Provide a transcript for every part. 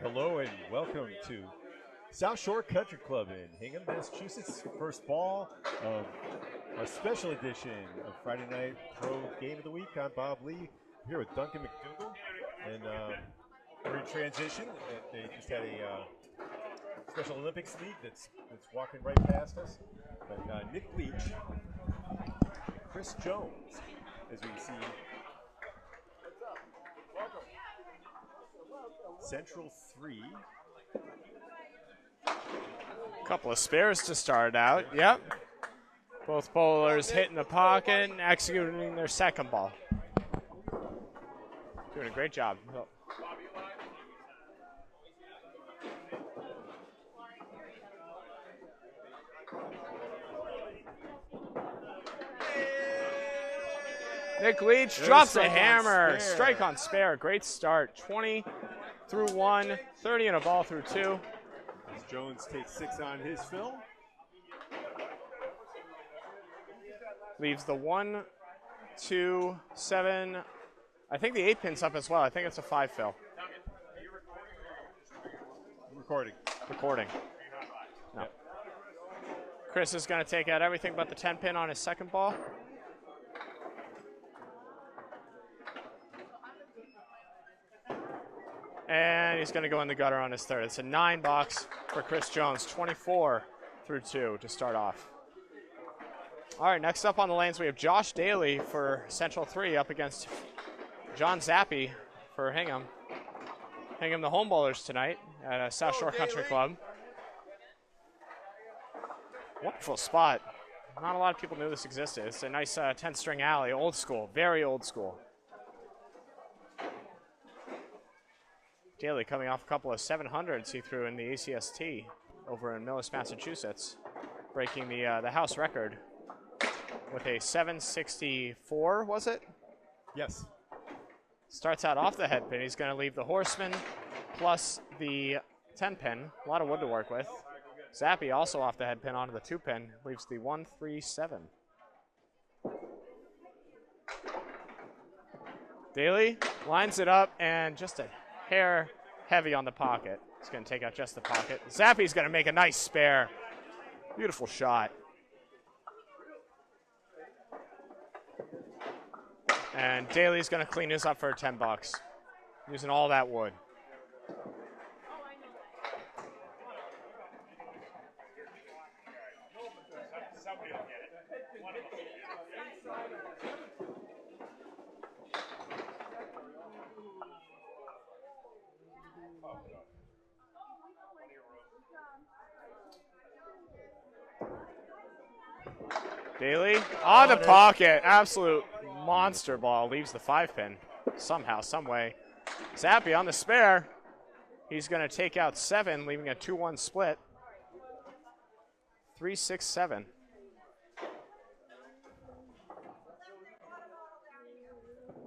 Hello and welcome to South Shore Country Club in Hingham, Massachusetts. First ball of our special edition of Friday Night Pro Game of the Week. I'm Bob Lee, here with Duncan MacDougall, and we're in transition. They just had a Special Olympics League that's walking right past us. But Nick Leach, Chris Jones, as we see. Central 3. Couple of spares to start out. Yep. Both bowlers hitting the pocket and executing their second ball. Doing a great job. Nick Leach drops a hammer. Strike on spare. Great start. 20 through 1, 30 and a ball through 2. As Jones takes 6 on his fill. Leaves the 1, 2, 7. I think the 8 pin's up as well. I think it's a 5 fill. Recording. No. Yep. Chris is going to take out everything but the 10 pin on his second ball. And he's going to go in the gutter on his third. It's a 9 box for Chris Jones, 24 through 2 to start off. All right, next up on the lanes, we have Josh Daley for Central 3 up against John Zappi for Hingham. Hingham, the home bowlers tonight at South Shore Country Club. Wonderful spot. Not a lot of people knew this existed. It's a nice 10-string alley, old school, very old school. Daley coming off a couple of 700s he threw in the ACST over in Millis, Massachusetts, breaking the house record with a 764, was it? Yes. Starts out off the head pin. He's going to leave the horseman plus the 10 pin. A lot of wood to work with. Zappi also off the head pin onto the 2 pin. Leaves the 137. Daley lines it up and just a hair heavy on the pocket. He's going to take out just the pocket. Zappi's going to make a nice spare. Beautiful shot. And Daley's going to clean this up for 10 bucks, using all that wood. Daley on the pocket. Absolute monster ball. Leaves the 5 pin somehow, some way. Zappi on the spare. He's going to take out 7, leaving a 2-1 split. 3, 6, 7.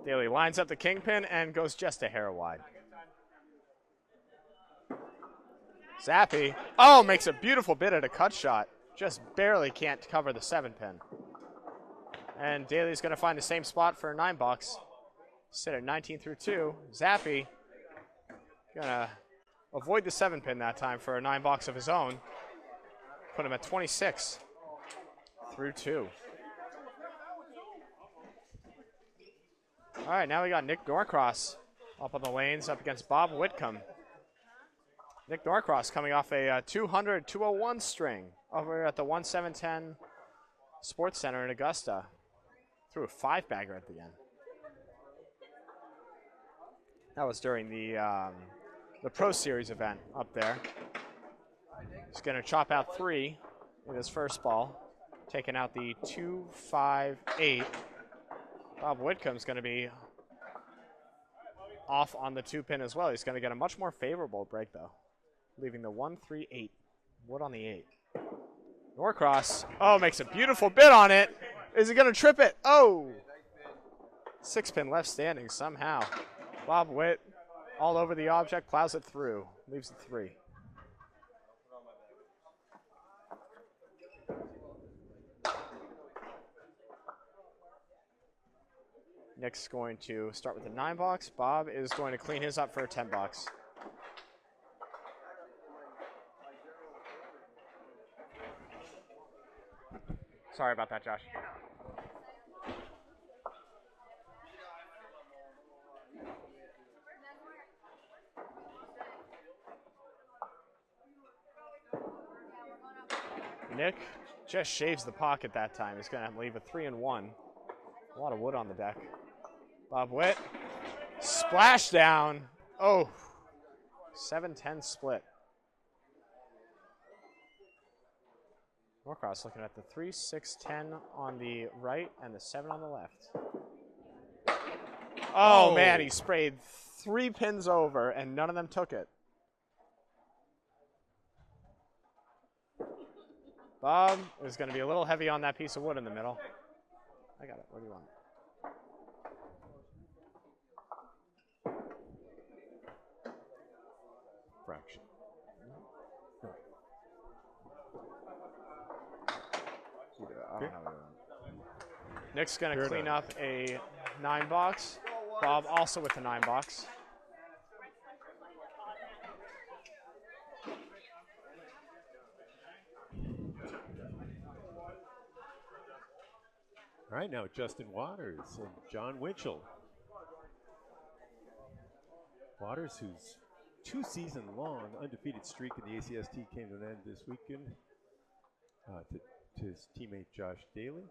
Daley lines up the kingpin and goes just a hair wide. Zappi, makes a beautiful bit at a cut shot. Just barely can't cover the 7 pin. And Daley's going to find the same spot for 9 bucks. Sit at 19 through 2. Zappi going to avoid the 7 pin that time for a 9 box of his own. Put him at 26 through 2. All right, now we got Nick Norcross up on the lanes up against Bob Whitcomb. Nick Norcross coming off a 200-201 string over at the 1710 Sports Center in Augusta. Threw a 5-bagger at the end. That was during the Pro Series event up there. He's going to chop out 3 in his first ball, taking out the 2-5-8. Bob Whitcomb's going to be off on the 2 pin as well. He's going to get a much more favorable break though, leaving the 1-3-8. Wood on the 8. Norcross, makes a beautiful bit on it. Is he going to trip it? 6 pin left standing somehow. Bob Whit all over the object, plows it through, leaves the 3. Nick's going to start with the 9 box. Bob is going to clean his up for a 10 box. Sorry about that, Josh. Nick just shaves the pocket that time. He's going to leave a 3 and 1. A lot of wood on the deck. Bob Witt. Splashdown. Oh. 7-10 split. Norcross looking at the 3, 6, 10 on the right and the 7 on the left. Oh, man, he sprayed 3 pins over and none of them took it. Bob is going to be a little heavy on that piece of wood in the middle. I got it. What do you want? Fraction. Nick's going to clean up a 9 box. Bob also with the 9 box. All right, now Justin Waters and John Winchell. Waters, whose 2-season-long undefeated streak in the ACST came to an end this weekend, to his teammate Josh Daley.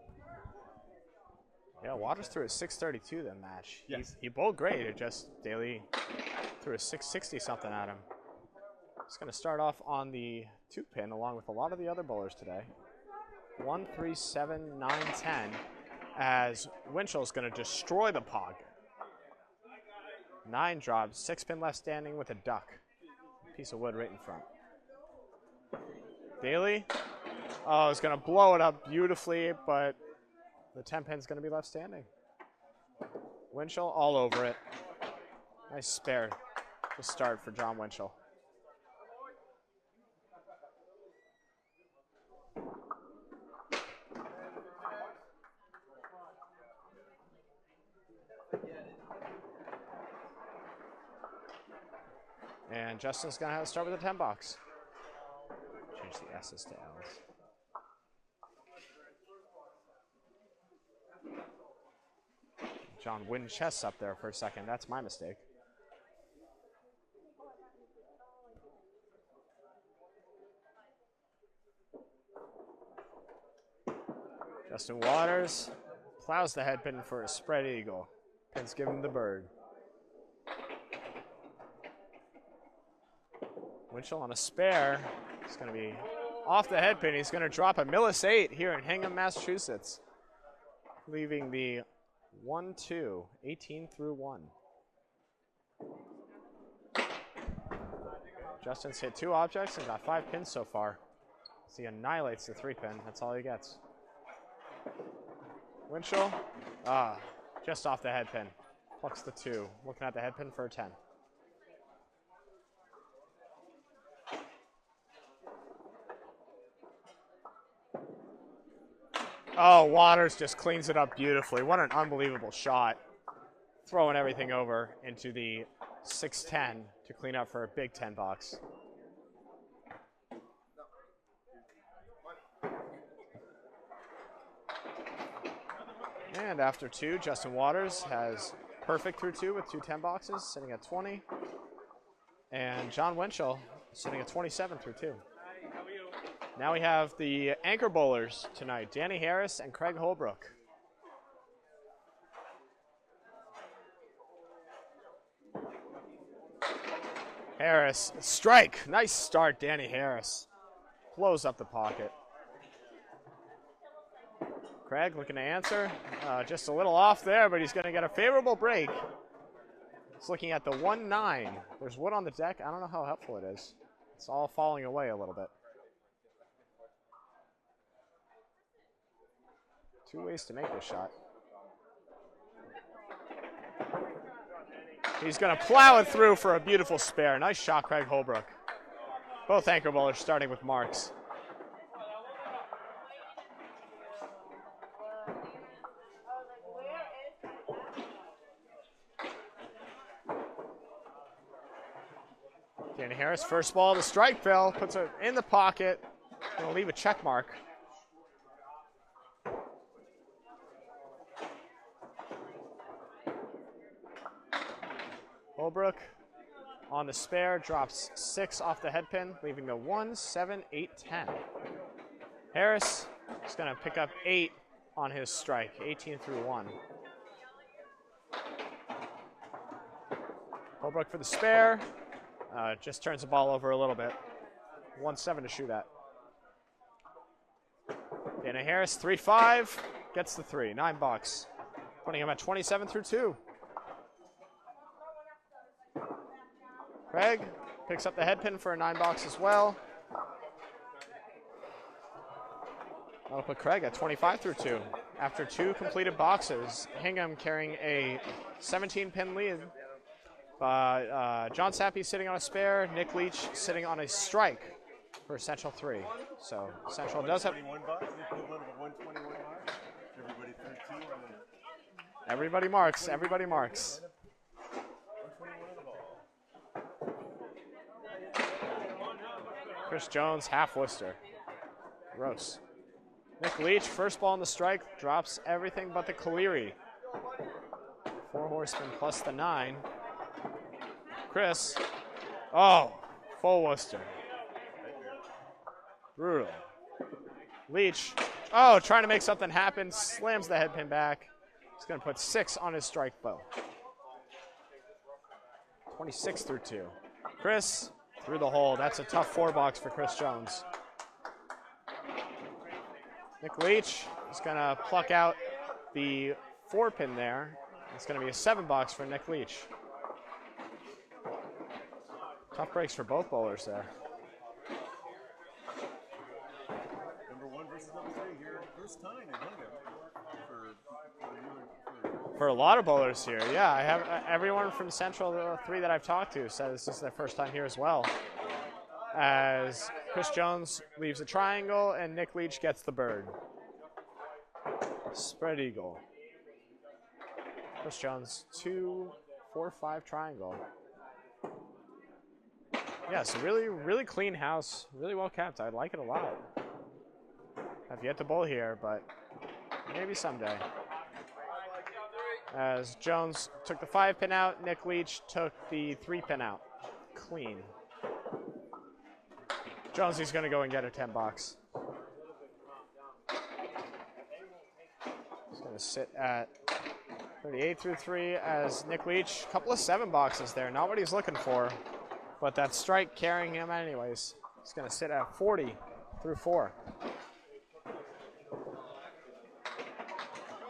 Yeah, Waters threw a 632 that match. Yes. He bowled great. It just Daley threw a 660 something at him. He's going to start off on the 2-pin along with a lot of the other bowlers today. 1, 3, 7, 9, 10. As Winchell's going to destroy the pocket. 9 drops, 6-pin left standing with a duck. Piece of wood right in front. Daley. Oh, he's going to blow it up beautifully, but the 10-pin's going to be left standing. Winchell all over it. Nice spare to start for John Winchell. And Justin's going to have to start with a 10 box. Change the S's to L's. John Winchess up there for a second. That's my mistake. Justin Waters plows the head pin for a spread eagle. Pin's giving the bird. Winchell on a spare. He's going to be off the head pin. He's going to drop a Millis 8 here in Hingham, Massachusetts, leaving the 1-2, 18 through 1. Justin's hit 2 objects and got 5 pins so far. So he annihilates the 3-pin. That's all he gets. Winchell, just off the head pin. Plucks the 2. Looking at the head pin for a 10. Oh, Waters just cleans it up beautifully. What an unbelievable shot. Throwing everything over into the 6-10 to clean up for a big 10 box. And after 2, Justin Waters has perfect through 2 with 2 10 boxes, sitting at 20. And John Winchell sitting at 27 through 2. Now we have the anchor bowlers tonight, Danny Harris and Craig Holbrook. Harris, strike. Nice start, Danny Harris. Blows up the pocket. Craig looking to answer. Just a little off there, but he's going to get a favorable break. He's looking at the 1-9. There's wood on the deck. I don't know how helpful it is. It's all falling away a little bit. 2 ways to make this shot. He's going to plow it through for a beautiful spare. Nice shot, Craig Holbrook. Both anchor bowlers starting with marks. Danny Harris, first ball to strike, Bill. Puts it in the pocket. Going to leave a check mark. Holbrook on the spare, drops 6 off the head pin, leaving the 1, 7, 8, 10. Harris is going to pick up 8 on his strike, 18 through 1. Holbrook for the spare, just turns the ball over a little bit. 1-7 to shoot at. Dana Harris, 3-5, gets the 3, $9, putting him at 27 through 2. Craig picks up the head pin for a $9 as well. That'll put Craig at 25 through 2. After 2 completed boxes, Hingham carrying a 17-pin lead. John Zappi sitting on a spare, Nick Leach sitting on a strike for Central 3. So Central does have... $121, the equivalent of a 121 mark. Everybody through 2. Everybody marks, everybody marks. Chris Jones, half Worcester. Gross. Nick Leach, first ball on the strike, drops everything but the Caleri. 4 horsemen plus the 9. Chris, oh, full Worcester. Brutal. Leach, oh, trying to make something happen, slams the head pin back. He's going to put 6 on his strike bow. 26 through 2. Chris, through the hole. That's a tough 4-box for Chris Jones. Nick Leach is going to pluck out the 4-pin there. It's going to be a 7-box for Nick Leach. Tough breaks for both bowlers there. Number 1 versus number 3 here. First time in Hingham for a lot of bowlers here. Yeah, I have everyone from Central 3 that I've talked to says this is their first time here as well. As Chris Jones leaves a triangle and Nick Leach gets the bird. Spread eagle. Chris Jones, 2, 4, 5 triangle. Yeah, so really clean house, really well kept. I like it a lot. I've yet to bowl here, but maybe someday. As Jones took the 5-pin out, Nick Leach took the 3-pin out. Clean. Jonesy's going to go and get a 10-box. He's going to sit at 38 through 3 as Nick Leach. A couple of 7-boxes there. Not what he's looking for, but that strike carrying him anyways. He's going to sit at 40 through 4.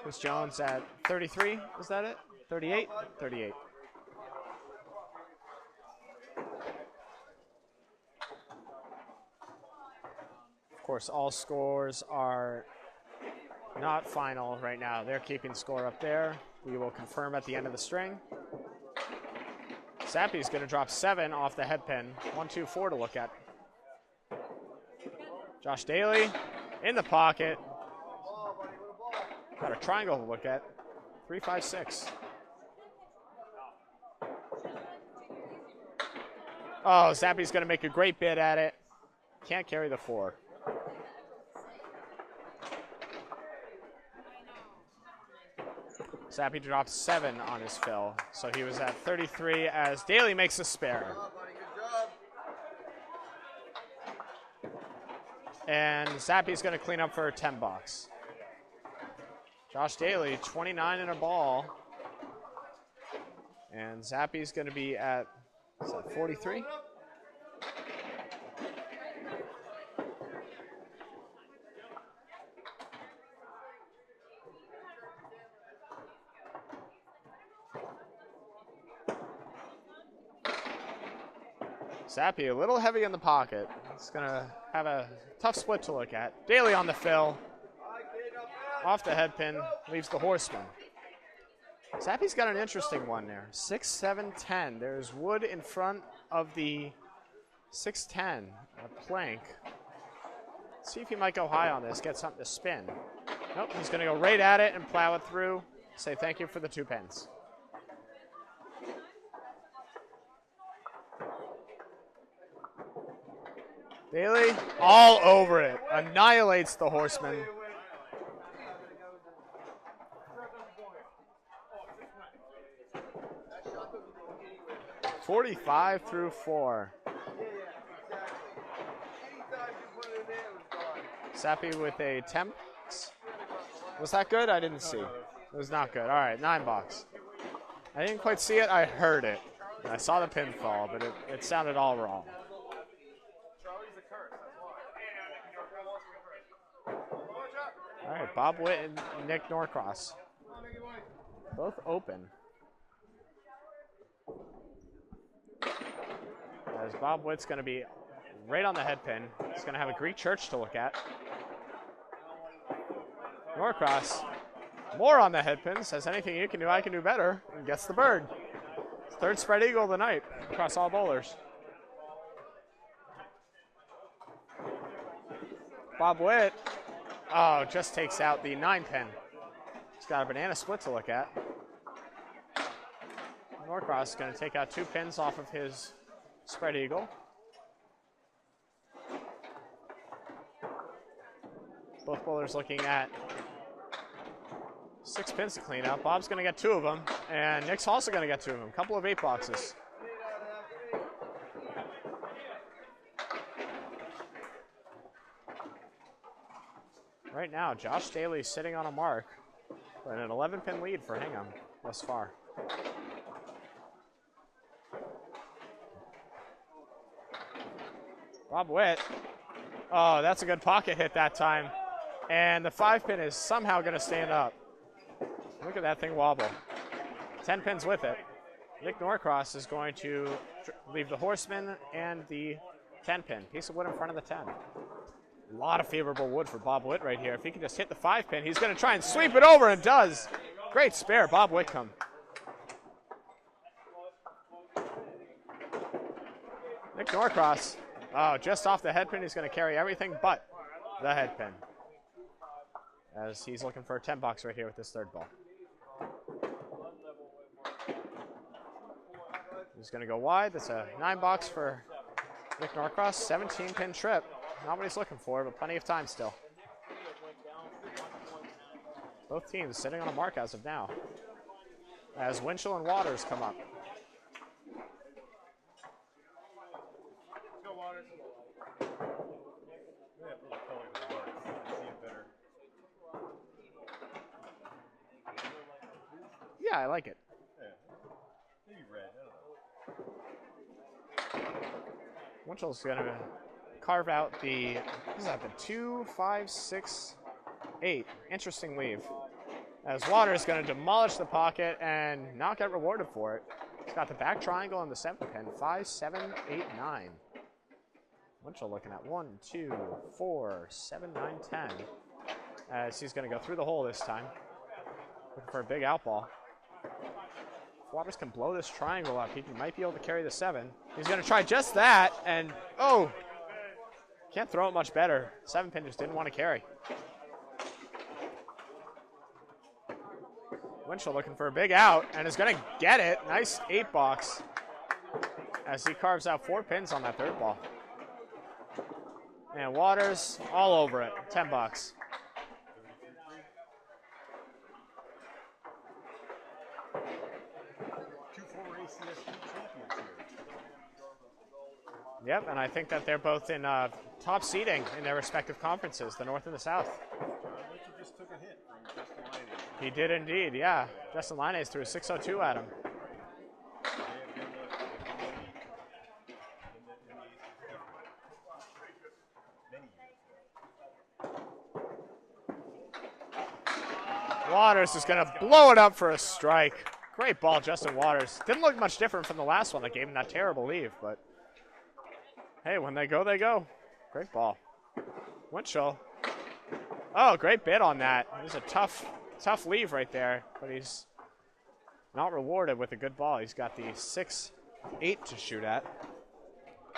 Chris Jones at 33, is that it? 38? 38. Of course, all scores are not final right now. They're keeping score up there. We will confirm at the end of the string. Zappi's going to drop 7 off the head pin. 1, 2, 4 to look at. Josh Daley in the pocket. Got a triangle to look at. 3, 5, 6. Oh, Zappi's going to make a great bid at it. Can't carry the 4. Zappi drops 7 on his fill. So he was at 33 as Daley makes a spare. And Zappi's going to clean up for a 10-box. Josh Daley, 29 in a ball. And Zappi's going to be at, is that 43? Zappi a little heavy in the pocket. It's going to have a tough split to look at. Daley on the fill. Off the head pin, leaves the horseman. Zappi's got an interesting one there. 6, 7, 10. There's wood in front of the 6-10, a plank. Let's see if he might go high on this, get something to spin. Nope, he's going to go right at it and plow it through. Say thank you for the 2 pins. Daley, all over it. Annihilates the horseman. 45 through 4. Zappi with a temp. Was that good? I didn't see. It was not good. All right, $9. I didn't quite see it. I heard it. I saw the pin fall, but it sounded all wrong. All right, Bob Witt and Nick Norcross. Both open. As Bob Witt's going to be right on the head pin. He's going to have a Greek church to look at. Norcross, more on the head pin. Says anything you can do, I can do better. And gets the bird. Third spread eagle of the night across all bowlers. Bob Witt, just takes out the 9 pin. He's got a banana split to look at. Norcross is going to take out 2 pins off of his spread eagle. Both bowlers looking at 6 pins to clean up. Bob's going to get 2 of them, and Nick's also going to get 2 of them. A couple of 8 boxes. Right now, Josh Daley sitting on a mark, but an 11-pin lead for Hingham thus far. Bob Witt. Oh, that's a good pocket hit that time. And the 5-pin is somehow going to stand up. Look at that thing wobble. 10 pins with it. Nick Norcross is going to leave the horseman and the 10-pin. Piece of wood in front of the 10. A lot of favorable wood for Bob Witt right here. If he can just hit the 5-pin, he's going to try and sweep it over, and does. Great spare, Bob Whitcomb. Nick Norcross. Oh, just off the head pin, he's going to carry everything but the head pin. As he's looking for a 10 box right here with this third ball. He's going to go wide. That's a 9 box for Nick Norcross. 17-pin trip. Not what he's looking for, but plenty of time still. Both teams sitting on a mark as of now. As Winchell and Waters come up. Yeah, I like it. Maybe red, I don't know. Winchell's going to carve out the, what is that, the 2, 5, 6, 8. Interesting leave. As Waters is going to demolish the pocket and not get rewarded for it. He's got the back triangle on the 7 pin. 5, 7, 8, 9. Winchell looking at 1, 2, 4, 7, 9, 10. As he's going to go through the hole this time. Looking for a big out ball. If Waters can blow this triangle up, he might be able to carry the 7. He's going to try just that, and oh! Can't throw it much better. 7-pin just didn't want to carry. Winchell looking for a big out, and is going to get it. Nice 8 box. As he carves out 4 pins on that third ball. And Waters all over it. 10 bucks. Yep, and I think that they're both in top seeding in their respective conferences, the North and the South. Richard just took a hit from Justin Liney. He did indeed, yeah. Justin Liney threw a 602 at him. Waters is going to blow it up for a strike. Great ball, Justin Waters. Didn't look much different from the last one that gave him that terrible leave, but hey, when they go, they go. Great ball. Winchell. Oh, great bid on that. It was a tough leave right there, but he's not rewarded with a good ball. He's got the 6, 8 to shoot at.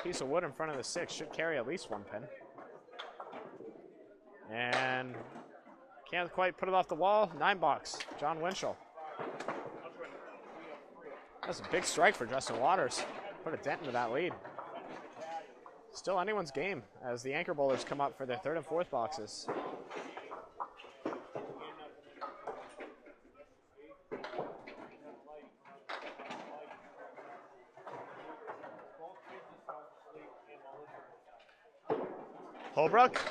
Piece of wood in front of the 6 should carry at least 1 pin. And can't quite put it off the wall. 9 box, John Winchell. That's a big strike for Justin Waters. Put a dent into that lead. Still anyone's game as the anchor bowlers come up for their 3rd and 4th boxes. Holbrook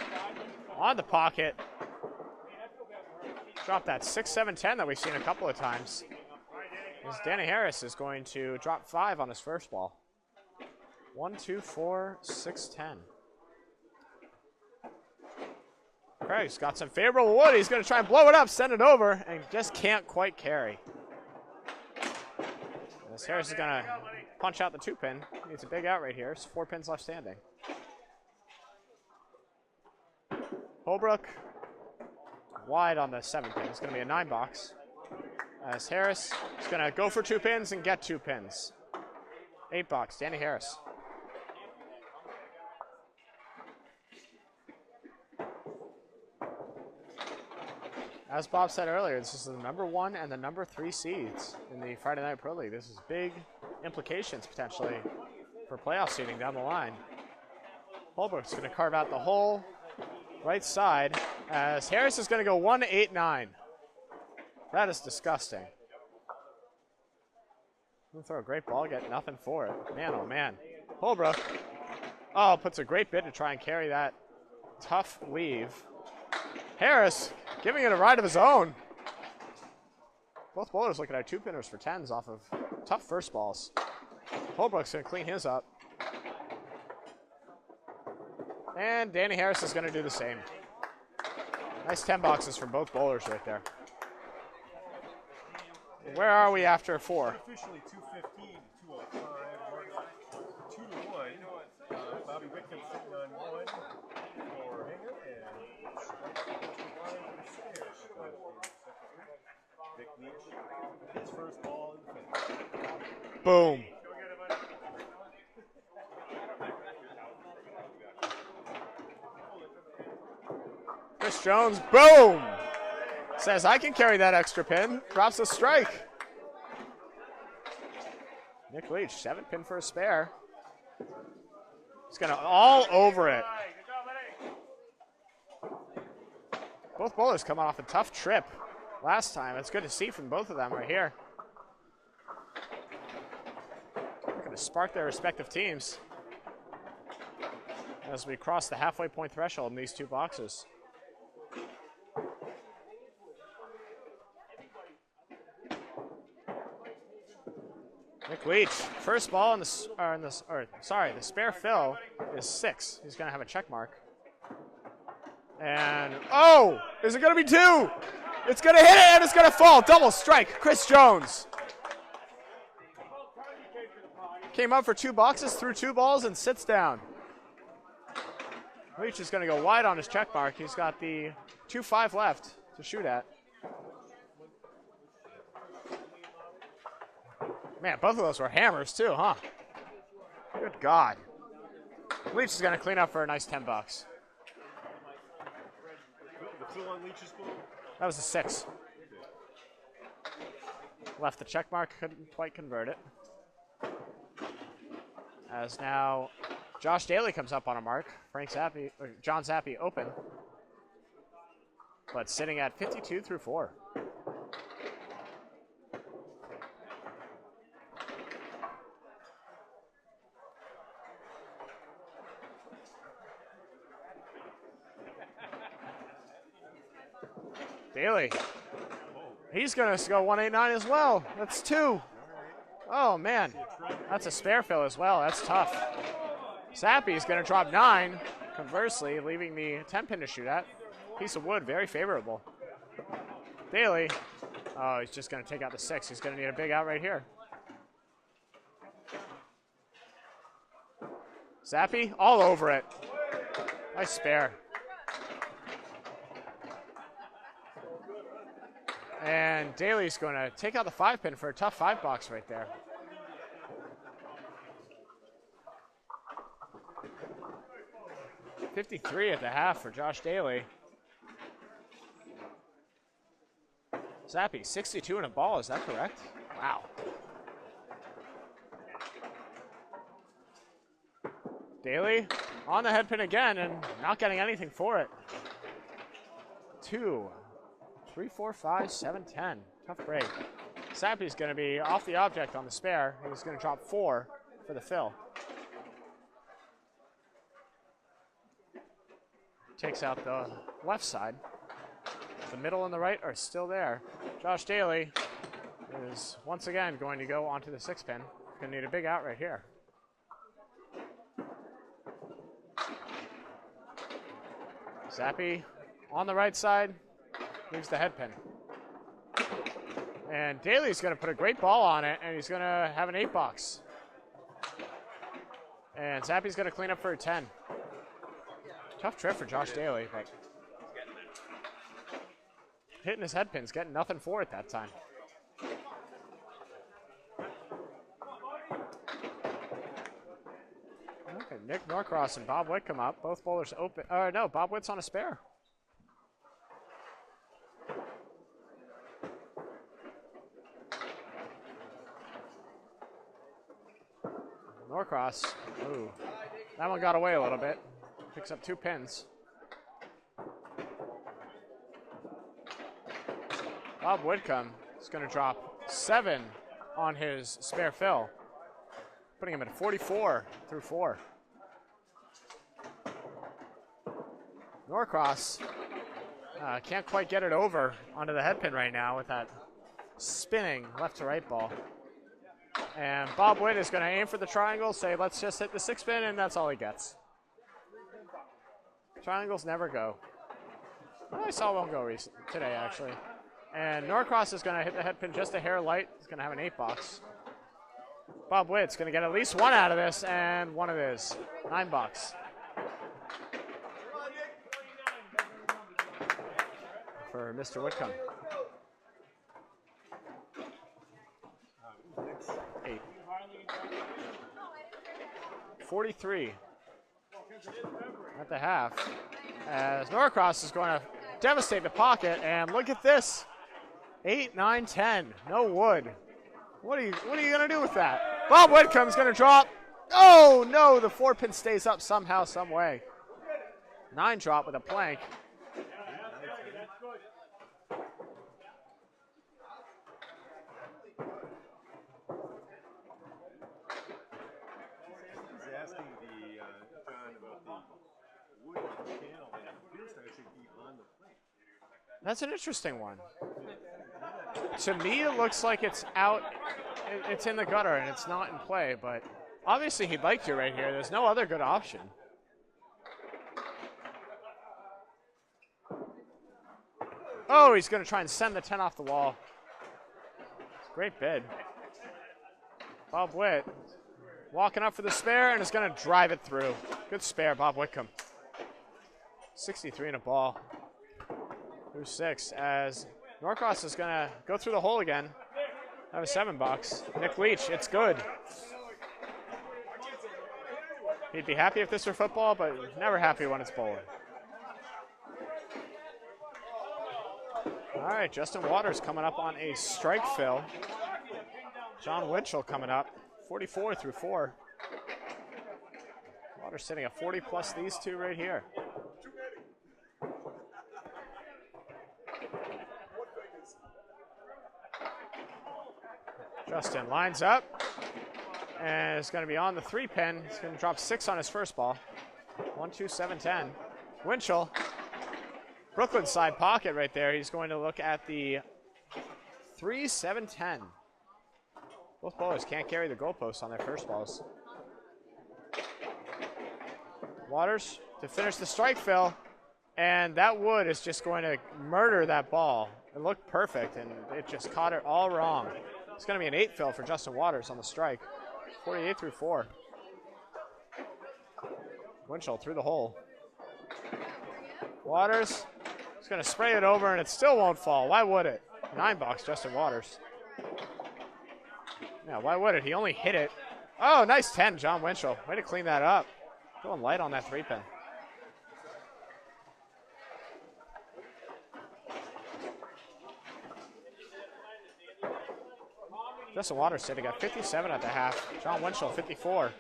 on the pocket. Drop that 6-7-10 that we've seen a couple of times. As Danny Harris is going to drop 5 on his first ball. 1, 2, 4, 6, 10. Craig's got some favorable wood. He's going to try and blow it up, send it over, and just can't quite carry. As Harris is going to punch out the 2-pin. Needs a big out right here. There's 4 pins left standing. Holbrook wide on the 7-pin. It's going to be a 9-box. As Harris is going to go for 2 pins and get 2 pins. 8-box, Danny Harris. As Bob said earlier, this is the number 1 and the number 3 seeds in the Friday Night Pro League. This is big implications potentially for playoff seeding down the line. Holbrook's going to carve out the whole right side as Harris is going to go 1, 8, 9. That is disgusting. Gonna throw a great ball, get nothing for it. Man, oh man. Holbrook, oh, puts a great bid to try and carry that tough leave. Harris giving it a ride of his own. Both bowlers looking at 2-pinners for 10s off of tough first balls. Holbrook's gonna clean his up. And Danny Harris is gonna do the same. Nice 10 boxes from both bowlers right there. Where are we after 4? Officially 215, 205, 2 to 1. Bobby Whitcomb sitting on 1 for Hingham and Vic Leach, his first ball in the finish. Boom. Chris Jones, boom! Says, I can carry that extra pin. Drops a strike. Nick Leach, 7-pin for a spare. He's going to all over it. Both bowlers coming off a tough trip last time. It's good to see from both of them right here. They're going to spark their respective teams as we cross the halfway point threshold in these 2 boxes. Nick Leach, first ball in the spare fill is 6. He's going to have a check mark. And, oh, is it going to be 2? It's going to hit it and it's going to fall. Double strike, Chris Jones. Came up for 2 boxes, threw 2 balls, and sits down. Leach is going to go wide on his check mark. He's got the 2-5 left to shoot at. Man, both of those were hammers too, huh? Good God. Leach is going to clean up for a nice 10 bucks. The fill on Leach's ball? That was a 6. Left the check mark, couldn't quite convert it. As now Josh Daley comes up on a mark. John Zappi open. But sitting at 52 through 4. Daley. He's going to go 189 as well. That's 2. Oh, man. That's a spare fill as well. That's tough. Zappi is going to drop 9, conversely, leaving the 10-pin to shoot at. Piece of wood, very favorable. Daley. Oh, he's just going to take out the 6. He's going to need a big out right here. Zappi, all over it. Nice spare. And Daley's going to take out the 5-pin for a tough 5-box right there. $53 at the half for Josh Daley. Zappi, 62 in a ball, is that correct? Wow. Daley on the head pin again and not getting anything for it. 2, 3, 4, 5, 7, 10. Tough break. Zappi's going to be off the object on the spare. He's going to drop 4 for the fill. takes out the left side. The middle and the right are still there. Josh Daley is once again going to go onto the 6-pin. Going to need a big out right here. Zappi on the right side, leaves the head pin. And Daley's going to put a great ball on it, and he's going to have an 8-box. And Zappi's going to clean up for a 10. Tough trip for Josh Daley, but hitting his head pins, getting nothing for it that time. Okay, Nick Norcross and Bob Whit come up. Both bowlers open. No, Bob Whit's on a spare. Norcross. Ooh, that one got away a little bit. Picks up 2 pins. Bob Whitcomb is going to drop 7 on his spare fill, putting him at 44 through 4. Norcross can't quite get it over onto the head pin right now with that spinning left to right ball. And Bob Whit is going to aim for the triangle, say let's just hit the 6-pin, and that's all he gets. Triangles never go. I saw one go today actually. And Norcross is going to hit the head pin just a hair light. He's going to have an 8-box. Bob Whit's going to get at least 1 out of this, and 1 of his. 9 bucks. For Mr. Whitcomb. 8. 43 at the half. As Norcross is going to devastate the pocket, and look at this. 8, 9, 10. No wood. What are you going to do with that? Bob Whitcomb's going to drop. Oh, no. The 4-pin stays up somehow, some way. 9 drop with a plank. He's asking John about the wood channel and it appears to actually be on the plate. That's an interesting one. To me, it looks like it's out. It's in the gutter and it's not in play, but obviously he'd like to right here. There's no other good option. Oh, he's going to try and send the 10 off the wall. Great bid. Bob Whit walking up for the spare and is going to drive it through. Good spare, Bob Whitcomb. 63 in a ball. Through 6 as Norcross is going to go through the hole again. Have a 7-box. Nick Leach, it's good. He'd be happy if this were football, but never happy when it's bowling. All right, Justin Waters coming up on a strike fill. John Winchell coming up, 44 through 4. Waters sitting at 40 plus these two right here. Justin lines up and is going to be on the 3-pin. He's going to drop 6 on his first ball. 1, 2, 7, 10. Winchell, Brooklyn side pocket right there. He's going to look at the 3, 7, 10. Both bowlers can't carry the goalposts on their first balls. Waters to finish the strike fill, and that wood is just going to murder that ball. It looked perfect, and it just caught it all wrong. It's going to be an 8 fill for Justin Waters on the strike. 48 through 4. Winchell through the hole. Waters is going to spray it over, and it still won't fall. Why would it? 9-box, Justin Waters. Yeah, why would it? He only hit it. Oh, nice 10, John Winchell. Way to clean that up. Going light on that 3-pin. Justin Waters sitting at 57 at the half. John Winchell, 54.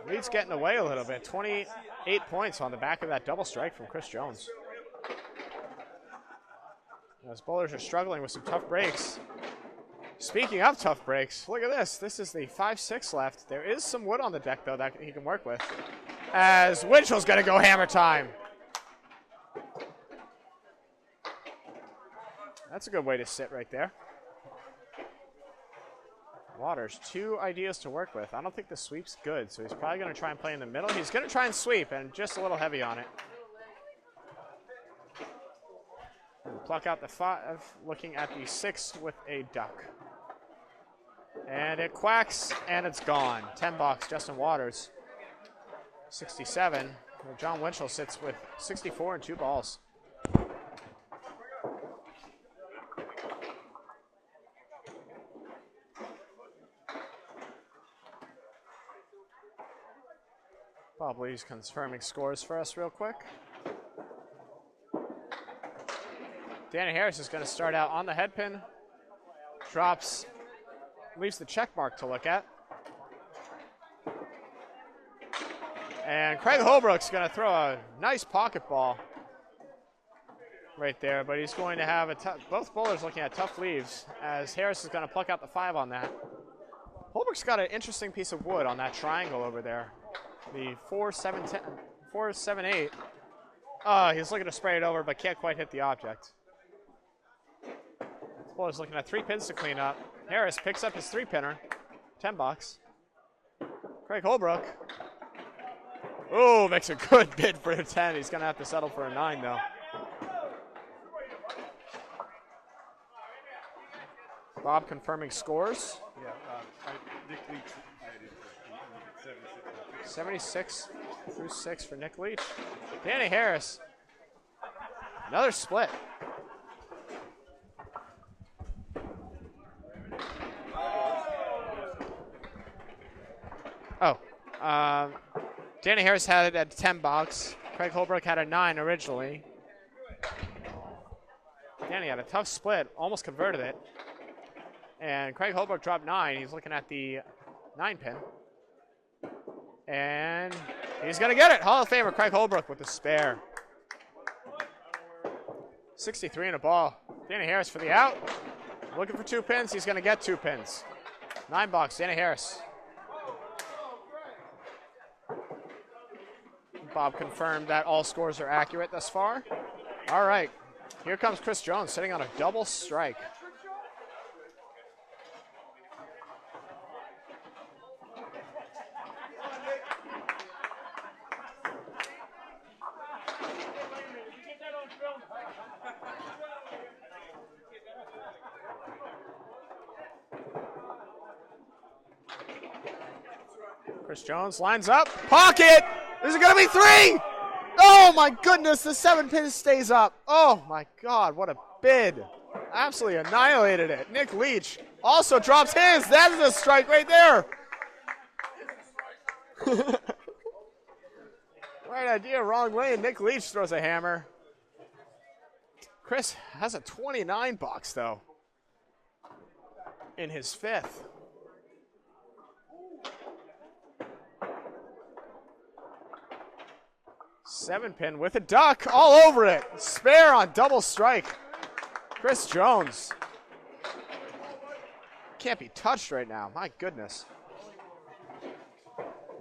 Leeds getting away a little bit. 28 points on the back of that double strike from Chris Jones. As bowlers are struggling with some tough breaks. Speaking of tough breaks, look at this. This is the 5-6 left. There is some wood on the deck, though, that he can work with. as Winchell's going to go hammer time. That's a good way to sit right there. Waters, 2 ideas to work with. I don't think the sweep's good, so he's probably going to try and play in the middle. He's going to try and sweep, and just a little heavy on it. And pluck out the 5, looking at the 6 with a duck. And it quacks, and it's gone. 10 bucks, Justin Waters. 67. John Winchell sits with 64 and 2 balls. Bob Lee's confirming scores for us real quick. Danny Harris is going to start out on the head pin. Drops, leaves the check mark to look at. And Craig Holbrook's going to throw a nice pocket ball right there, but he's going to have both bowlers looking at tough leaves as Harris is going to pluck out the 5 on that. Holbrook's got an interesting piece of wood on that triangle over there. The 4, 7, 10, 4, 7, 8. He's looking to spray it over, but can't quite hit the object. Bowler's looking at 3 pins to clean up. Harris picks up his 3-pinner, 10 bucks. Craig Holbrook. Oh, makes a good bid for a 10. He's going to have to settle for a 9, though. Bob confirming scores. Yeah, Nick Leach. 76 through 6 for Nick Leach. Danny Harris. Another split. Danny Harris had it at 10 bucks. Craig Holbrook had a 9 originally. Danny had a tough split, almost converted it. And Craig Holbrook dropped 9. He's looking at the 9-pin. And he's going to get it. Hall of Famer Craig Holbrook with the spare. 63 and a ball. Danny Harris for the out. Looking for 2 pins. He's going to get 2 pins. 9 bucks, Danny Harris. Bob confirmed that all scores are accurate thus far. All right, here comes Chris Jones sitting on a double strike. Chris Jones lines up, pocket! Is it going to be 3? Oh my goodness, the 7-pin stays up. Oh my God, what a bid. Absolutely annihilated it. Nick Leach also drops his. That is a strike right there. Right idea, wrong way. Nick Leach throws a hammer. Chris has a 29 box though in his 5th. Seven-pin with a duck all over it. Spare on double strike. Chris Jones. Can't be touched right now. My goodness.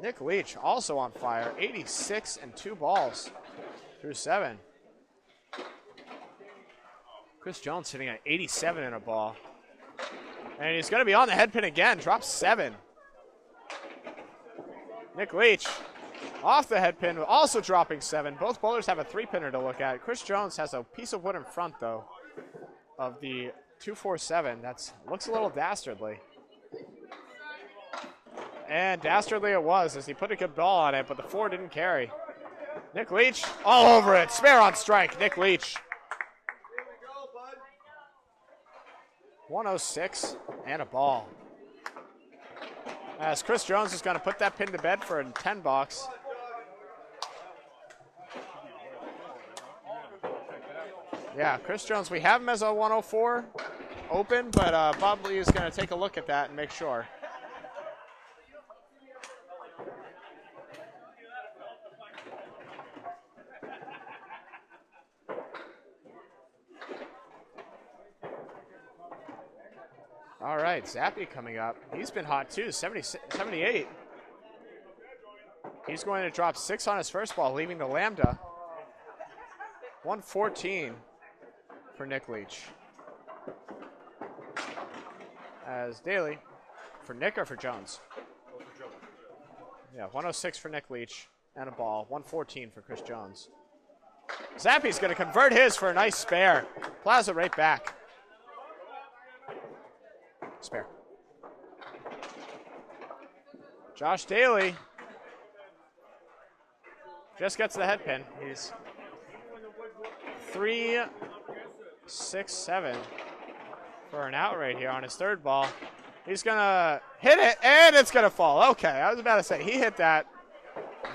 Nick Leach also on fire. 86 and 2 balls through 7. Chris Jones sitting at 87 in a ball. And he's going to be on the head pin again. Drops 7. Nick Leach. Off the head pin, also dropping 7. Both bowlers have a 3-pinner to look at. Chris Jones has a piece of wood in front, though, of the 247. That looks a little dastardly. And dastardly it was, as he put a good ball on it, but the 4 didn't carry. Nick Leach, all over it. Spare on strike, Nick Leach. 106 and a ball. As Chris Jones is going to put that pin to bed for a 10 box. Yeah, Chris Jones, we have him as a 104 open, but Bob Lee is going to take a look at that and make sure. All right, Zappi coming up. He's been hot too, 78. He's going to drop 6 on his first ball, leaving the lambda. 114 for Nick Leach. As Daley, for Nick or for Jones? Yeah, 106 for Nick Leach and a ball. 114 for Chris Jones. Zappy's going to convert his for a nice spare. Plows it right back. Spare. Josh Daley just gets the head pin. He's 3, 6, 7 for an out right here on his third ball. He's going to hit it, and it's going to fall. Okay, I was about to say, he hit that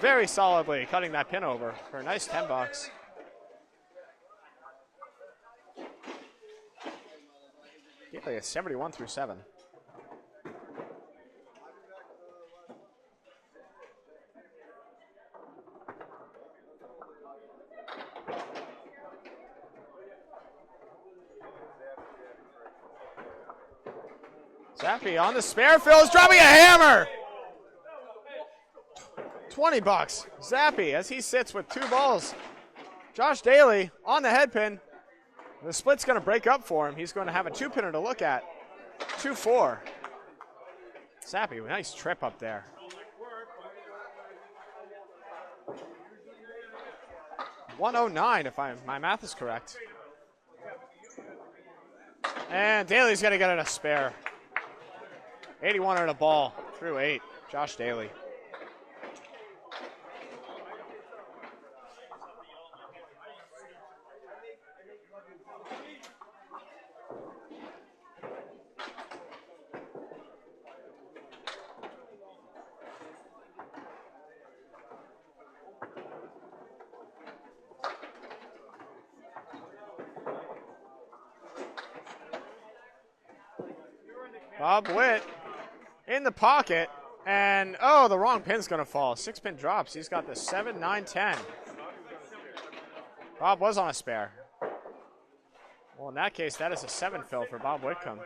very solidly, cutting that pin over for a nice $10. Yeah, it's 71 through 7. Zappi on the spare field is dropping a hammer. $20. Zappi as he sits with 2 balls. Josh Daley on the head pin. The split's going to break up for him. He's going to have a 2-pinner to look at. 2-4. Zappi, nice trip up there. $109 if my math is correct. And Daley's going to get it a spare. 81 on a ball through 8. Josh Daley. Bob Witt in the pocket, and oh, the wrong pin's going to fall. 6-pin drops. He's got the 7, 9, 10. Bob was on a spare. Well, in that case, that is a 7 fill for Bob Whitcomb.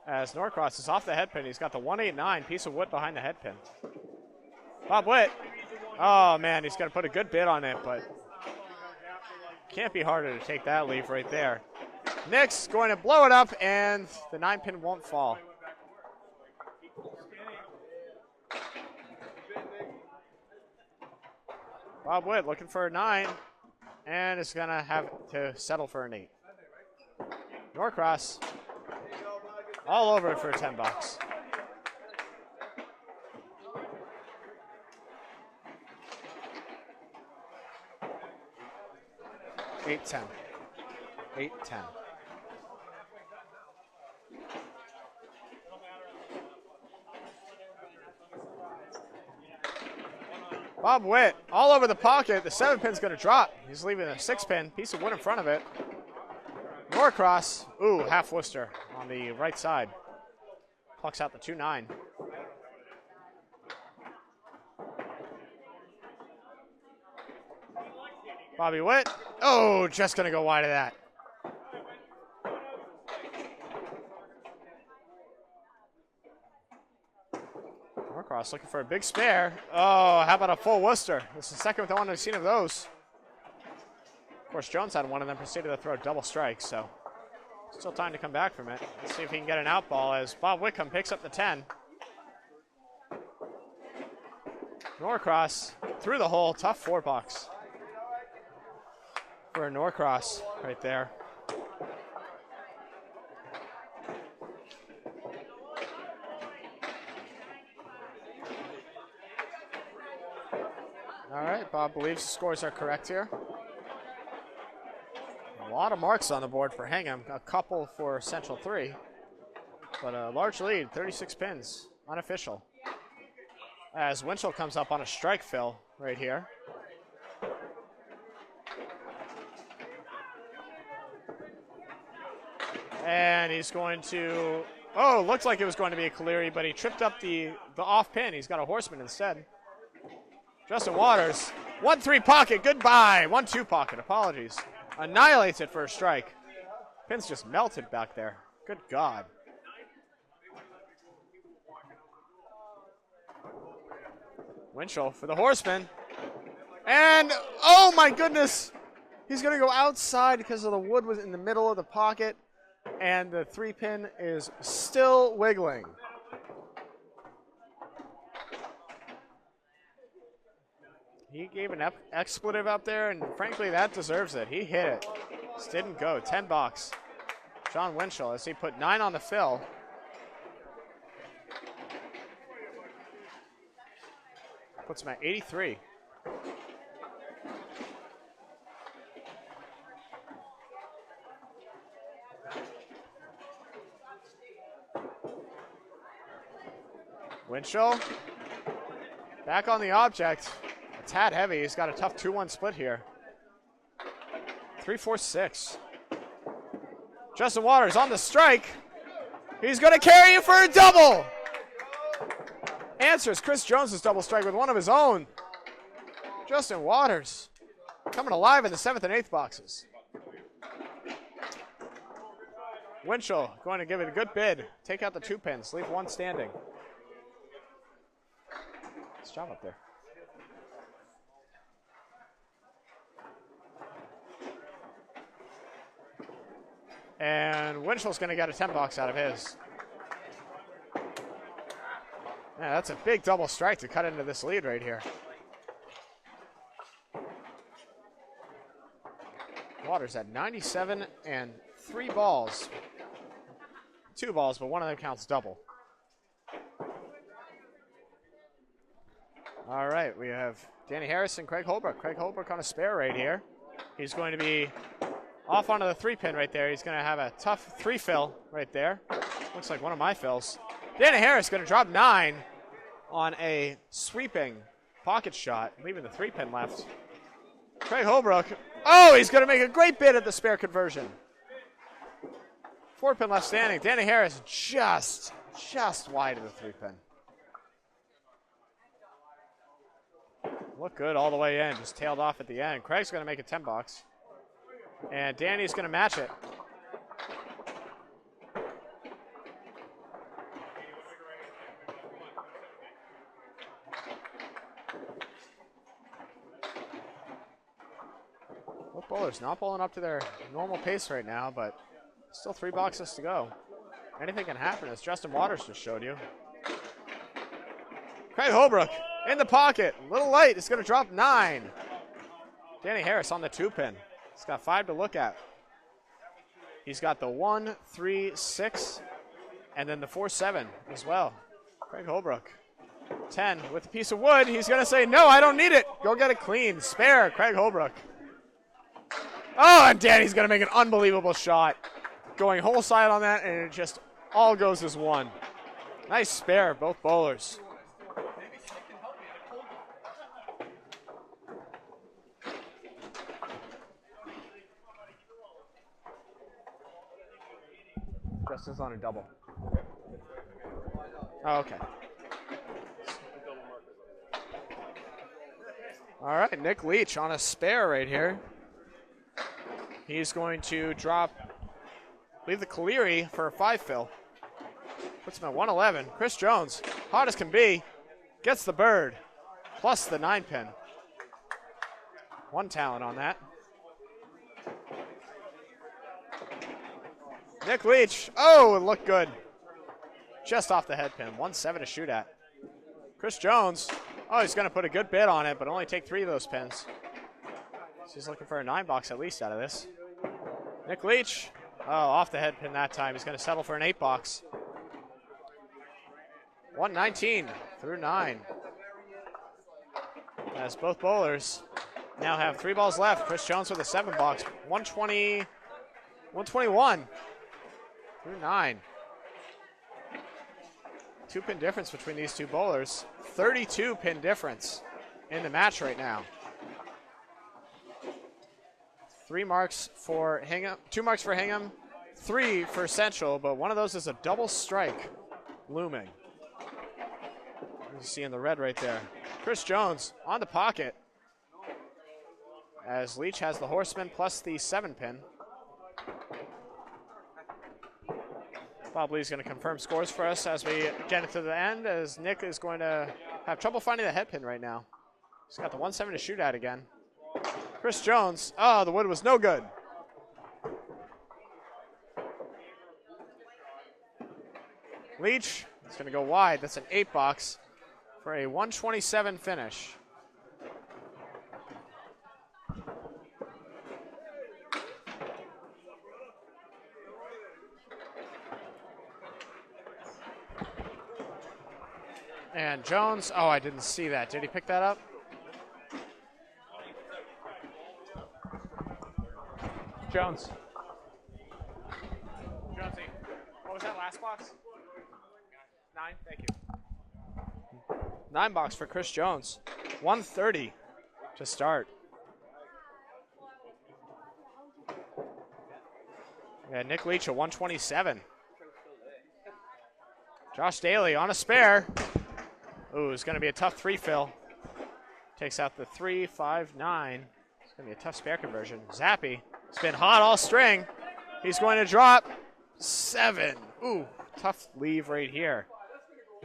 As Norcross is off the head pin, he's got the 189 piece of wood behind the head pin. Bob Witt. Oh, man, he's going to put a good bid on it, but can't be harder to take that leaf right there. Nick's going to blow it up, and the 9-pin won't fall. Bob Witt looking for a 9, and is going to have to settle for an 8. Norcross all over it for $10. 8-10. 8-10. Bob Witt all over the pocket. The 7-pin's going to drop. He's leaving a 6-pin, piece of wood in front of it. Norcross, ooh, half Worcester on the right side. Plucks out the 2-9. Bobby Witt, oh, just going to go wide of that. Norcross looking for a big spare. Oh, how about a full Worcester? This is the second one we've seen of those. Of course, Jones had one and then proceeded to throw double strikes, so still time to come back from it. Let's see if he can get an out ball as Bob Whitcomb picks up the 10. Norcross through the hole, tough $4 for Norcross right there. All right, Bob believes the scores are correct here. A lot of marks on the board for Hangam, a couple for Central 3, but a large lead, 36 pins, unofficial. As Winchell comes up on a strike fill right here. And he's going to, oh, looked like it was going to be a Caleri, but he tripped up the off pin. He's got a horseman instead. Justin Waters, 1-3 pocket, goodbye. 1-2 pocket, apologies. Annihilates it for a strike. Pin's just melted back there. Good God. Winchell for the horseman. And, oh my goodness! He's going to go outside because of the wood was in the middle of the pocket. And the 3-pin is still wiggling. He gave an expletive up there, and frankly, that deserves it. He hit it. Just didn't go. 10 bucks. John Winchell, as he put 9 on the fill. Puts him at 83. Winchell, back on the object. A tad heavy. He's got a tough 2-1 split here. 3-4-6. Justin Waters on the strike. He's going to carry it for a double. Answers Chris Jones's double strike with one of his own. Justin Waters coming alive in the 7th and 8th boxes. Winchell going to give it a good bid. Take out the 2 pins. Leave 1 standing. Nice job up there. And Winchell's going to get a 10 bucks out of his. Yeah, that's a big double strike to cut into this lead right here. Waters at 97 and 3 balls. 2 balls, but one of them counts double. All right, we have Danny Harris and Craig Holbrook. Craig Holbrook on a spare right here. He's going to be off onto the 3-pin right there. He's going to have a tough 3 fill right there. Looks like one of my fills. Danny Harris going to drop 9 on a sweeping pocket shot, leaving the 3-pin left. Craig Holbrook, oh, he's going to make a great bid at the spare conversion. 4-pin left standing. Danny Harris just wide of the 3-pin. Look good all the way in, just tailed off at the end. Craig's going to make it 10 bucks. And Danny's going to match it. Both bowlers not bowling up to their normal pace right now, but still 3 boxes to go. Anything can happen, as Justin Waters just showed you. Craig Holbrook in the pocket. A little light. It's going to drop 9. Danny Harris on the 2-pin. He's got 5 to look at. He's got the 1, 3, 6, and then the 4, 7 as well. Craig Holbrook. 10 with a piece of wood. He's going to say, no, I don't need it. Go get it clean. Spare, Craig Holbrook. Oh, and Danny's going to make an unbelievable shot. Going whole side on that, and it just all goes as 1. Nice spare, both bowlers. Justin's on a double. Oh, okay. All right, Nick Leach on a spare right here. He's going to leave the Caleri for a 5 fill. Puts him at 111. Chris Jones, hot as can be, gets the bird, plus the 9-pin. 1 talent on that. Nick Leach, oh, it looked good. Just off the head pin, 1-7 to shoot at. Chris Jones, oh, he's going to put a good bid on it, but only take 3 of those pins. So he's looking for a 9 box at least out of this. Nick Leach, oh, off the head pin that time. He's going to settle for an 8 box. 119 through 9. As both bowlers now have 3 balls left. Chris Jones with a 7 box. 120, 121 through 9. 2-pin difference between these 2 bowlers. 32-pin difference in the match right now. 3 marks for Hingham, 2 marks for Hingham, 3 for Central, but one of those is a double strike looming. You see in the red right there. Chris Jones on the pocket as Leach has the horseman plus the 7-pin. Bob Lee's going to confirm scores for us as we get into the end, as Nick is going to have trouble finding the head pin right now. He's got the 1-7 to shoot at again. Chris Jones. Oh, the wood was no good. Leach is going to go wide. That's an 8-box for a 127 finish. And Jones, oh, I didn't see that. Did he pick that up? Jones. Jonesy, what was that last box? 9, thank you. 9-box for Chris Jones. 130 to start. And Nick Leach, a 127. Josh Daley on a spare. Ooh, it's going to be a tough 3 fill. Takes out the 3, 5, 9. It's going to be a tough spare conversion. Zappi, it's been hot all string. He's going to drop 7. Ooh, tough leave right here.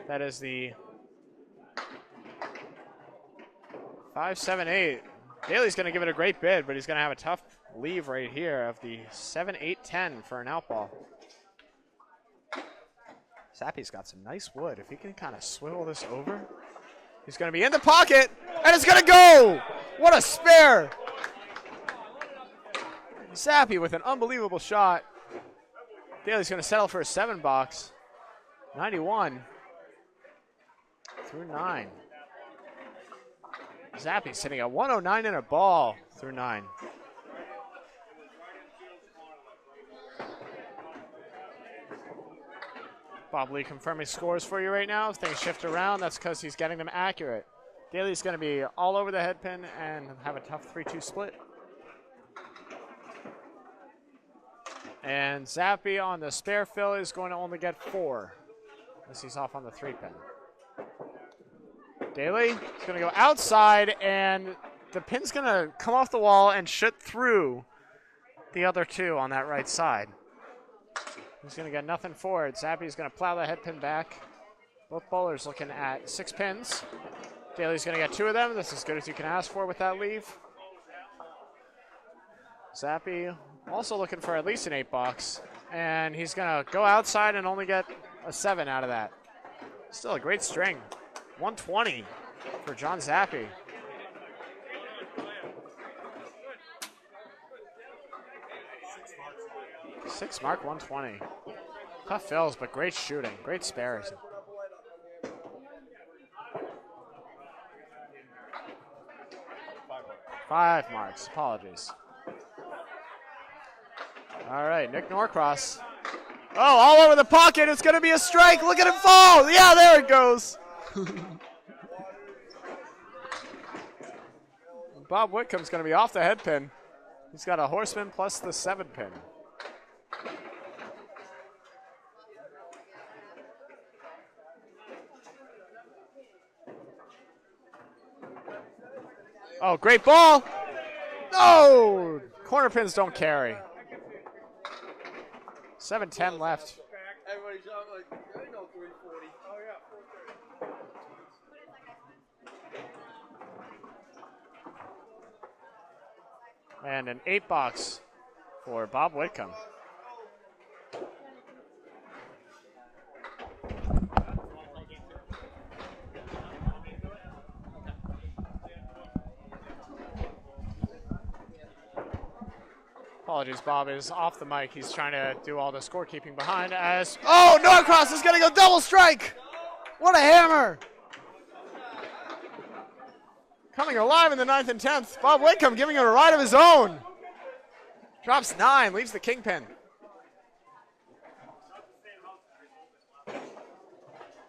That is the 5, 7, 8. Daley's going to give it a great bid, but he's going to have a tough leave right here of the 7, 8, 10 for an outball. Zappi's got some nice wood. If he can kind of swivel this over, he's going to be in the pocket, and it's going to go! What a spare! Zappi with an unbelievable shot. Daley's going to settle for a 7-box. 91 through 9. Zappi's sitting at 109 in a ball through 9. Bob Lee confirming scores for you right now. If things shift around, that's because he's getting them accurate. Daley's going to be all over the head pin and have a tough 3-2 split. And Zappi on the spare fill is going to only get 4 as he's off on the 3 pin. Daley is going to go outside, and the pin's going to come off the wall and shoot through the other 2 on that right side. He's going to get nothing for it. Zappi's going to plow the head pin back. Both bowlers looking at 6 pins. Daley's going to get 2 of them. That's as good as you can ask for with that leave. Zappi also looking for at least an 8-box. And he's going to go outside and only get a 7 out of that. Still a great string. 120 for John Zappi. Six mark 120. Tough fills, but great shooting. Great spares. Five marks. Apologies. All right, Nick Norcross. Oh, all over the pocket. It's going to be a strike. Look at him fall. Yeah, there it goes. Bob Whitcomb's going to be off the head pin. He's got a horseman plus the 7 pin. Oh, great ball. No! Corner pins don't carry. 7:10 left. Everybody's like, I know 340. Oh, yeah. And an 8-box for Bob Whitcomb. Apologies, Bob is off the mic. He's trying to do all the scorekeeping behind as... Oh, Norcross is going to go double strike! What a hammer! Coming alive in the 9th and 10th. Bob Whitcomb giving it a ride of his own. Drops 9, leaves the kingpin.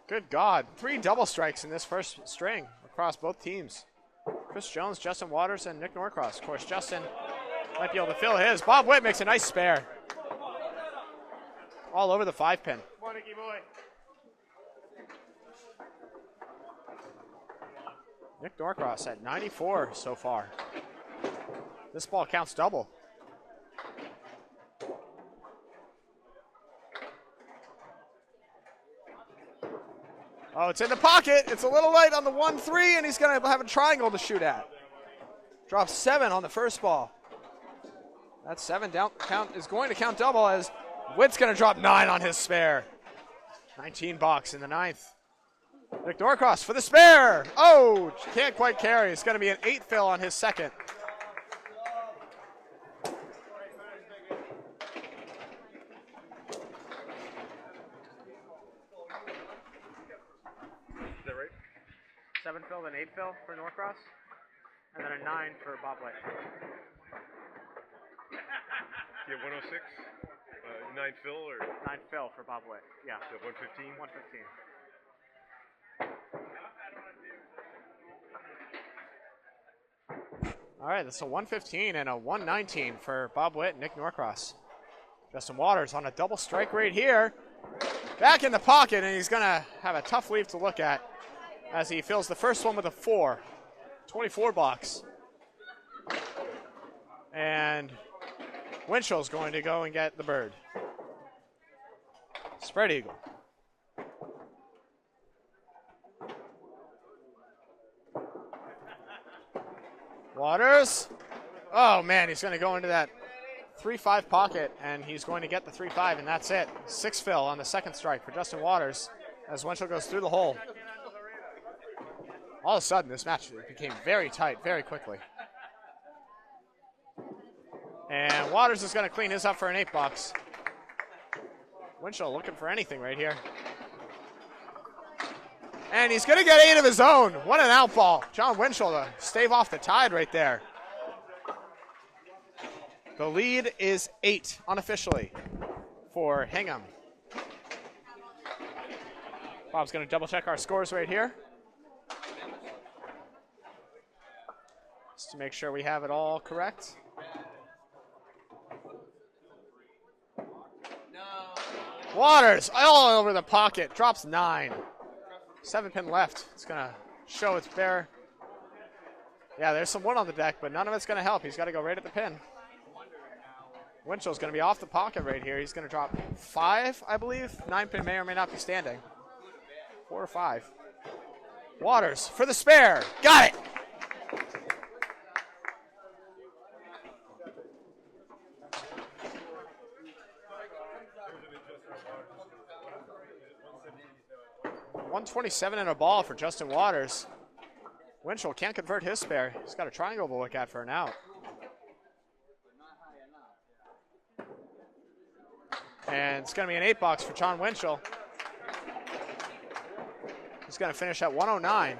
Good God. 3 double strikes in this first string across both teams. Chris Jones, Justin Waters, and Nick Norcross. Of course, Justin might be able to fill his. Bob Witt makes a nice spare. All over the 5 pin. Nick Norcross at 94 so far. This ball counts double. Oh, it's in the pocket. It's a little light on the 1-3, and he's going to have a triangle to shoot at. Drops 7 on the first ball. That 7 down count is going to count double as Witt's going to drop 9 on his spare. 19 bucks in the 9th. Nick Norcross for the spare. Oh, can't quite carry. It's going to be an 8 fill on his second. Is that right? 7 fill, then 8 fill for Norcross, and then a 9 for Bob White. Yeah, 106. 9 fill or 9 fill for Bob White. Yeah. 115. 115. All right, that's a 115 and a 119 for Bob Witt and Nick Norcross. Justin Waters on a double strike right here. Back in the pocket, and he's going to have a tough leave to look at as he fills the first one with a 4. 24 bucks. And Winchell's going to go and get the bird. Spread eagle. Waters. Oh, man, he's going to go into that 3-5 pocket, and he's going to get the 3-5, and that's it. 6 fill on the second strike for Justin Waters as Winchell goes through the hole. All of a sudden, this match became very tight very quickly. And Waters is going to clean his up for an 8 bucks. Winchell looking for anything right here. And he's going to get 8 of his own. What an out ball. John Winchell to stave off the tide right there. The lead is 8 unofficially for Hingham. Bob's going to double check our scores right here, just to make sure we have it all correct. Waters all over the pocket, drops 9. 7 pin left. It's going to show its bare. Yeah, there's some wood on the deck, but none of it's going to help. He's got to go right at the pin. Winchell's going to be off the pocket right here. He's going to drop 5, I believe. 9 pin may or may not be standing. 4 or 5. Waters for the spare. Got it. $127 and a ball for Justin Waters. Winchell can't convert his spare. He's got a triangle to look at for an out. And it's going to be an 8 bucks for John Winchell. He's going to finish at 109.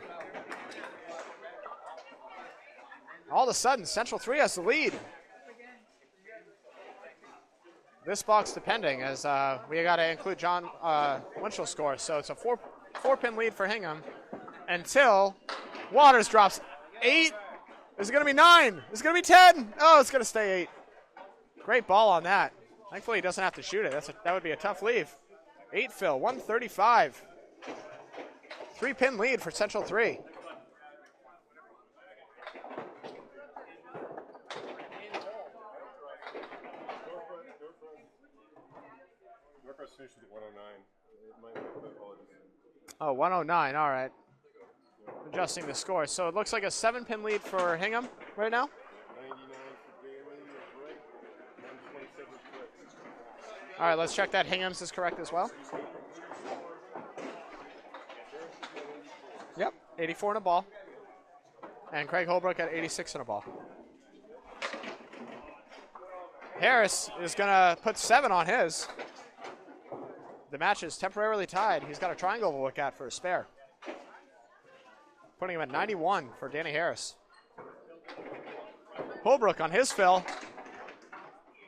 All of a sudden, Central 3 has the lead. This box depending, as we got to include John Winchell's score. So it's a 4-pin lead for Hingham until Waters drops 8. Is it going to be 9? Is it going to be 10? Oh, it's going to stay 8. Great ball on that. Thankfully, he doesn't have to shoot it. That would be a tough leave. 8 fill, 135. 3-pin lead for Central 3. Norcross finishes at 109. Oh, 109, all right. Adjusting the score. So it looks like a 7-pin lead for Hingham right now. 99 for Daley is right. 127 correct. All right, let's check that Hingham's is correct as well. Yep, 84 and a ball. And Craig Holbrook at 86 and a ball. Harris is going to put 7 on his. The match is temporarily tied. He's got a triangle to look at for a spare. Putting him at 91 for Danny Harris. Holbrook on his fill.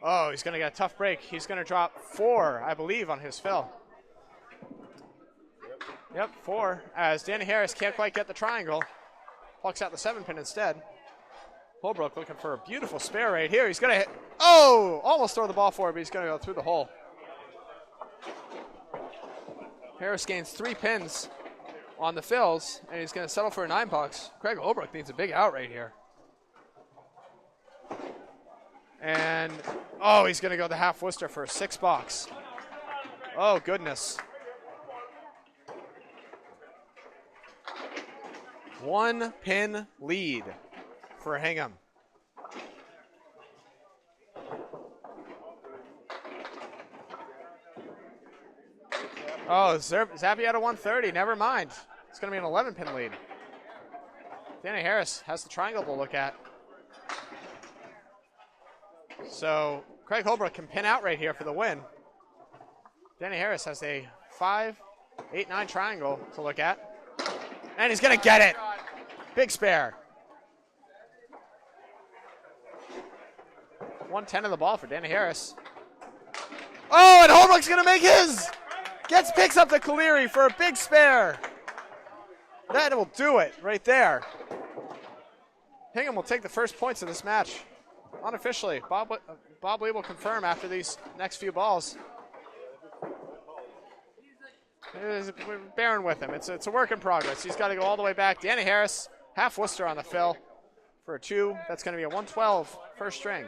Oh, he's going to get a tough break. He's going to drop 4, I believe, on his fill. Yep, 4. As Danny Harris can't quite get the triangle. Plucks out the 7-pin instead. Holbrook looking for a beautiful spare right here. He's going to hit. Oh, almost throw the ball forward, but he's going to go through the hole. Harris gains 3 pins on the fills, and he's going to settle for a 9 bucks. Craig Holbrook needs a big out right here. And, oh, he's going to go the half Worcester for a 6 bucks. Oh, goodness. 1-pin lead for Hingham. Oh, Zappy out of 130. Never mind. It's going to be an 11-pin lead. Danny Harris has the triangle to look at. So Craig Holbrook can pin out right here for the win. Danny Harris has a 5, 8, 9 triangle to look at. And he's going to get it. Big spare. 110 of the ball for Danny Harris. Oh, and Holbrook's going to make his. Picks up the Caleri for a big spare. That will do it right there. Hingham will take the first points of this match. Unofficially, Bob Lee will confirm after these next few balls. We're bearing with him. It's a work in progress. He's got to go all the way back. Danny Harris, half Worcester on the fill for a 2. That's going to be a 112 first string.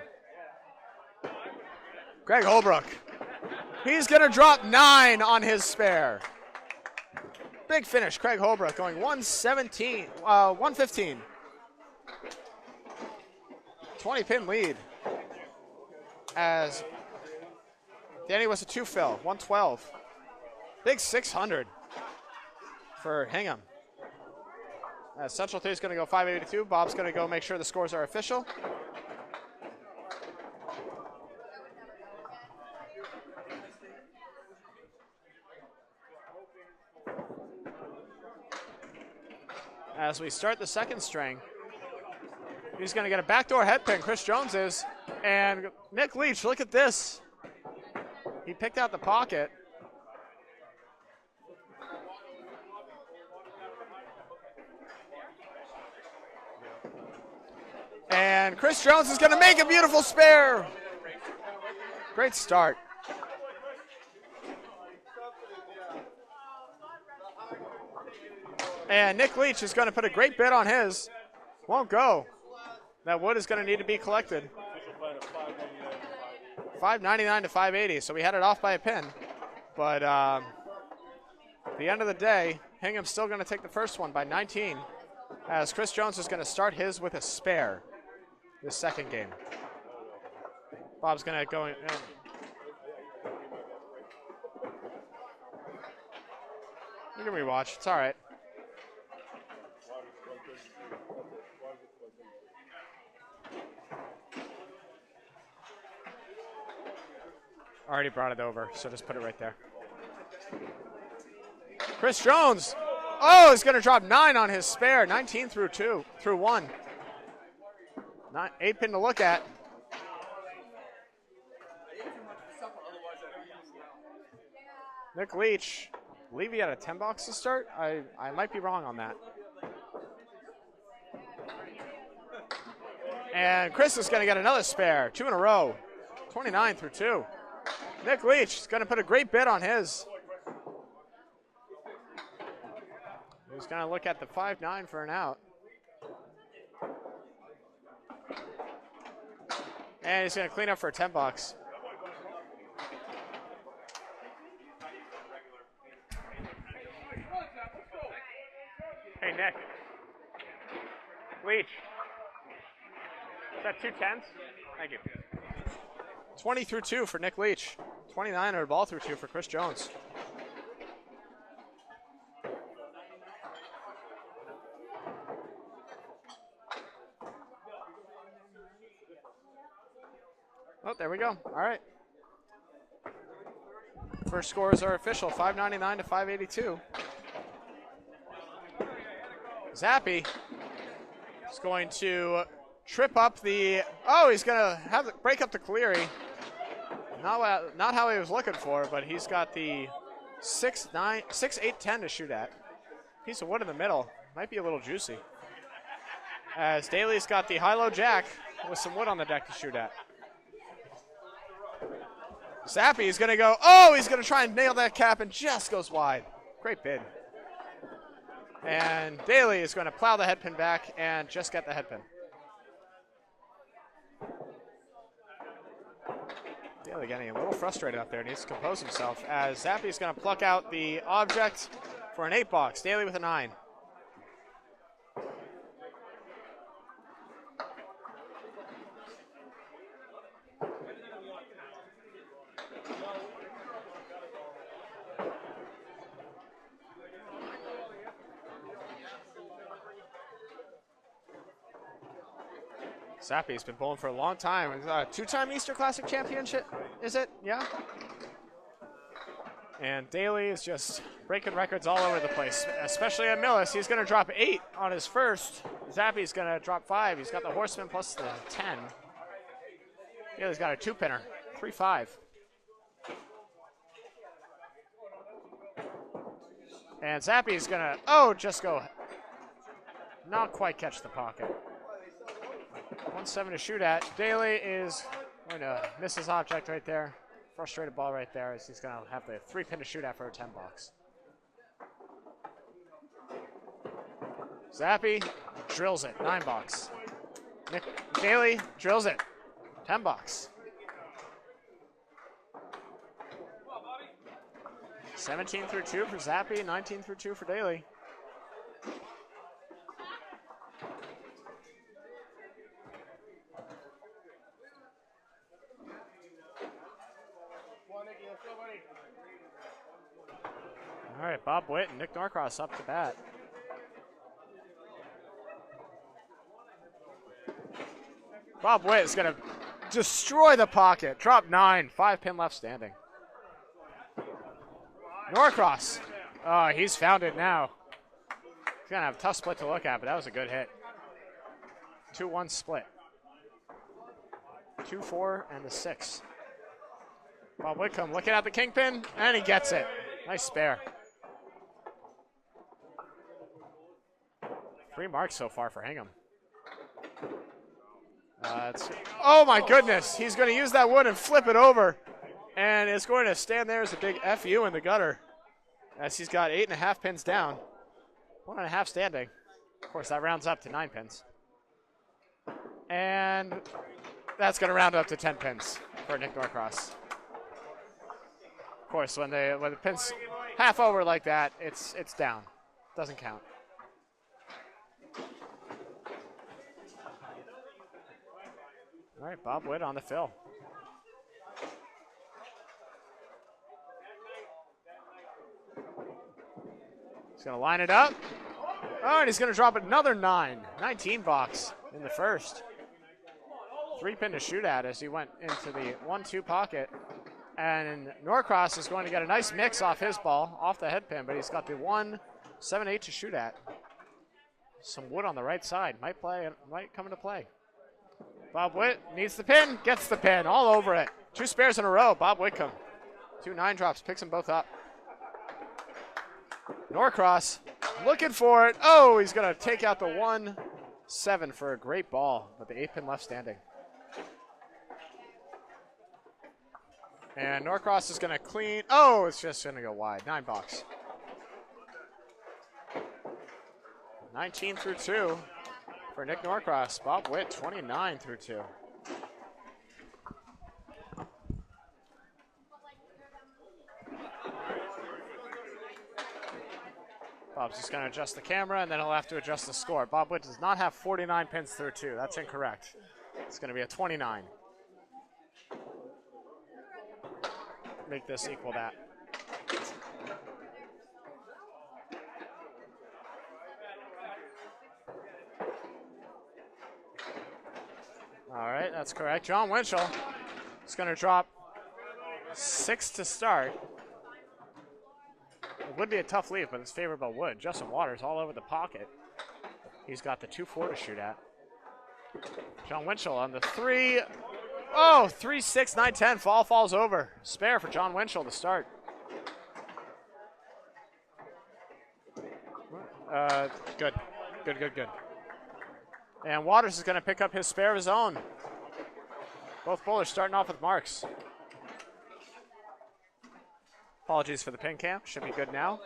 Greg Holbrook. He's going to drop 9 on his spare. Big finish. Craig Holbrook going 115. 20-pin lead. As Danny was a 2 fill, 112. Big 600 for Hingham. Central 3 is going to go 582. Bob's going to go make sure the scores are official. As we start the second string, he's going to get a backdoor head pin, Chris Jones is. And Nick Leach, look at this. He picked out the pocket. And Chris Jones is going to make a beautiful spare. Great start. And Nick Leach is going to put a great bid on his. Won't go. That wood is going to need to be collected. $5.99 to $5.80, so we had it off by a pin. But at the end of the day, Hingham's still going to take the first one by 19, as Chris Jones is going to start his with a spare this second game. Bob's going to go in. You can rewatch. It's all right. Already brought it over, so just put it right there. Chris Jones. Oh, he's going to drop 9 on his spare. 19 through 1. 8 pin to look at. Nick Leach. I believe he had a 10 box to start. I might be wrong on that. And Chris is going to get another spare. 2 in a row. 29 through 2. Nick Leach is going to put a great bid on his. He's going to look at the 5-9 for an out. And he's going to clean up for a 10 bucks. Hey, Nick. Leach. Is that 2 10s? Thank you. 20 through 2 for Nick Leach. 29 or ball through 2 for Chris Jones. Oh, there we go. All right. First scores are official, $5.99 to $5.82. Zappi is going to trip up the. Oh, he's going to break up the Caleri. Not how he was looking for, but he's got the 6, 8, 10 to shoot at. Piece of wood in the middle. Might be a little juicy. As Daley's got the high-low jack with some wood on the deck to shoot at. Zappy is going to go. Oh, he's going to try and nail that cap and just goes wide. Great bid. And Daley is going to plow the head pin back and just get the head pin. Daley getting a little frustrated up there. Needs to compose himself as Zappy is going to pluck out the object for an 8 box. Daley with a 9. Zappi's been bowling for a long time. Two-time Easter Classic championship, is it? Yeah. And Daley is just breaking records all over the place, especially at Millis. He's going to drop 8 on his first. Zappi's going to drop 5. He's got the Horseman plus the 10. Daley's got a 2-pinner, 3-5. And Zappi's going to, just go, not quite catch the pocket. 1-7 to shoot at. Daley is going to miss his object right there. Frustrated ball right there as he's going to have the 3-pin to shoot at for a 10 bucks. Zappi drills it, 9 bucks. Daley drills it, 10 bucks. 17 through 2 for Zappi, 19 through 2 for Daley. All right, Bob Witt and Nick Norcross up to bat. Bob Witt is going to destroy the pocket. Drop 9, 5-pin left standing. Norcross. Oh, he's found it now. He's going to have a tough split to look at, but that was a good hit. 2-1 split. 2-4 and the 6. Bob Whitcomb looking at the kingpin, and he gets it. Nice spare. 3 marks so far for Hingham. Oh my goodness, he's going to use that wood and flip it over. And it's going to stand there as a big FU in the gutter. As he's got 8.5 pins down. 1.5 standing. Of course, that rounds up to 9 pins. And that's going to round up to 10 pins for Nick Norcross. Of course, when the pin's half over like that, it's down. Doesn't count. All right, Bob Witt on the fill. He's going to line it up. Oh, and he's going to drop another 9. 19 box in the first. 3-pin to shoot at as he went into the 1-2 pocket. And Norcross is going to get a nice mix off his ball, off the head pin, but he's got the 1-7-8 to shoot at. Some wood on the right side. Might come into play. Bob Witt needs the pin, gets the pin, all over it. 2 spares in a row, Bob Whitcomb. 2 9-drops, picks them both up. Norcross looking for it. Oh, he's going to take out the 1-7 for a great ball, with the 8-pin left standing. And Norcross is going to clean. Oh, it's just going to go wide. 9 bucks. 19 through 2 for Nick Norcross. Bob Witt, 29 through 2. Bob's just going to adjust the camera, and then he'll have to adjust the score. Bob Witt does not have 49 pins through 2. That's incorrect. It's going to be a 29. Make this equal that. All right, that's correct. John Winchell is going to drop 6 to start. It would be a tough lead, but it's favored by wood. Justin Waters all over the pocket. He's got the 2-4 to shoot at. John Winchell on the 3. Oh, 3-6, 9-10. Falls over. Spare for John Winchell to start. Good. And Waters is going to pick up his spare of his own. Both bowlers starting off with marks. Apologies for the pin cam. Should be good now.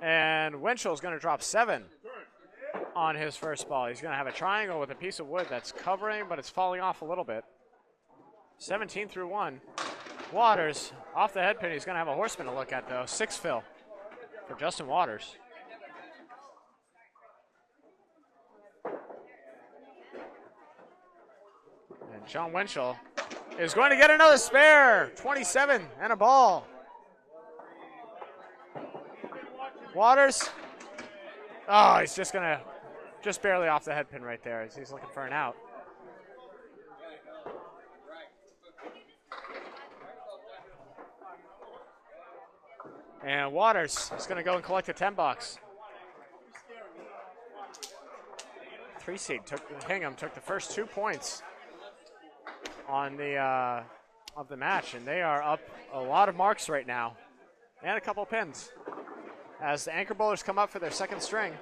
And Winchell's going to drop 7 on his first ball. He's going to have a triangle with a piece of wood that's covering, but it's falling off a little bit. 17 through 1. Waters off the head pin. He's going to have a horseman to look at, though. 6 fill for Justin Waters. And John Winchell is going to get another spare. 27 and a ball. Waters. Oh, he's just going to, just barely off the head pin right there. He's looking for an out. And Waters is going to go and collect a 10 bucks. 3 seed Hingham took the first 2 points on the of the match, and they are up a lot of marks right now, and a couple of pins as the anchor bowlers come up for their second string.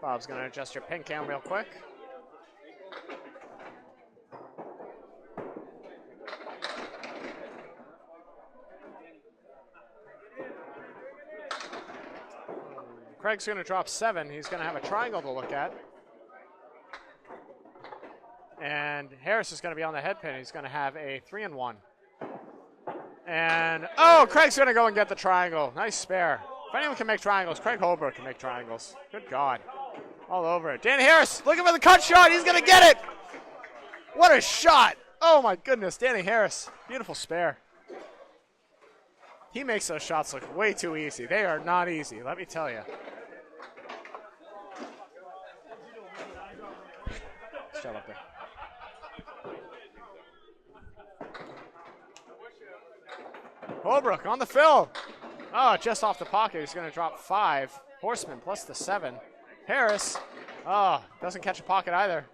Bob's going to adjust your pin cam real quick. Craig's going to drop 7. He's going to have a triangle to look at. And Harris is going to be on the head pin. He's going to have a 3-1. And, oh, Craig's going to go and get the triangle. Nice spare. If anyone can make triangles, Craig Holbrook can make triangles. Good God. All over it. Danny Harris looking for the cut shot. He's going to get it. What a shot. Oh, my goodness. Danny Harris. Beautiful spare. He makes those shots look way too easy. They are not easy, let me tell you. Shut up there. Holbrook on the fill. Oh, just off the pocket. He's going to drop 5. Horseman plus the 7. Harris. Oh, doesn't catch a pocket either.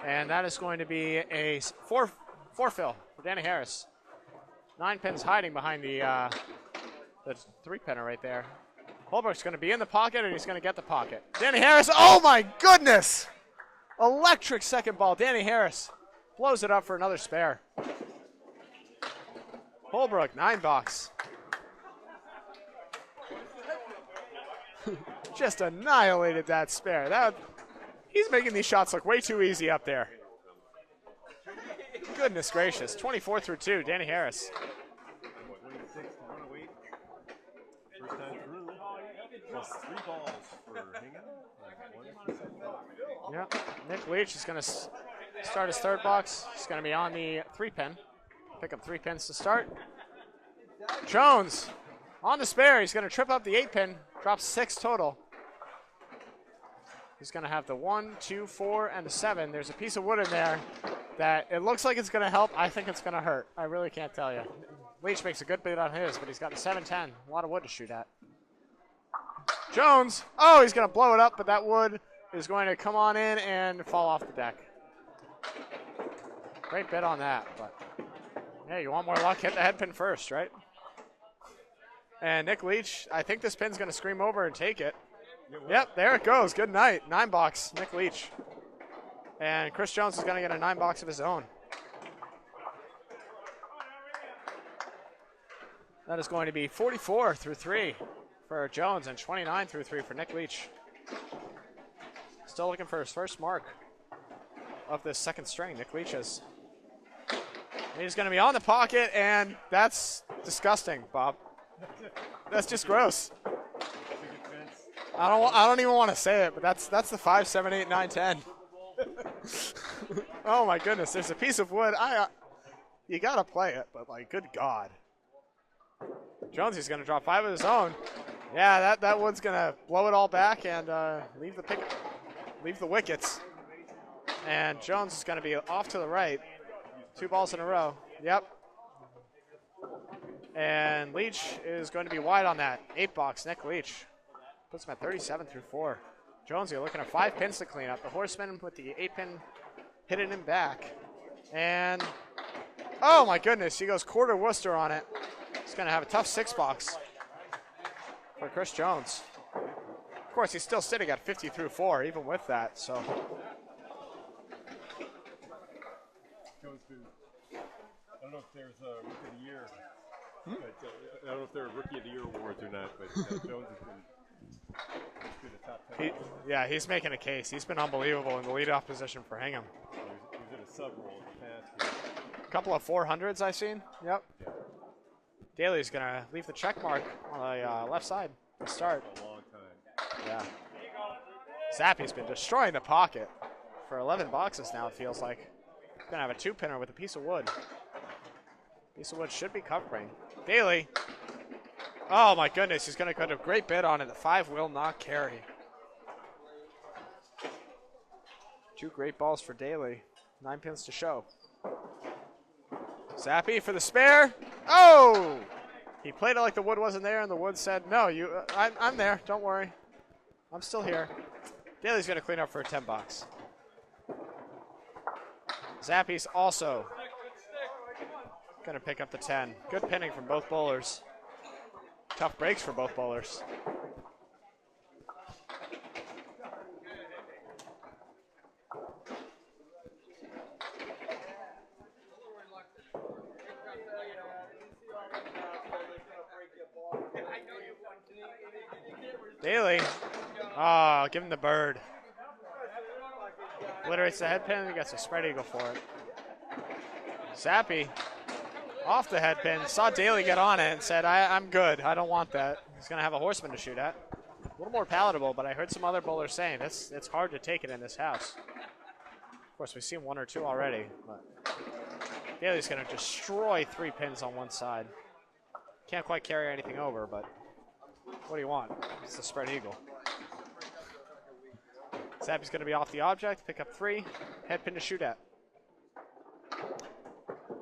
And that is going to be a 4 fill for Danny Harris. 9 pins hiding behind the 3-pinner right there. Holbrook's going to be in the pocket, and he's going to get the pocket. Danny Harris, oh my goodness! Electric second ball. Danny Harris blows it up for another spare. Holbrook, 9 bucks. Just annihilated that spare. He's making these shots look way too easy up there. Goodness gracious. 24 through 2, Danny Harris. 26 to 108. First time through. Plus 3 balls for Hingham. Yep. Nick Leach is going to start his 3rd box. He's going to be on the 3-pin. Pick up 3 pins to start. Jones on the spare. He's going to trip up the 8-pin. Drop 6 total. He's going to have the 1, 2, 4, and the 7. There's a piece of wood in there that it looks like it's going to help. I think it's going to hurt. I really can't tell you. Leach makes a good bid on his, but he's got the 7-10. A lot of wood to shoot at. Jones. Oh, he's going to blow it up, but that wood is going to come on in and fall off the deck. Great bid on that, but yeah, you want more luck, hit the head pin first, right? And Nick Leach, I think this pin's going to scream over and take it. Yep, there it goes. Good night. 9 bucks, Nick Leach. And Chris Jones is going to get a 9 bucks of his own. That is going to be 44 through 3 for Jones and 29 through 3 for Nick Leach. Still looking for his first mark of this second string. Nick Leach is. He's going to be on the pocket, and that's disgusting, Bob. That's just gross. I don't even want to say it, but that's the 5, 7, 8, 9, 10. Oh my goodness, there's a piece of wood. You gotta play it, but like, good God. Jonesy's gonna drop 5 of his own. Yeah, that wood's gonna blow it all back and leave the wickets. And Jones is gonna be off to the right. 2 balls in a row. Yep. And Leach is going to be wide on that. 8 box, Nick Leach. Puts him at 37 through 4. Jonesy looking at 5 pins to clean up. The Horseman with the 8-pin hitting him back. And, oh my goodness, he goes quarter Worcester on it. He's going to have a tough 6 box for Chris Jones. Of course, he's still sitting at 50 through 4, even with that, so. I don't know if there's a Rookie of the Year. But, I don't know if there are Rookie of the Year awards or not, but Jones has been to the top 10. He's making a case. He's been unbelievable in the leadoff position for Hingham. He's in a sub role in the past. A couple of 400s I've seen. Yep. Yeah. Daley's going to leave the check mark on the left side to start. A long time. Yeah. Zappy's been destroying the pocket for 11 boxes now, it feels like. He's going to have a 2-pinner with a piece of wood. Piece of wood should be covering. Daley. Oh, my goodness. He's going to get a great bid on it. The 5 will not carry. 2 great balls for Daley. 9 pins to show. Zappy for the spare. Oh! He played it like the wood wasn't there, and the wood said, no, I'm there. Don't worry. I'm still here. Daley's going to clean up for a 10 bucks. Zappy's also going to pick up the 10. Good pinning from both bowlers. Tough breaks for both bowlers. Daley. Oh, give him the bird. Obliterates the head pin. He gets a spread eagle for it. Zappy off the head pin. Saw Daley get on it and said, I'm good. I don't want that. He's going to have a horseman to shoot at. A little more palatable, but I heard some other bowlers saying it's hard to take it in this house. Of course, we've seen 1 or 2 already. But Daley's going to destroy 3 pins on one side. Can't quite carry anything over, but what do you want? It's the spread eagle. Zappy's going to be off the object, pick up 3, head pin to shoot at.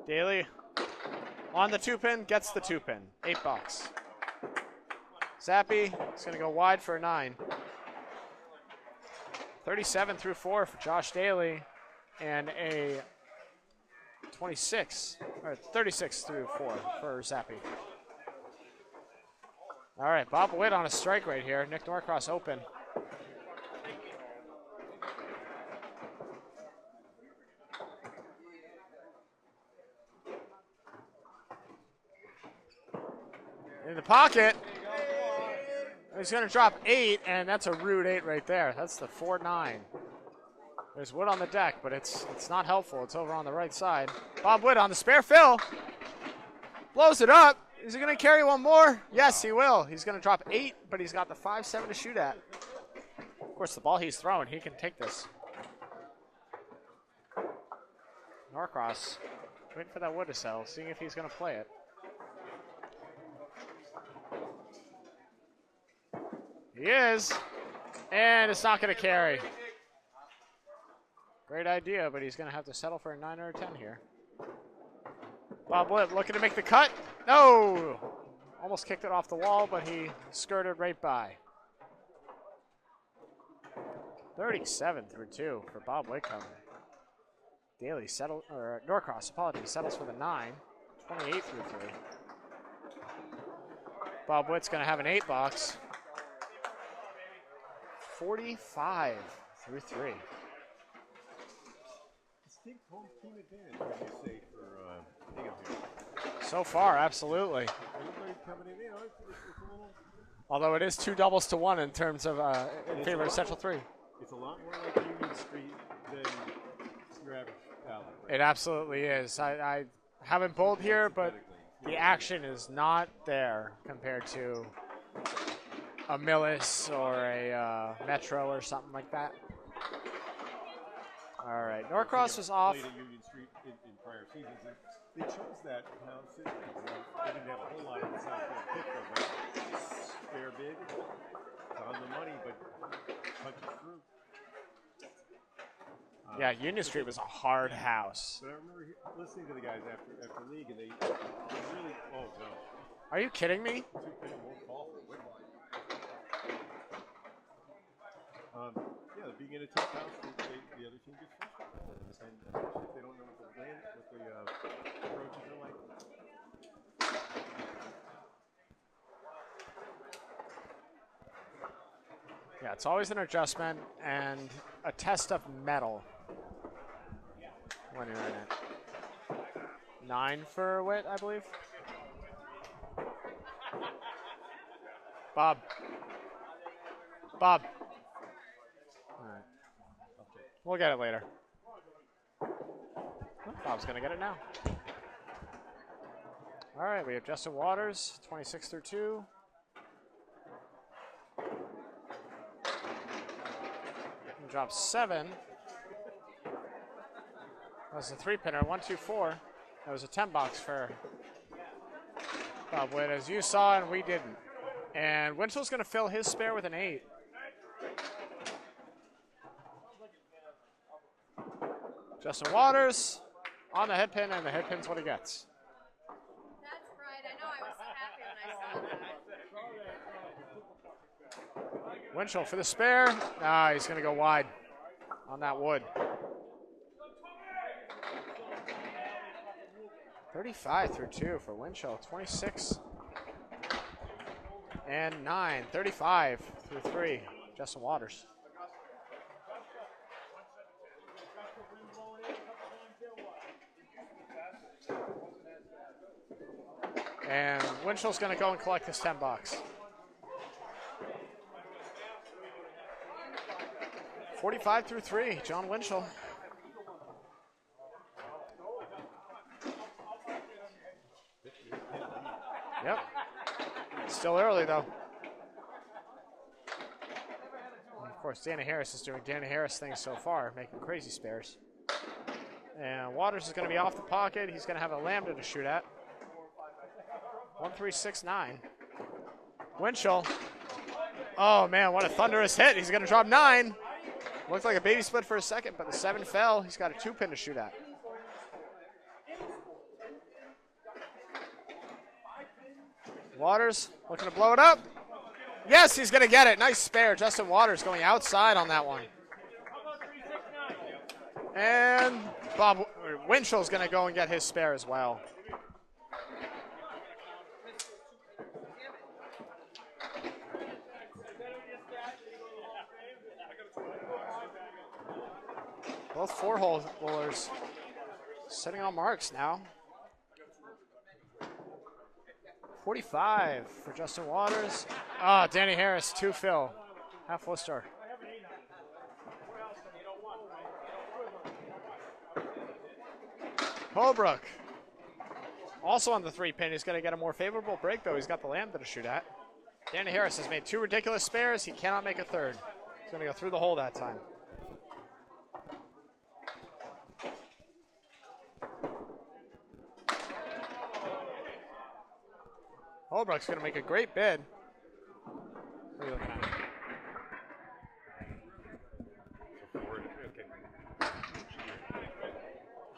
Daley on the 2-pin, gets the 2-pin, 8 bucks. Zappy is going to go wide for a 9. 37 through 4 for Josh Daley, and a 36 through 4 for Zappy. All right, Bob Witt on a strike right here. Nick Norcross open. In the pocket. He's going to drop 8, and that's a rude 8 right there. That's the 4-9. There's wood on the deck, but it's not helpful. It's over on the right side. Bob Witt on the spare fill. Blows it up. Is he going to carry 1 more? Yes, he will. He's going to drop 8, but he's got the 5-7 to shoot at. Of course, the ball he's throwing, he can take this. Norcross waiting for that wood to settle, seeing if he's going to play it. He is, and it's not going to carry. Great idea, but he's going to have to settle for a 9 or a 10 here. Bob Witt looking to make the cut. No! Almost kicked it off the wall, but he skirted right by. 37 through 2 for Bob Whitcomb. Daley settled, or Norcross, apologies, settles for the 9. 28 through 3. Bob Witt's going to have an 8 box. 45 through 3. Distinct home team advantage, would you say, for Hingham here? So far, absolutely. Everybody coming in, it's a little... Although it is 2 doubles to 1 in terms of in favor of Central 3. It's a lot more like Union Street than your average ballot. Right? It absolutely is. I haven't bowled here, but the action is not there compared to a Millis or a Metro or something like that. All right, Norcross was off. Played at Union Street in prior seasons. And they chose that house. They didn't have a whole lot in the South Field Pittsburgh, but fair bid. It's on the money, but punches through. Yeah, Union Street was a hard house. But I remember listening to the guys after league, and they really, oh no. Are you kidding me? Won't fall for Whitcomb. Yeah, being in a tough house, the other team gets frustrated. And especially if they don't know what the approaches are like. Yeah, it's always an adjustment and a test of metal when you're in it. 9 for Witt, I believe. Bob. All right. We'll get it later. Oh, Bob's going to get it now. All right, we have Justin Waters, 26 through 2. drop 7. That was a 3-pinner, 1, 2, 4. That was a 10 box for Bob Witt, as you saw, and we didn't. And Winchell's going to fill his spare with an 8. Justin Waters on the head pin, and the head pin's what he gets. That's right. I know. I was happy when I saw that. Winchell for the spare. Ah, he's going to go wide on that wood. 35 through 2 for Winchell. 26 and 9. 35 through 3. Justin Waters. And Winchell's going to go and collect his 10 box. 45 through 3, John Winchell. Yep. Still early, though. And of course, Danny Harris is doing Danny Harris things so far, making crazy spares. And Waters is going to be off the pocket. He's going to have a lambda to shoot at. 1-3-6-9. Winchell. Oh, man, what a thunderous hit. He's going to drop 9. Looked like a baby split for a second, but the 7 fell. He's got a 2-pin to shoot at. Waters looking to blow it up. Yes, he's going to get it. Nice spare. Justin Waters going outside on that one. And Bob Winchell's going to go and get his spare as well. Both 4-hole bowlers sitting on marks now. 45 for Justin Waters. Ah, Danny Harris, 2 fill. Half Worcester. Holbrook. Also on the 3-pin. He's going to get a more favorable break, though. He's got the lambda to shoot at. Danny Harris has made 2 ridiculous spares. He cannot make a third. He's going to go through the hole that time. Holbrook's going to make a great bid. What are you looking at?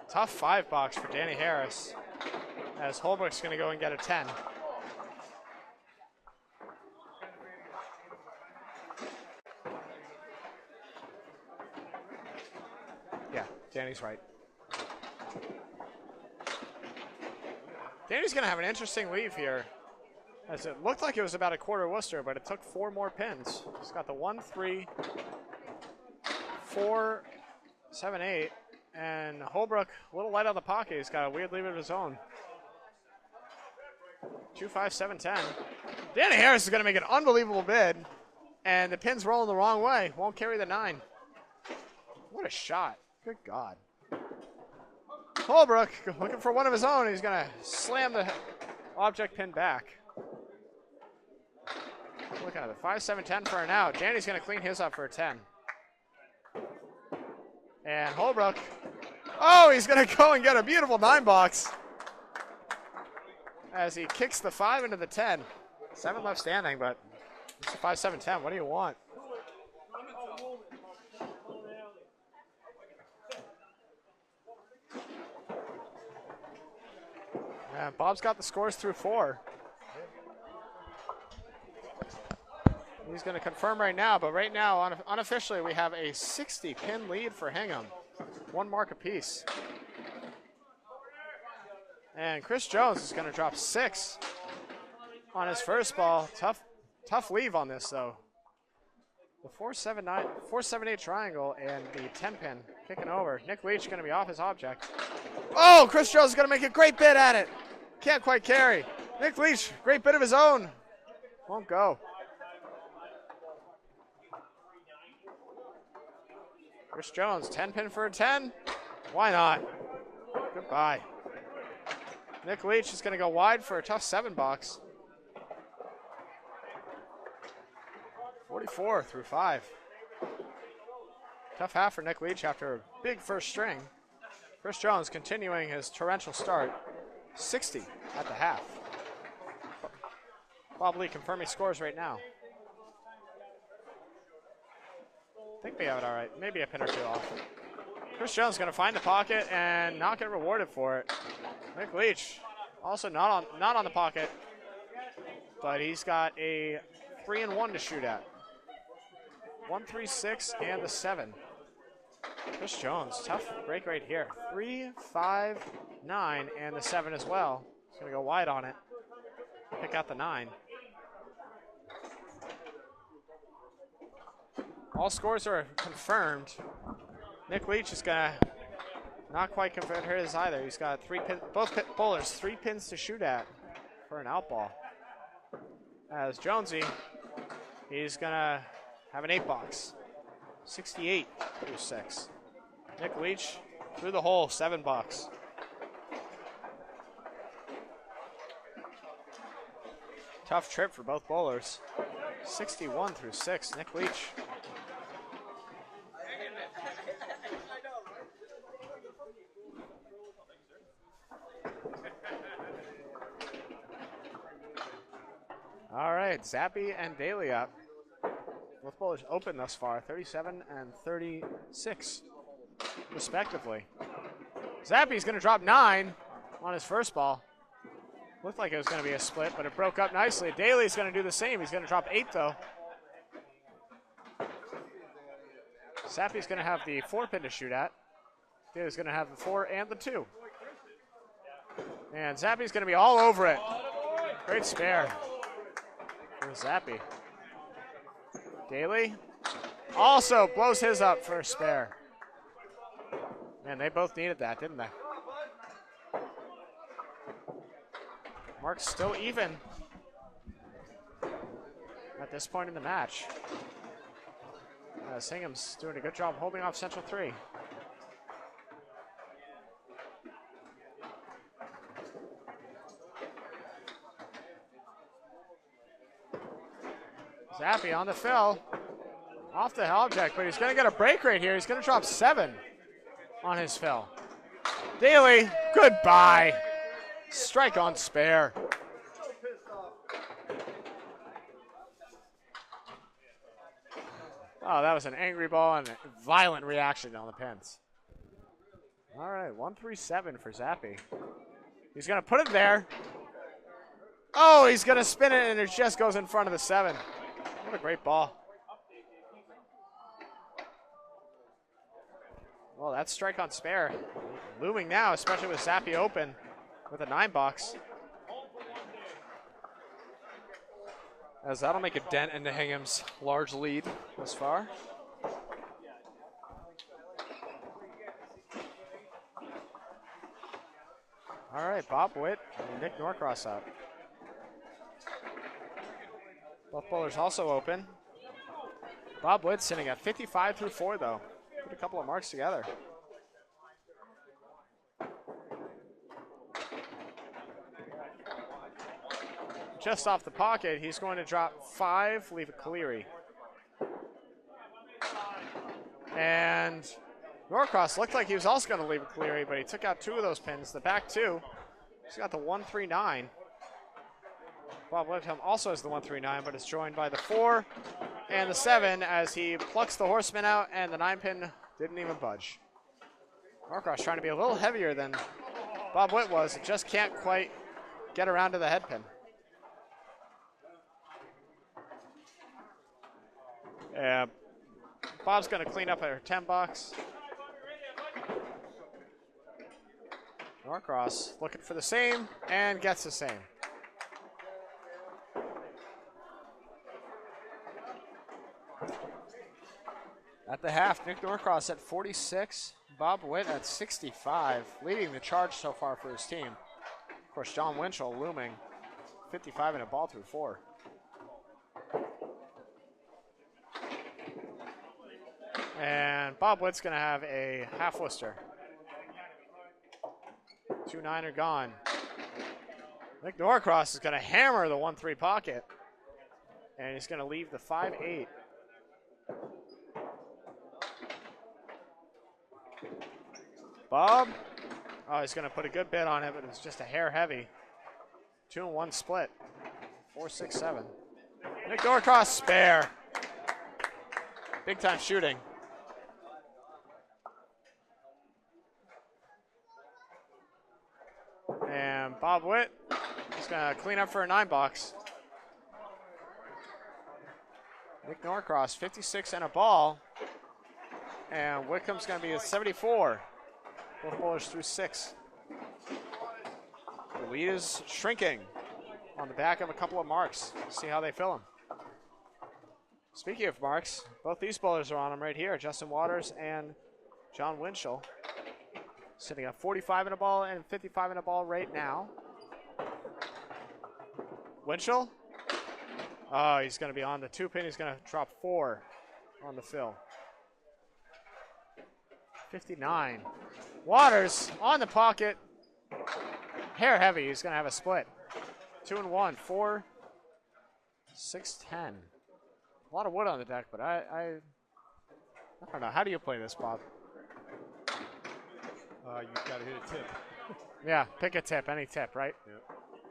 Tough 5 box for Danny Harris, as Holbrook's going to go and get a 10. Yeah, Danny's right. Danny's going to have an interesting leave here, as it looked like it was about a quarter Worcester, but it took 4 more pins. He's got the 1, 3, 4, 7, 8, and Holbrook a little light on the pocket. He's got a weird leave of his own. 2, 5, 7, 10. Danny Harris is going to make an unbelievable bid, and the pin's rolling the wrong way. Won't carry the 9. What a shot. Good God. Holbrook looking for one of his own. He's going to slam the object pin back. Look at it, 5, 7, 10 for an out. Danny's going to clean his up for a 10. And Holbrook, oh, he's going to go and get a beautiful 9 box as he kicks the 5 into the 10. 7 left standing, but it's a 5, 7, 10. What do you want? And Bob's got the scores through 4. He's going to confirm right now, but right now, unofficially, we have a 60-pin lead for Hangam. 1 mark apiece. And Chris Jones is going to drop 6 on his first ball. Tough leave on this, though. The 4-7-8 triangle and the 10-pin kicking over. Nick Leach going to be off his object. Oh, Chris Jones is going to make a great bid at it. Can't quite carry. Nick Leach, great bid of his own. Won't go. Chris Jones, 10-pin for a 10. Why not? Goodbye. Nick Leach is going to go wide for a tough 7 box. 44 through 5. Tough half for Nick Leach after a big first string. Chris Jones continuing his torrential start. 60 at the half. Bob Lee confirming scores right now. I think we have it all right. Maybe a pin or two off. Chris Jones going to find the pocket and not get rewarded for it. Nick Leach also not on the pocket, but he's got a 3-1 to shoot at. 1, 3, 6, and the 7. Chris Jones, tough break right here. 3, 5, 9, and the 7 as well. He's going to go wide on it. Pick out the 9. All scores are confirmed. Nick Leach is going to not quite confirm his either. He's got both bowlers 3 pins to shoot at for an out ball. As Jonesy, he's going to have an 8 box. 68 through 6. Nick Leach through the hole, 7 box. Tough trip for both bowlers. 61 through 6. Nick Leach. All right, Zappy and Daly up. Both bowlers open thus far, 37 and 36, respectively. Zappy's going to drop 9 on his first ball. Looked like it was going to be a split, but it broke up nicely. Daly's going to do the same. He's going to drop 8, though. Zappy's going to have the 4 pin to shoot at. Daly's going to have the 4 and the 2. And Zappy's going to be all over it. Great spare for Zappy. Daly also blows his up for a spare. Man, they both needed that, didn't they? Mark's still even at this point in the match. As Hingham's doing a good job holding off Central 3. Zappy on the fill. Off the object, but he's going to get a break right here. He's going to drop 7 on his fill. Daly, goodbye. Strike on spare. Oh, that was an angry ball and a violent reaction on the pins. All right, 137 for Zappy. He's going to put it there. Oh, he's going to spin it, and it just goes in front of the 7. What a great ball. Well, that's strike on spare. Looming now, especially with Zappy open with a 9 box. As that'll make a dent into Hingham's large lead thus far. All right, Bob Witt and Nick Norcross out. Both bowlers also open. Bob Witt sitting at 55 through 4, though. Put a couple of marks together. Just off the pocket, he's going to drop 5, leave a Cleary. And Norcross looked like he was also going to leave a Cleary, but he took out 2 of those pins. The back 2, he's got the 139. Bob Whitcomb also has the 139, but it's joined by the 4 and the 7 as he plucks the horseman out, and the 9 pin didn't even budge. Norcross trying to be a little heavier than Bob Witt was. It just can't quite get around to the head pin. Yeah, Bob's going to clean up her 10 box. Norcross looking for the same and gets the same. At the half, Nick Norcross at 46, Bob Witt at 65, leading the charge so far for his team. Of course, John Winchell looming, 55 and a ball through 4. And Bob Witt's going to have a half Worcester. 2-9 are gone. Nick Norcross is going to hammer the 1-3 pocket. And he's going to leave the 5-8. Bob. Oh, he's going to put a good bid on it, but it's just a hair heavy. 2-1 split. 4-6-7. Nick Norcross spare. Big time shooting. And Bob Witt is going to clean up for a 9-box. Nick Norcross, 56 and a ball. And Whitcomb's going to be at 74. Both bowlers through 6. The lead is shrinking on the back of a couple of marks. See how they fill them. Speaking of marks, both these bowlers are on them right here. Justin Waters and John Winchell. Sitting at 45 in a ball and 55 in a ball right now. Winchell. Oh, he's going to be on the 2-pin. He's going to drop 4 on the fill. 59. Waters on the pocket. Hair heavy. He's going to have a split. 2-1. 4, 6, 10. A lot of wood on the deck, but I don't know. How do you play this, Bob? You got to hit a tip. Yeah, pick a tip. Any tip, right? Yep.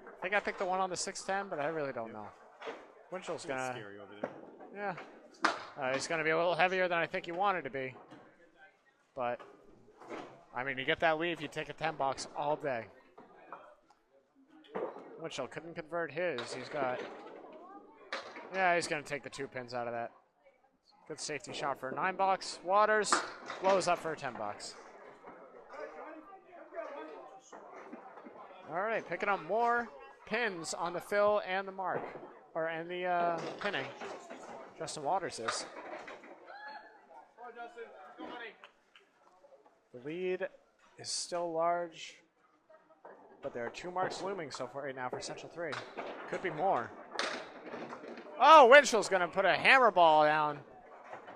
I think I picked the one on the 6-10, but I really don't know. Winchell's going to... Scary over there. Yeah. He's going to be a little heavier than I think he wanted to be. But, I mean, you get that lead, you take a 10-box all day. Winchell couldn't convert his. He's got... Yeah, he's going to take the 2 pins out of that. Good safety shot for a 9-box. Waters blows up for a 10-box. All right, picking up more pins on the fill and the mark. And the pinning. Justin Waters is. The lead is still large, but there are 2 marks looming so far right now for Central 3. Could be more. Oh, Winchell's going to put a hammer ball down.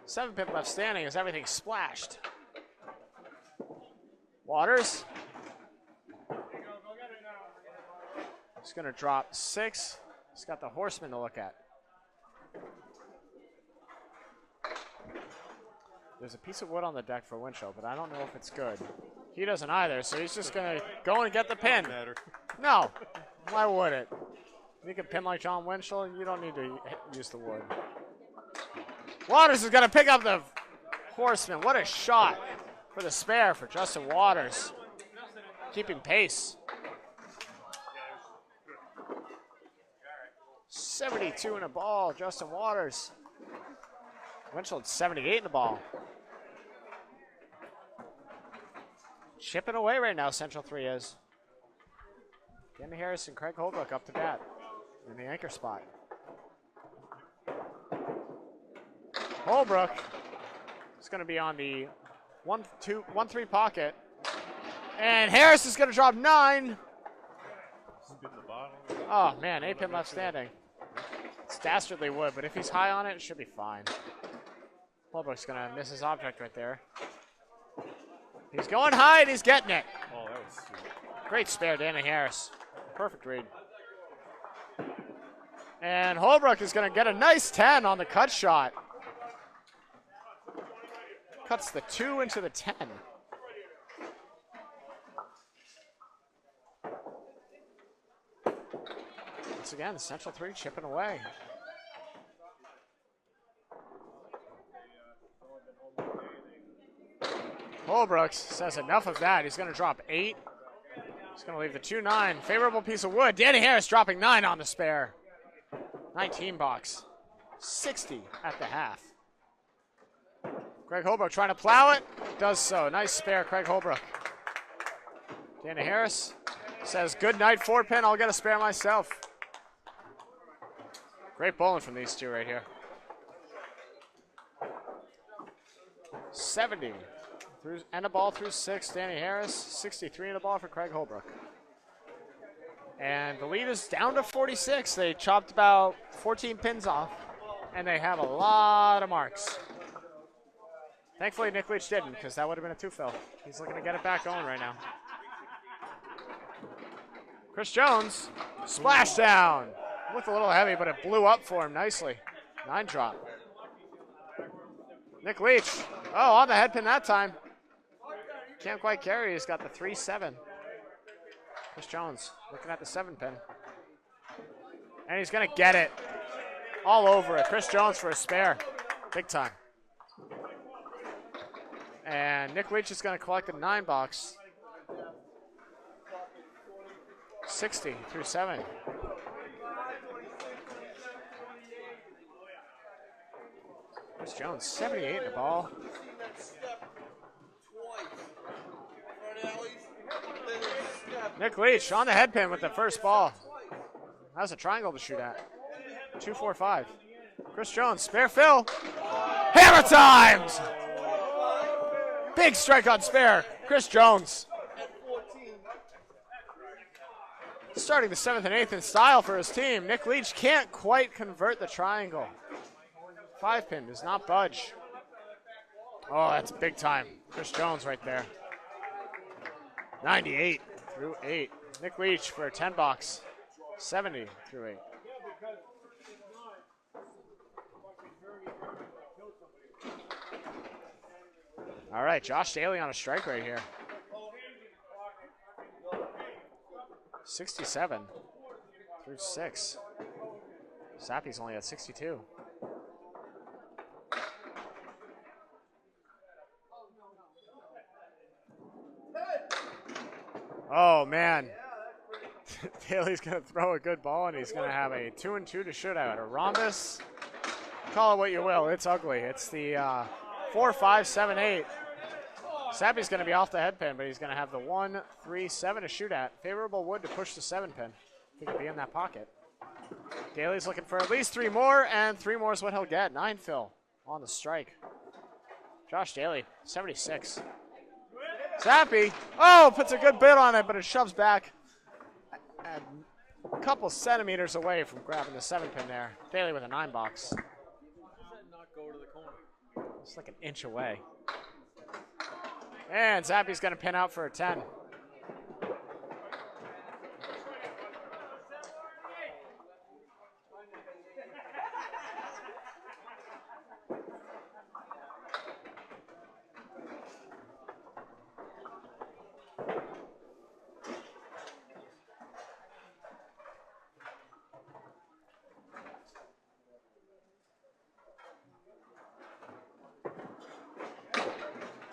7-pin left standing as everything splashed. Waters. He's going to drop 6. He's got the horseman to look at. There's a piece of wood on the deck for Winchell, but I don't know if it's good. He doesn't either, so he's just going to go and get the pin. Doesn't matter. No. Why would it? You can pin like John Winchell, you don't need to use the wood. Waters is going to pick up the horseman. What a shot for the spare for Justin Waters. Keeping pace. 72 in a ball, Justin Waters. Winchell at 78 in the ball. Chipping away right now, Central 3 is. Danny Harris and Craig Holbrook up to bat in the anchor spot. Holbrook is going to be on the 1-3 pocket. And Harris is going to drop 9. Oh, man, 8-pin left standing. It's dastardly wood, but if he's high on it, it should be fine. Holbrook's going to miss his object right there. He's going high, and he's getting it. Oh, that was sweet. Great spare, Danny Harris. Perfect read. And Holbrook is going to get a nice 10 on the cut shot. Cuts the 2 into the 10. Once again, Central 3 chipping away. Holbrook says enough of that. He's going to drop 8. He's going to leave the 2-9. Favorable piece of wood. Danny Harris dropping 9 on the spare. 19 box. 60 at the half. Craig Holbrook trying to plow it. Does so. Nice spare, Craig Holbrook. Danny Harris says, good night, 4-pin. I'll get a spare myself. Great bowling from these two right here. 70. And a ball through 6, Danny Harris. 63 and a ball for Craig Holbrook. And the lead is down to 46. They chopped about 14 pins off, and they have a lot of marks. Thankfully, Nick Leach didn't, because that would have been a 2-fill. He's looking to get it back going right now. Chris Jones, splash down. Looked a little heavy, but it blew up for him nicely. 9 drop. Nick Leach, oh, on the head pin that time. can't quite carry. He's got the 3-7. Chris Jones looking at the 7-pin. And he's going to get it. All over it. Chris Jones for a spare. Big time. And Nick Leach is going to collect the 9-box. 60 through 7. Chris Jones, 78 in the ball. Nick Leach on the head pin with the first ball. That's a triangle to shoot at. 2-4-5. Chris Jones, spare fill. Hammer times! Big strike on spare. Chris Jones. Starting the 7th and 8th in style for his team. Nick Leach can't quite convert the triangle. 5-pin does not budge. Oh, that's big time. Chris Jones right there. 98 through 8. Nick Leach for a 10-box. 70 through 8. All right, Josh Daley on a strike right here. 67 through 6. Zappi's only at 62. Oh, man. Daley's going to throw a good ball, and he's going to have a 2-2 to shoot out. A rhombus. Call it what you will. It's ugly. It's the 4-5-7-8. Zappi's going to be off the head pin, but he's going to have the 1-3-7 to shoot at. Favorable wood to push the 7-pin. He could be in that pocket. Daley's looking for at least 3 more, and 3 more is what he'll get. 9 fill on the strike. Josh Daley, 76. Zappi, oh, puts a good bit on it, but it shoves back a couple centimeters away from grabbing the 7-pin there. Daley with a 9-box. It's like an inch away. And Zappi's going to pin out for a 10.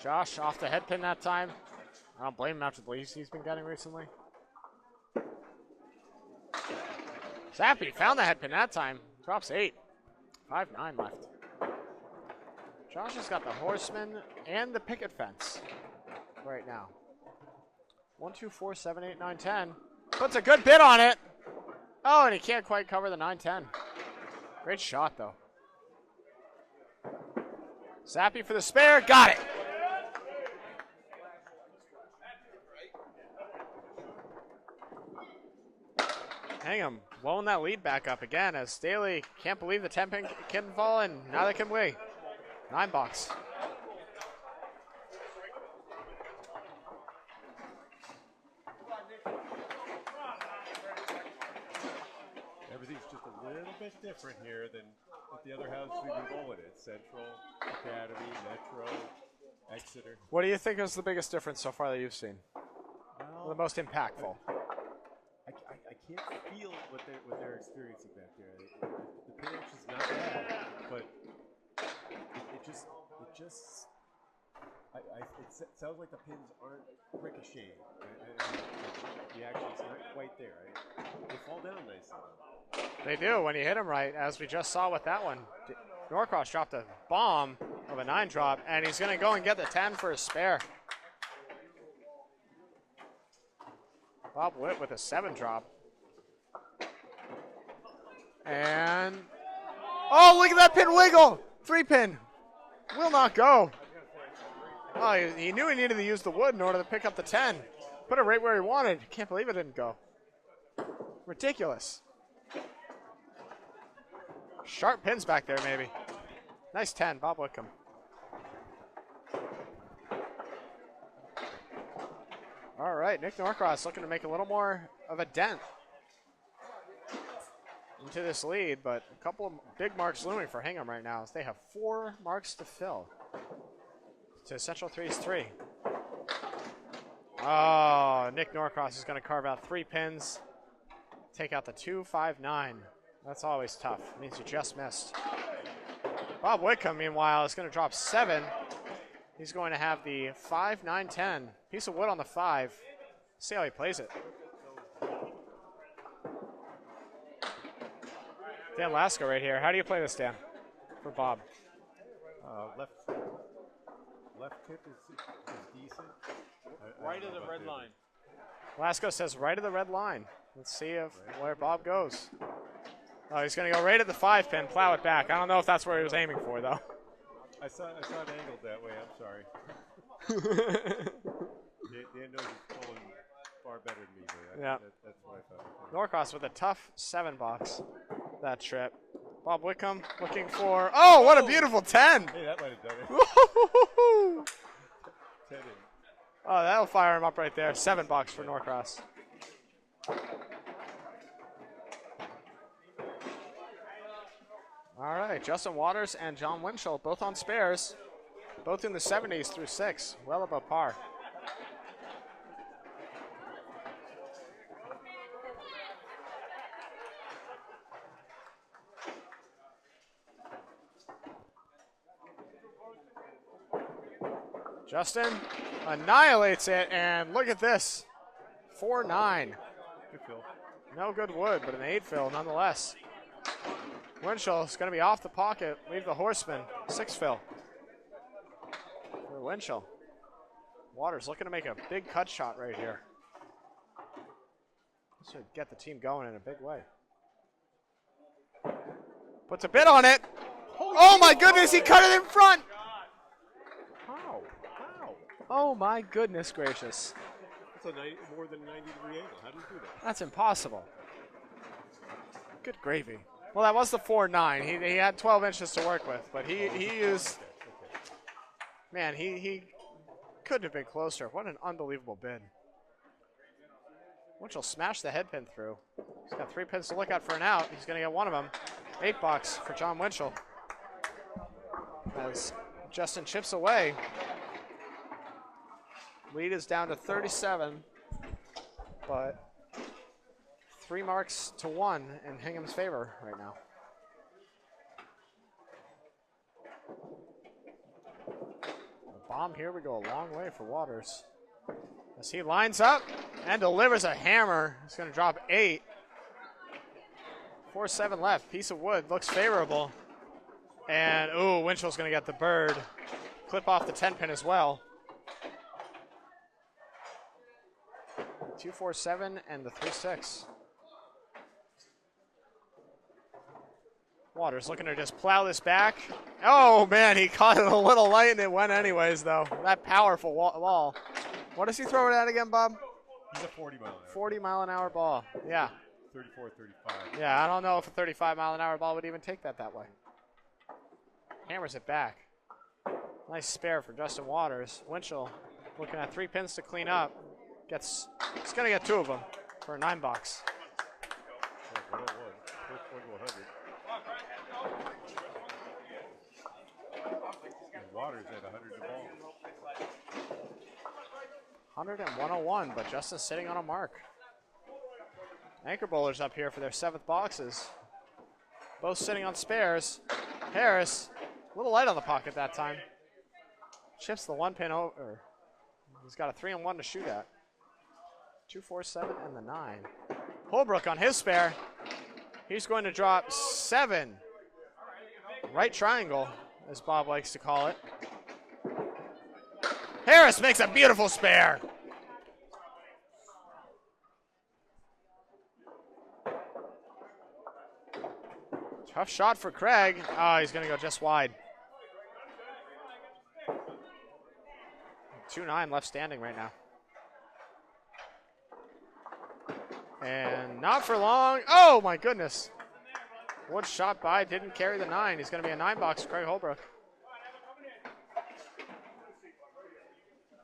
Josh off the head pin that time. I don't blame him after the leads he's been getting recently. Zappi found the head pin that time. Drops 8. 5-9 left. Josh has got the horseman and the picket fence right now. 1, 2, 4, 7, 8, 9, 10. Puts a good bit on it. Oh, and he can't quite cover the 9-10. Great shot, though. Zappi for the spare. Got it. Hangam blowing that lead back up again as Daley can't believe the 10-pin can fall, and now they can win. 9-box. Everything's just a little bit different here than what the other houses we've been bowling at. Central, Academy, Metro, Exeter. What do you think is the biggest difference so far that you've seen? Well, the most impactful? I can't feel what they're experiencing back there. The pin action's not bad, but it sounds like the pins aren't ricocheting. The action's not quite there. They fall down nicely. They do when you hit them right, as we just saw with that one. Norcross dropped a bomb of a 9 drop, and he's going to go and get the 10 for his spare. Bob Witt with a 7 drop. And, oh, look at that pin wiggle. 3-pin. Will not go. Oh, he knew he needed to use the wood in order to pick up the 10. Put it right where he wanted. Can't believe it didn't go. Ridiculous. Sharp pins back there, maybe. Nice 10, Bob Whitcomb. All right, Nick Norcross looking to make a little more of a dent into this lead, but a couple of big marks looming for Hingham right now as they have 4 marks to fill to Central 3's 3. Oh, Nick Norcross is going to carve out 3 pins. Take out the 2-5-9. That's always tough. Means you just missed. Bob Whitcomb, meanwhile, is going to drop 7. He's going to have the 5-9-10. Piece of wood on the 5. See how he plays it. Dan Lasko right here. How do you play this, Dan? For Bob. Left tip is decent. Right of the red line. Lasko says right of the red line. Let's see where Bob goes. Oh, he's going to go right at the 5 pin, plow it back. I don't know if that's where he was aiming for, though. I saw it angled that way. I'm sorry. Dan knows he's pulling far better than me. Yeah. That's what I thought. Norcross with a tough 7 box that trip. Bob Whitcomb looking for. Oh, what a beautiful 10! Hey, that might have done it. 10 in. Oh, that'll fire him up right there. 7 box for Norcross. All right, Justin Waters and John Winchell both on spares. Both in the 70s through 6. Well above par. Justin annihilates it, and look at this. 4-9. Good fill. No good wood, but an 8 fill nonetheless. Winchell is going to be off the pocket. Leave the horseman. 6 fill for Winchell. Waters looking to make a big cut shot right here. This should get the team going in a big way. Puts a bid on it. Oh my goodness, he cut it in front. How? Oh my goodness gracious. That's a more than 90-degree angle. How do you do that? That's impossible. Good gravy. Well, that was the 4-9. He had 12 inches to work with, but he used. Man, he couldn't have been closer. What an unbelievable bid. Winchell smashed the head pin through. He's got 3 pins to look at for an out. He's going to get one of them. 8 bucks for John Winchell. As Justin chips away. Lead is down to 37, but 3 marks to 1 in Hingham's favor right now. The bomb here would go a long way for Waters. As he lines up and delivers a hammer, he's going to drop 8. 4-7 left. Piece of wood looks favorable. And, ooh, Winchell's going to get the bird. Clip off the 10 pin as well. 2-4-7 and the 3-6. Waters looking to just plow this back. Oh, man, he caught it a little light and it went anyways, though. That powerful ball. What does he throw it at again, Bob? He's a 40-mile-an-hour. 40-mile-an-hour ball. Yeah. 34, 35. Yeah, I don't know if a 35-mile-an-hour ball would even take that way. Hammers it back. Nice spare for Justin Waters. Winchell looking at 3 pins to clean up. He's going to get 2 of them for a 9 bucks. 101. First one to 100. And Waters at 100 the ball. 100 and 101, but Justin's sitting on a mark. Anchor bowlers up here for their 7th boxes. Both sitting on spares. Harris, a little light on the pocket that time. Chips the 1 pin over. He's got a 3-1 to shoot at. 2-4-7 and the 9. Holbrook on his spare. He's going to drop 7. Right triangle, as Bob likes to call it. Harris makes a beautiful spare. Tough shot for Craig. Oh, he's going to go just wide. 2-9 left standing right now. And not for long. Oh, my goodness. Wood shot by, didn't carry the 9. He's going to be a 9 box for Craig Holbrook.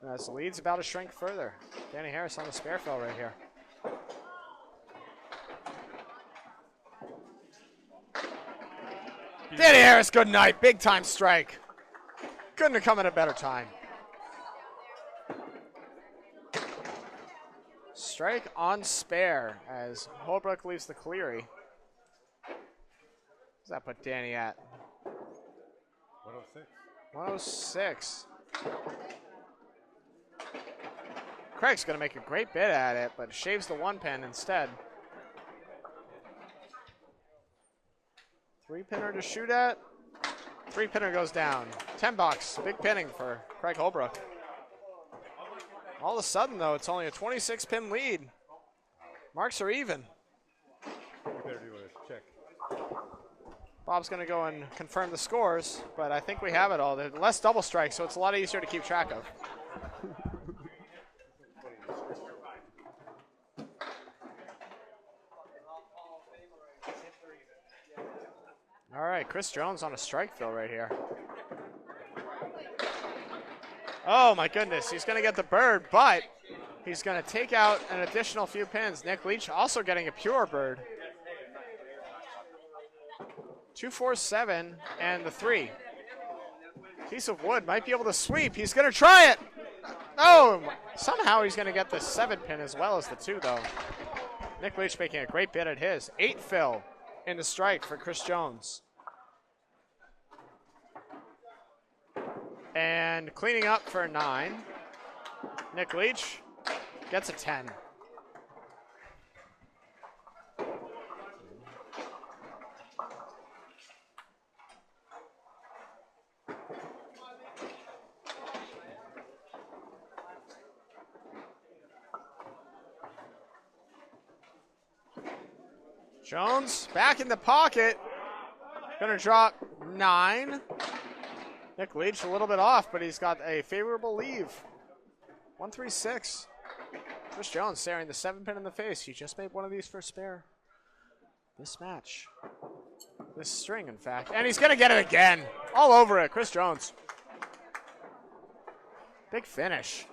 As the lead's about to shrink further. Danny Harris on the spare fill right here. Danny Harris, good night. Big time strike. Couldn't have come at a better time. strike on spare as Holbrook leaves the cleary. What's that put Danny at? 106. 106. Craig's going to make a great bid at it, but shaves the 1 pin instead. 3-pinner to shoot at. 3-pinner goes down. 10 bucks. Big pinning for Craig Holbrook. All of a sudden, though, it's only a 26-pin lead. Marks are even. You better do a check. Bob's going to go and confirm the scores, but I think we have it all. There's less double strikes, so it's a lot easier to keep track of. All right, Chris Jones on a strike fill right here. Oh my goodness, he's gonna get the bird, but he's gonna take out an additional few pins. Nick Leach also getting a pure bird. 2-4-7 and the 3. Piece of wood might be able to sweep. He's gonna try it. Oh, somehow he's gonna get the 7 pin as well as the 2 though. Nick Leach making a great bid at his. 8 fill in the strike for Chris Jones. And cleaning up for a 9. Nick Leach gets a 10. Jones back in the pocket. Gonna drop 9. Nick Leach a little bit off, but he's got a favorable leave. 136. Chris Jones staring the 7 pin in the face. He just made one of these for spare. This match. This string, in fact. And he's gonna get it again. All over it, Chris Jones. Big finish.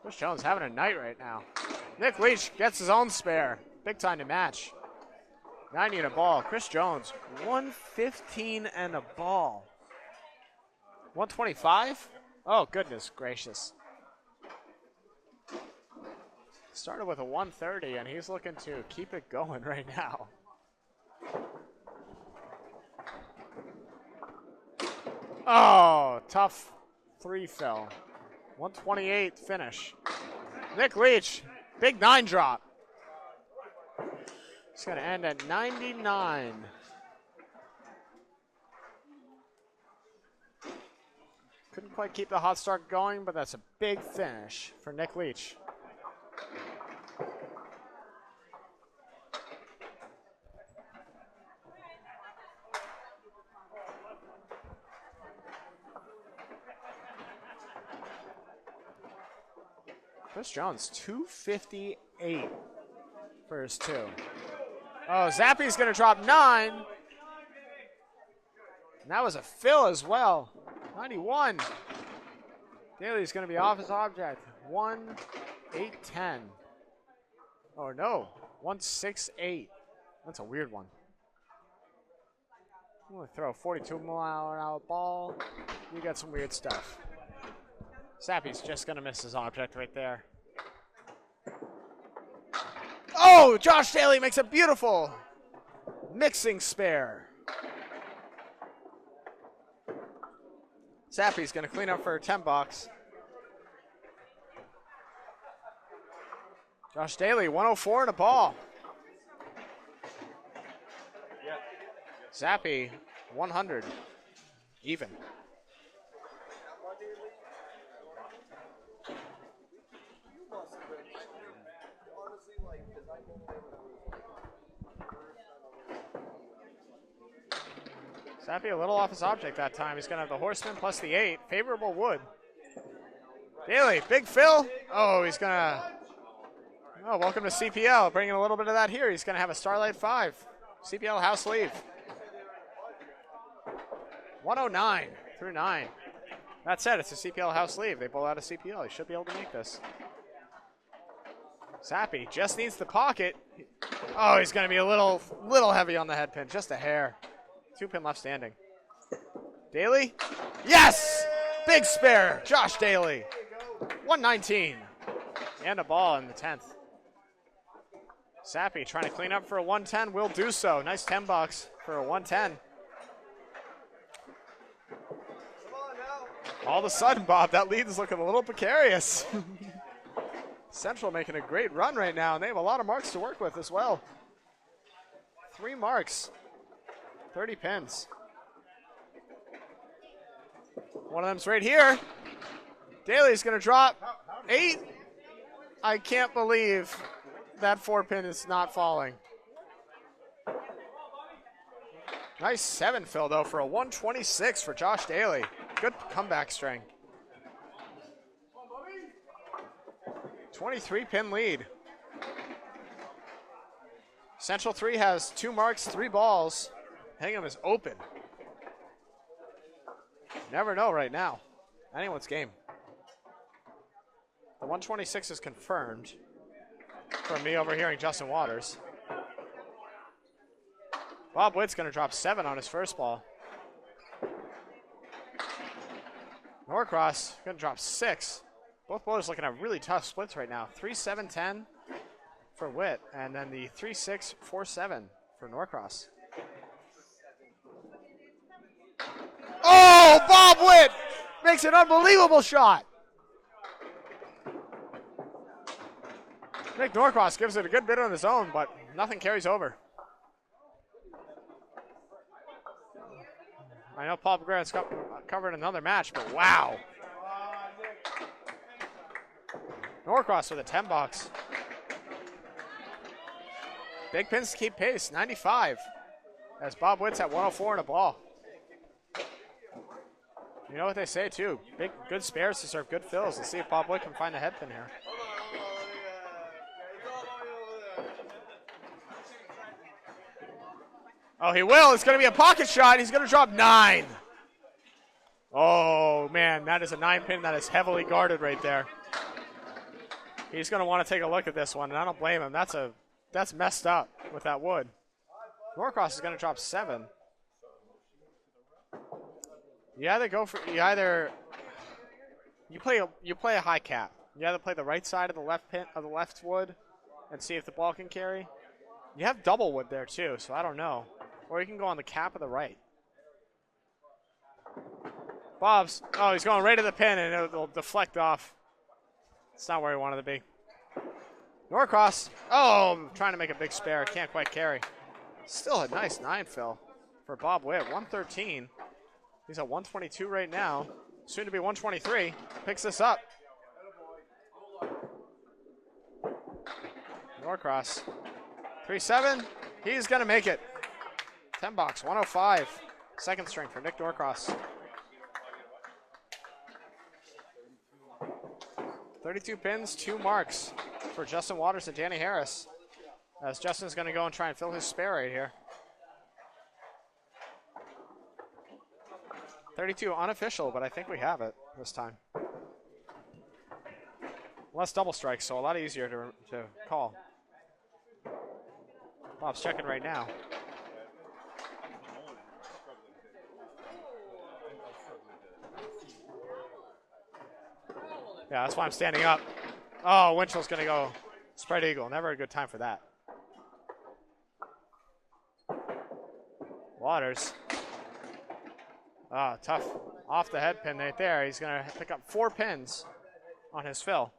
Chris Jones having a night right now. Nick Leach gets his own spare. Big time to match. 90 and a ball. Chris Jones, 115 and a ball. 125? Oh, goodness gracious. Started with a 130, and he's looking to keep it going right now. Oh, tough 3 fill. 128 finish. Nick Leach, big 9 drop. It's going to end at 99. Couldn't quite keep the hot start going, but that's a big finish for Nick Leach. Chris Jones, 258 for his 2. Oh, Zappi's going to drop 9. And that was a fill as well. 91. Daley's going to be off his object. 1-8-10. Oh, no. 1-6-8. That's a weird one. I'm going to throw a 42-mile-an-hour ball. You got some weird stuff. Zappi's just going to miss his object right there. Oh, Josh Daley makes a beautiful mixing spare. Zappi's going to clean up for 10 bucks. Josh Daley, 104 and a ball. Zappi, 100. Even. Zappy a little off his object that time. He's going to have the horseman plus the 8. Favorable wood. Daley, big fill. Oh, he's going to... Oh, welcome to CPL. Bringing a little bit of that here. He's going to have a Starlight 5. CPL house leave. 109 through 9. That said, it's a CPL house leave. They pull out a CPL. He should be able to make this. Zappy just needs the pocket. Oh, he's going to be a little heavy on the head pin. Just a hair. 2 pin left standing. Daley? Yes! Big spare. Josh Daley. 119. And a ball in the 10th. Zappi trying to clean up for a 110, will do so. Nice 10 bucks for a 110. All of a sudden, Bob, that lead is looking a little precarious. Central making a great run right now, and they have a lot of marks to work with as well. 3 marks, 30 pins. One of them's right here. Daley's going to drop 8. I can't believe that 4-pin is not falling. Nice 7 fill, though, for a 126 for Josh Daley. Good comeback string. 23-pin lead. Central 3 has 2 marks, 3 balls. Hingham is open. Never know right now. Anyone's game. The 126 is confirmed from me overhearing Justin Waters. Bob Witt's going to drop 7 on his first ball. Norcross going to drop 6. Both bowlers looking at really tough splits right now. 3-7-10 for Witt, and then the 3-6-4-7 for Norcross. Oh, Bob Witt makes an unbelievable shot. Nick Norcross gives it a good bit on his own, but nothing carries over. I know Paul Pegrera's covered another match, but wow. Norcross with a 10 bucks. Big pins to keep pace, 95. As Bob Witt's at 104 and a ball. You know what they say too, good spares deserve good fills. Let's see if Bob Witt can find the head pin here. Oh, he will. It's going to be a pocket shot. He's going to drop 9. Oh, man, that is a 9-pin that is heavily guarded right there. He's going to want to take a look at this one, and I don't blame him. That's messed up with that wood. Norcross is going to drop 7. You play a high cap. You either play the right side of the left pin of the left wood and see if the ball can carry. You have double wood there too, so I don't know. Or you can go on the cap of the right. Bob's, oh, he's going right to the pin and it'll deflect off. It's not where he wanted to be. Norcross, oh, trying to make a big spare, can't quite carry. Still a nice 9 fill for Bob Witt, 113. He's at 122 right now, soon to be 123. Picks this up. Norcross, 3-7, he's gonna make it. 10 bucks, 105. Second string for Nick Norcross. 32 pins, 2 marks for Justin Waters and Danny Harris. As Justin's gonna go and try and fill his spare right here. 32 unofficial, but I think we have it this time. Less double strikes, so a lot easier to call. Bob's checking right now. Yeah, that's why I'm standing up. Oh, Winchell's going to go spread eagle. Never a good time for that. Waters. Ah, tough. Off the head pin right there. He's going to pick up 4 pins on his fill.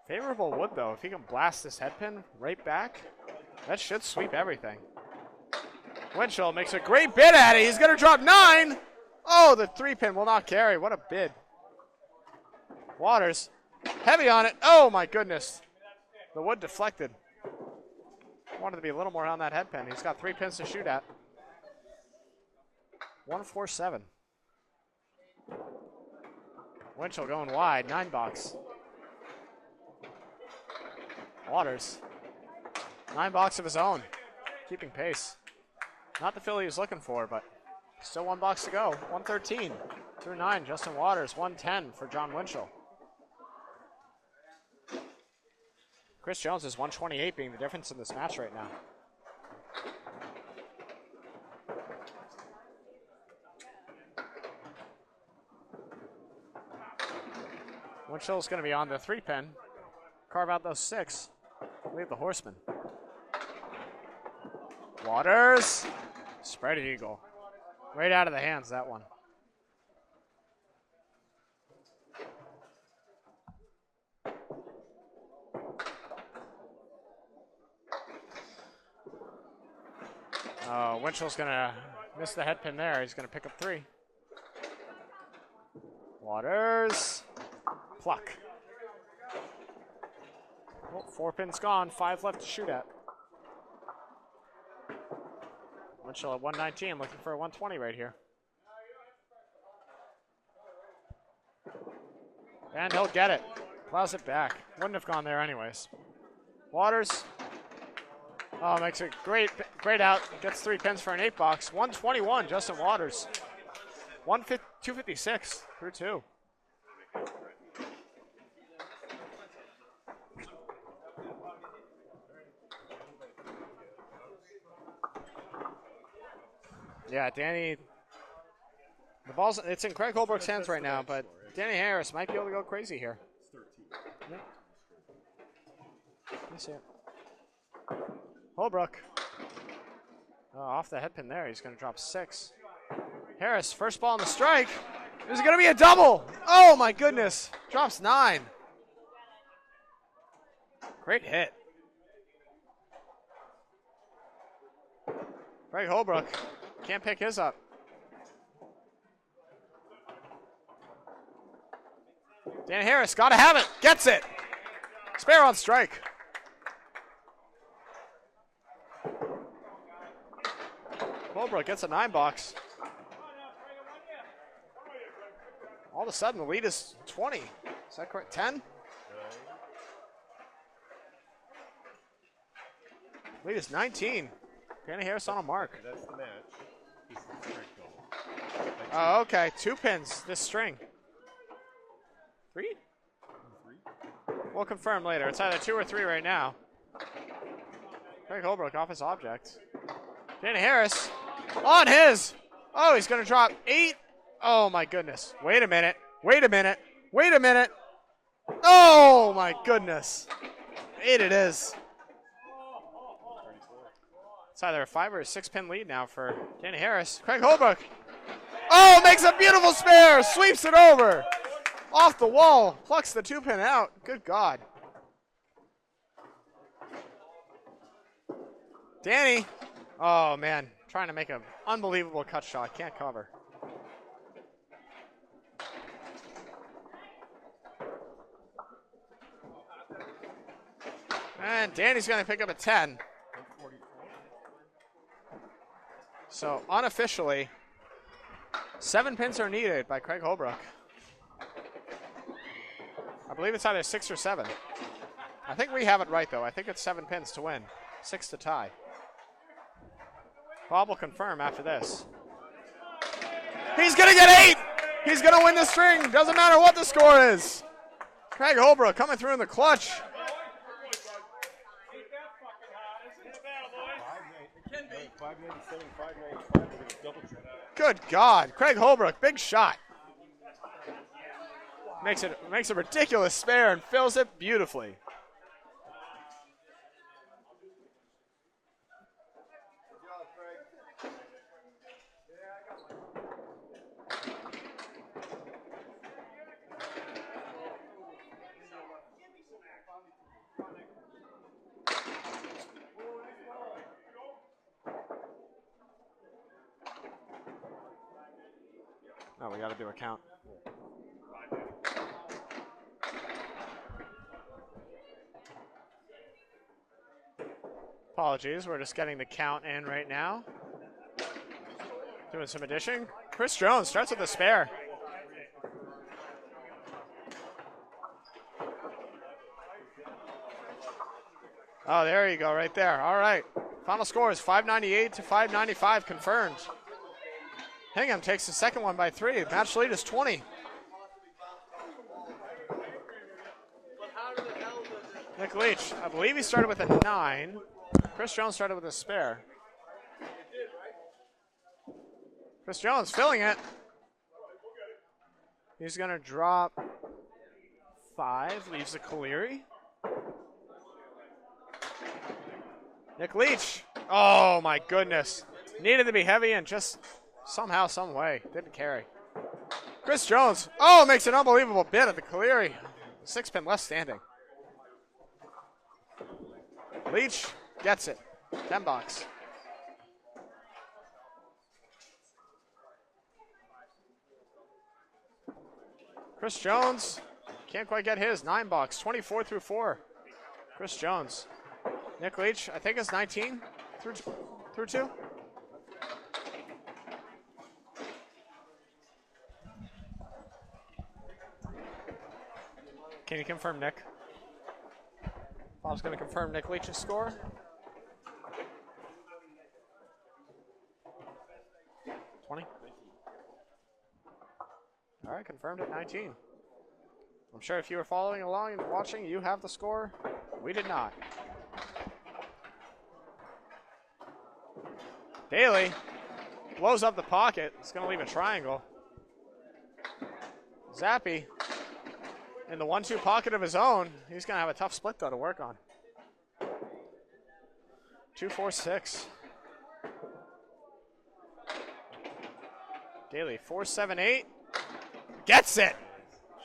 Favorable wood, though. If he can blast this head pin right back, that should sweep everything. Winchell makes a great bid at it. He's going to drop 9. Oh, the 3-pin will not carry. What a bid. Waters, heavy on it. Oh, my goodness. The wood deflected. Wanted to be a little more on that head pin. He's got 3 pins to shoot at. 147. Winchell going wide, 9 bucks. Waters, 9 bucks of his own, keeping pace. Not the fill he was looking for, but still 1 box to go. 113 through 9, Justin Waters. 110 for John Winchell. Chris Jones is 128 being the difference in this match right now. Winchell's going to be on the 3-pin. Carve out those 6. Leave the horseman. Waters. Spread eagle. Right out of the hands, that one. Winchell's going to miss the head pin there. He's going to pick up 3. Waters. Pluck. Oh, 4 pins gone. 5 left to shoot at. Winchell at 119, looking for a 120 right here. And he'll get it. Plows it back. Wouldn't have gone there anyways. Waters. Oh, makes a great out. Gets 3 pins for an 8 box. 121, Justin Waters. 256 through 2. Yeah, Danny. The ball's it's in Craig Holbrook's hands right now, but Danny Harris might be able to go crazy here. Yep. Let me see it. Holbrook. Oh, off the head pin there. He's going to drop 6. Harris, first ball on the strike. There's going to be a double. Oh, my goodness. Drops 9. Great hit. Craig Holbrook can't pick his up. Dan Harris, got to have it. Gets it. Spare on strike. Holbrook gets a 9 box. All of a sudden, the lead is 20. Is that correct? 10? Lead is 19. Danny Harris on a mark. That's the match. This is the strike goal. Oh, okay. 2 pins this string. 3? We'll confirm later. It's either 2 or 3 right now. Craig Holbrook off his object. Danny Harris on his. Oh, he's going to drop 8. Oh, my goodness. Wait a minute. Wait a minute. Wait a minute. Oh, my goodness. 8 it is. It's either a 5 or a 6 pin lead now for Danny Harris. Craig Holbrook. Oh, makes a beautiful spare. Sweeps it over. Off the wall. Plucks the 2 pin out. Good God. Danny. Oh, man. Trying to make an unbelievable cut shot. Can't cover. And Danny's going to pick up a 10. So unofficially, 7 pins are needed by Craig Holbrook. I believe it's either 6 or 7. I think we have it right, though. I think it's 7 pins to win, 6 to tie. Bob will confirm after this. He's going to get 8! He's going to win the string. Doesn't matter what the score is. Craig Holbrook coming through in the clutch. Good God. Craig Holbrook, big shot. Makes a ridiculous spare and fills it beautifully. Oh, we got to do a count. Apologies, we're just getting the count in right now. Doing some addition. Chris Jones starts with a spare. Oh, there you go, right there. All right. Final score is 598 to 595 confirmed. Hingham takes the second one by 3. Match lead is 20. Nick Leach, I believe he started with a 9. Chris Jones started with a spare. Chris Jones filling it. He's going to drop 5, leaves a Caleri. Nick Leach. Oh, my goodness. Needed to be heavy and just somehow, some way, didn't carry. Chris Jones. Oh, makes an unbelievable bid at the Cagliari. 6-pin left standing. Leach gets it. 10 bucks. Chris Jones can't quite get his. 9 bucks. 24 through 4. Chris Jones. Nick Leach, I think it's 19 through 2. Can you confirm Nick? Bob's going to confirm Nick Leach's score. 20. All right, confirmed at 19. I'm sure if you were following along and watching, you have the score. We did not. Daley blows up the pocket. It's going to leave a triangle. Zappi in the 1-2 pocket of his own. He's going to have a tough split, though, to work on. 2-4-6. Daley, 4-7-8. Gets it!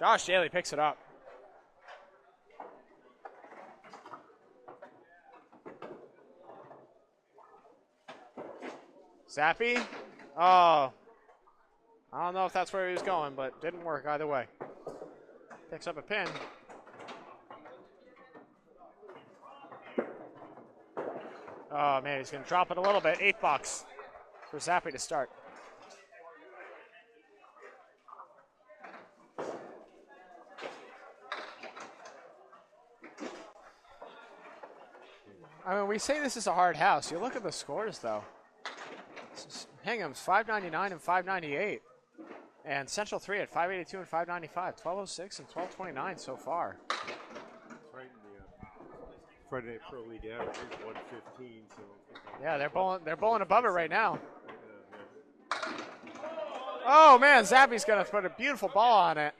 Josh Daley picks it up. Zappi. Oh. I don't know if that's where he was going, but didn't work either way. Picks up a pin. Oh, man, he's going to drop it a little bit. 8 bucks for Zappi to start. I mean, we say this is a hard house. You look at the scores, though. Hingham's 599 and 598. And Central 3 at 582 and 595. 1206 and 1229 so far. Right in the Friday Nite Pro League average is 115. So yeah, they're bowling above it right now. Oh, man, Zappi's going to put a beautiful ball on it.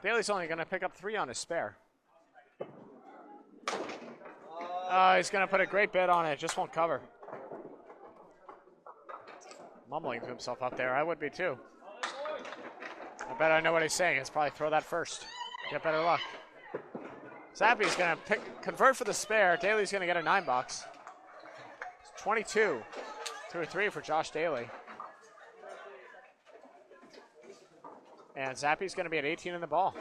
Daley's only going to pick up 3 on his spare. He's going to put a great bid on it. Just won't cover. Mumbling to himself up there. I would be too. I bet I know what he's saying. It's probably throw that first. Get better luck. Zappi's going to convert for the spare. Daley's going to get a 9 bucks. It's 22. 2 or 3 for Josh Daley. And Zappi's going to be at 18 in the ball.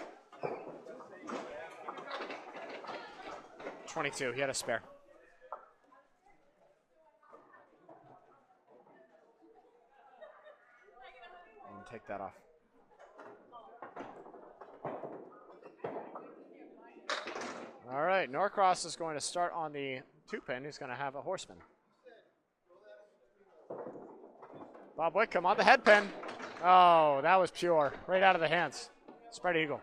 22. He had a spare. And take that off. All right, Norcross is going to start on the 2-pin. He's going to have a horseman. Bob Whitcomb on the head pin. Oh, that was pure. Right out of the hands. Spread eagle.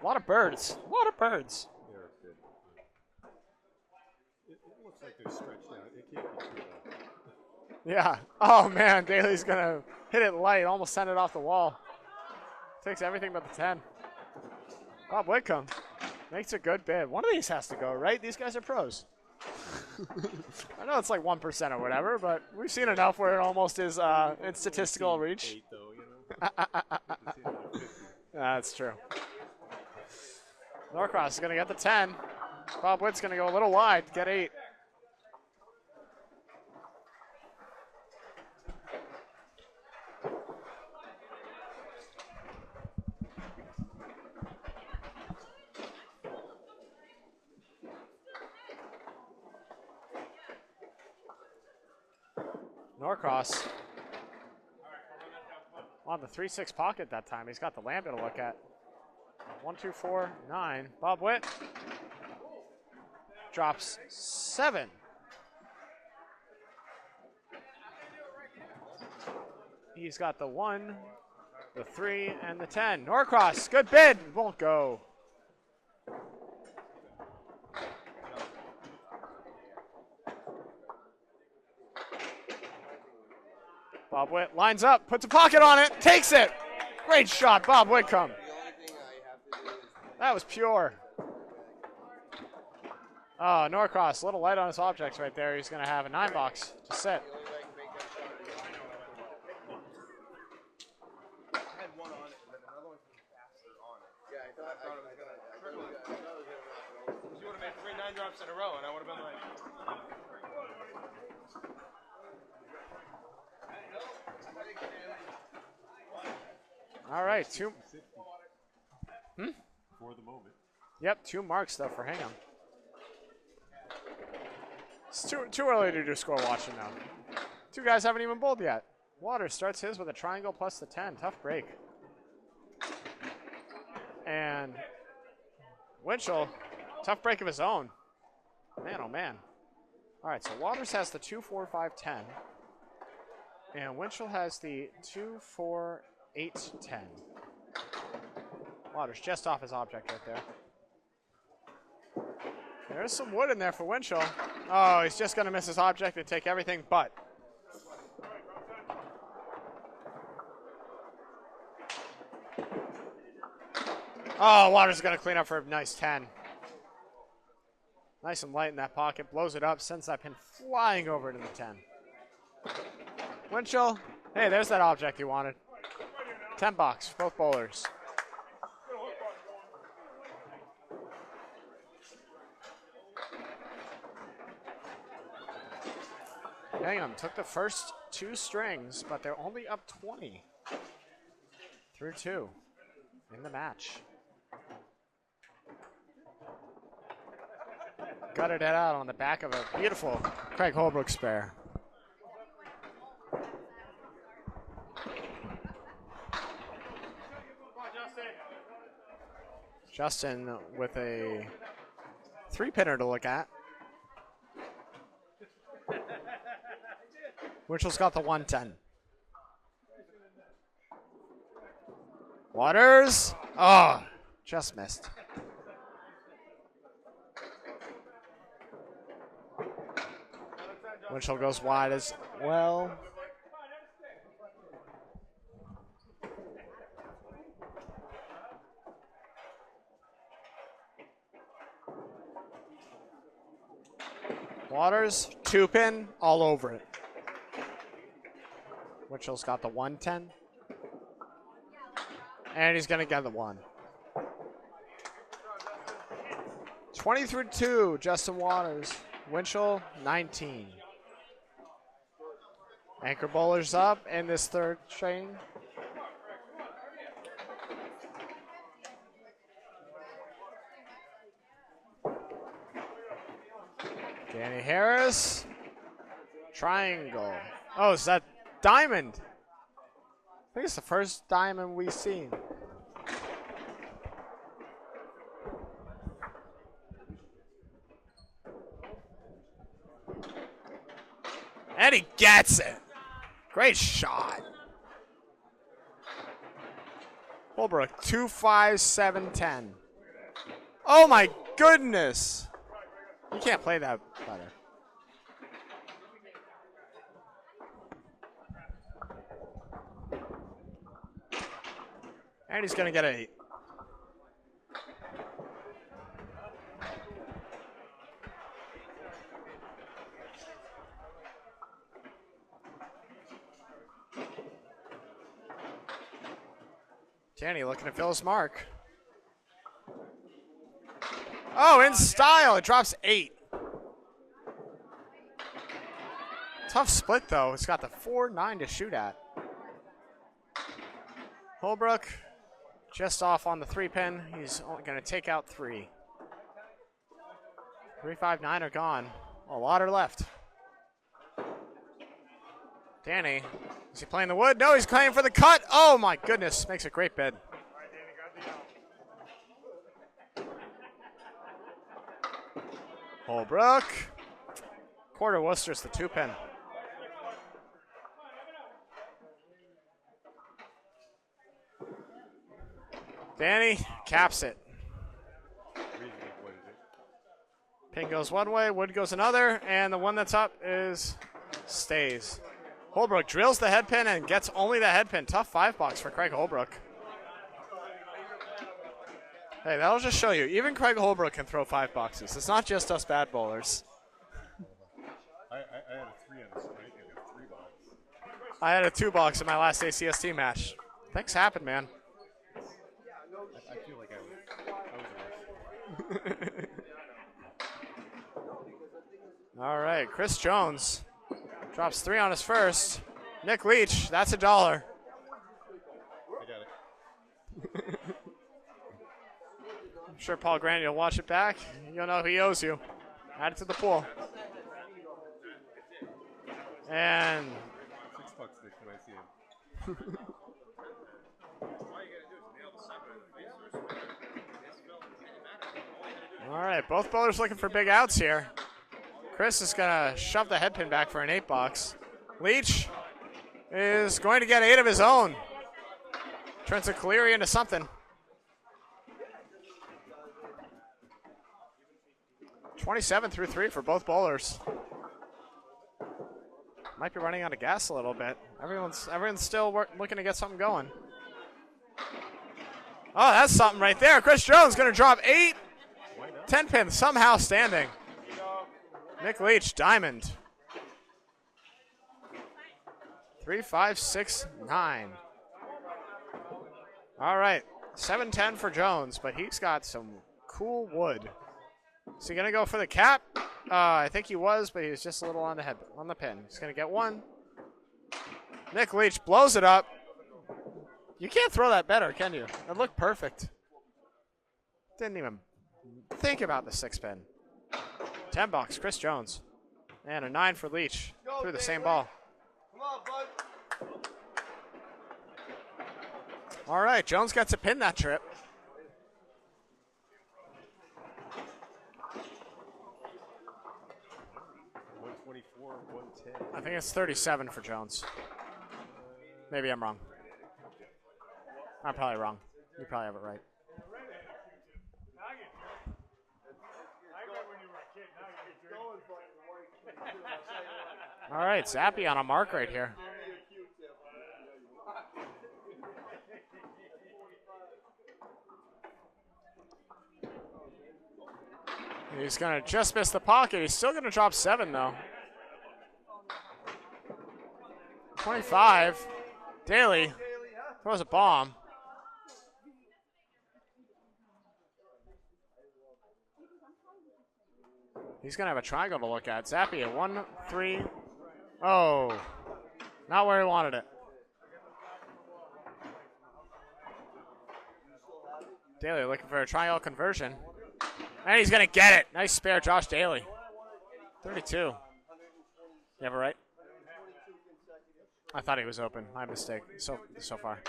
A lot of birds. A lot of birds. It looks like they're stretched out. It can't be too low. Yeah. Oh, man. Daley's going to hit it light. Almost send it off the wall. Takes everything but the 10. Bob Whitcomb makes a good bid. One of these has to go, right? These guys are pros. I know it's like 1% or whatever, but we've seen enough where it almost is in statistical reach. 8, though, you know? That's true. Norcross is going to get the 10. Bob Witt's going to go a little wide, get 8. Norcross on the 3-6 pocket that time. He's got the lamp to look at. 1, 2, 4, 9. Bob Witt drops 7. He's got the 1, the 3, and the 10. Norcross, good bid. Won't go. Bob Witt lines up, puts a pocket on it, takes it. Great shot, Bob Whitcomb. That was pure. Oh, Norcross, a little light on his objects right there. He's going to have a 9-box to sit. You would have made 3 9-drops in a row, and I would have been like. All right, 2. For the moment. Yep, 2 marks, though, for Hingham. It's too early to do score watching now. 2 guys haven't even bowled yet. Waters starts his with a triangle plus the 10. Tough break. And Winchell, tough break of his own. Man, oh man. All right, so Waters has the 2, 4, 5, 10. And Winchell has the 2, 4, 8, 10. Waters just off his object right there. There's some wood in there for Winchell. Oh, he's just going to miss his object and take everything but. Oh, Waters is going to clean up for a nice 10. Nice and light in that pocket. Blows it up, sends that pin flying over to the 10. Winchell, hey, there's that object you wanted. 10 box, both bowlers. Hangam took the first 2 strings, but they're only up 20 through 2 in the match. Gutted it out on the back of a beautiful Craig Holbrook spare. Justin with a 3-pinner to look at. Winchell's got the 110. Waters. Oh, just missed. Winchell goes wide as well. Waters, 2-pin, all over it. Winchell's got the 110. And he's going to get the 1. 20 through 2, Justin Waters. Winchell, 19. Anchor bowlers up in this 3rd string. Danny Harris. Triangle. Oh, is that diamond? I think it's the first diamond we've seen. And he gets it. Great shot. Holbrook, 2, 5, 7, 10. Oh my goodness. You can't play that better. And he's going to get 8. Danny looking to fill his mark. Oh, in style. It drops 8. Tough split, though. It's got the 4-9 to shoot at. Holbrook just off on the 3-pin. He's only going to take out 3. 3, 5, 9 are gone. A lot are left. Danny, is he playing the wood? No, he's playing for the cut. Oh, my goodness. Makes a great bid. Holbrook. Quarter Worcester's the 2-pin. Danny caps it. Pin goes one way, wood goes another, and the one that's up stays. Holbrook drills the head pin and gets only the head pin. Tough 5 box for Craig Holbrook. Hey, that'll just show you. Even Craig Holbrook can throw 5 boxes. It's not just us bad bowlers. I had a 3 on the strike and a 3 box. I had a 2 box in my last ACST match. Things happen, man. I feel like I was worse. All right, Chris Jones drops 3 on his first. Nick Leach, that's $1. I got it. I'm sure Paul Grant will watch it back. You'll know he owes you. Add it to the pool. And $6 Nick when I see him. all right, both bowlers looking for big outs here. Chris is going to shove the head pin back for an 8 box. Leach is going to get 8 of his own. Turns a Caleri into something. 27 through 3 for both bowlers. Might be running out of gas a little bit. Everyone's still looking to get something going. Oh, that's something right there. Chris Jones going to drop 8. 10 pin somehow standing. Nick Leach, diamond. 3, 5, 6, 9. All right, 7-10 for Jones, but he's got some cool wood. Is he gonna go for the cap? I think he was, but he was just a little on the pin. He's gonna get 1. Nick Leach blows it up. You can't throw that better, can you? It looked perfect. Didn't even think about the 6 pin. 10 box, Chris Jones. And a 9 for Leach. Through the same ball. Come on, bud. All right, Jones gets a pin that trip. I think it's 37 for Jones. Maybe I'm wrong. I'm probably wrong. You probably have it right. All right, Zappi on a mark right here. He's going to just miss the pocket. He's still going to drop 7, though. 25. Daley throws a bomb. He's going to have a triangle to look at. Zappi at 1, 3. Oh, not where he wanted it. Daley looking for a triangle conversion. And he's going to get it. Nice spare, Josh Daley. 32. You have it right? I thought he was open. My mistake so far.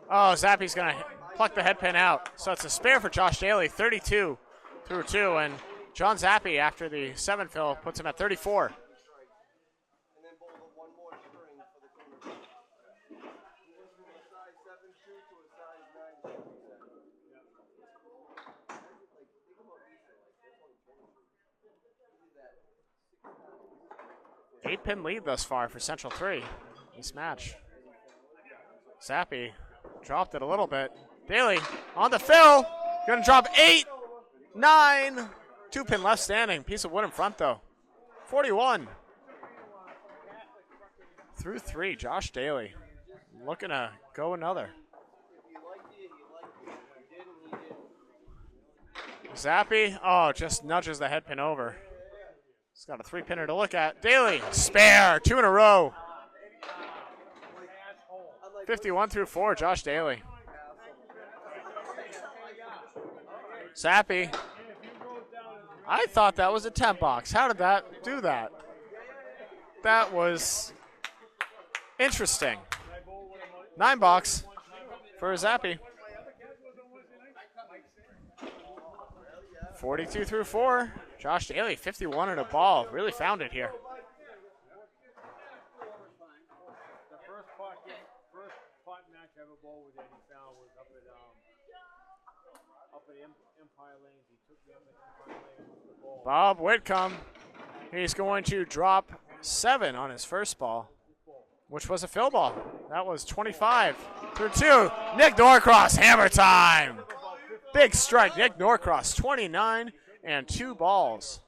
Oh, Zappi's going to pluck the head pin out. So it's a spare for Josh Daley. 32 through 2. And John Zappi, after the 7 fill, puts him at 34. Eight-pin lead thus far for Central 3. This match. Zappi dropped it a little bit. Daley on the fill. Gonna drop 8, 9. 2-pin left standing. Piece of wood in front though. 41. Through 3, Josh Daley. Looking to go another. Zappi, oh, just nudges the head pin over. He's got a 3-pinner to look at. Daley, spare, 2 in a row. 51 through 4, Josh Daley. Zappi. I thought that was a 10 box. How did that do that? That was interesting. 9 box for Zappi. 42 through 4. Josh Daley, 51 in a ball. Really found it here. The first pot match I ever bowled with Eddie found was up at Empire Lanes. He took me up at Empire Lanes with the ball. Bob Whitcomb. He's going to drop 7 on his first ball, which was a fill ball. That was 25 through 2. Nick Norcross, hammer time. Big strike. Nick Norcross, 29 and 2 balls.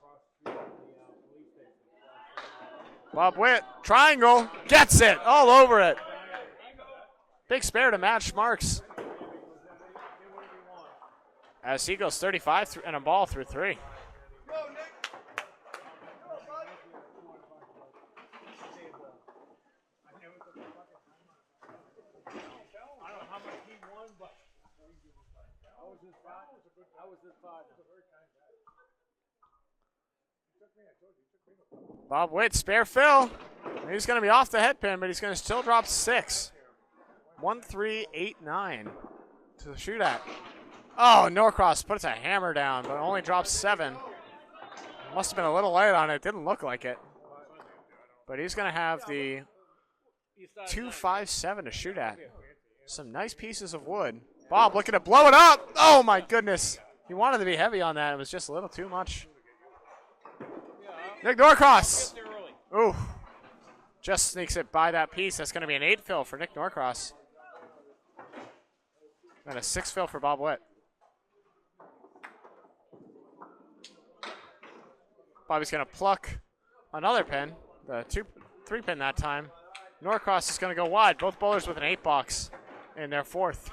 Bob Witt, triangle, gets it, all over it. Big spare to match marks. As he goes 35 and a ball through 3. Bob Witt, spare fill. He's going to be off the head pin, but he's going to still drop 6. 1-3-8-9 to shoot at. Oh, Norcross puts a hammer down, but only drops 7. Must have been a little light on it. Didn't look like it. But he's going to have the 2-5-7 to shoot at. Some nice pieces of wood. Bob looking to blow it up. Oh, my goodness. He wanted to be heavy on that. It was just a little too much. Nick Norcross. Ooh. Just sneaks it by that piece. That's going to be an 8 fill for Nick Norcross. And a 6 fill for Bob Witt. Bobby's going to pluck another pin. The 2-3 pin that time. Norcross is going to go wide. Both bowlers with an 8 box in their 4th.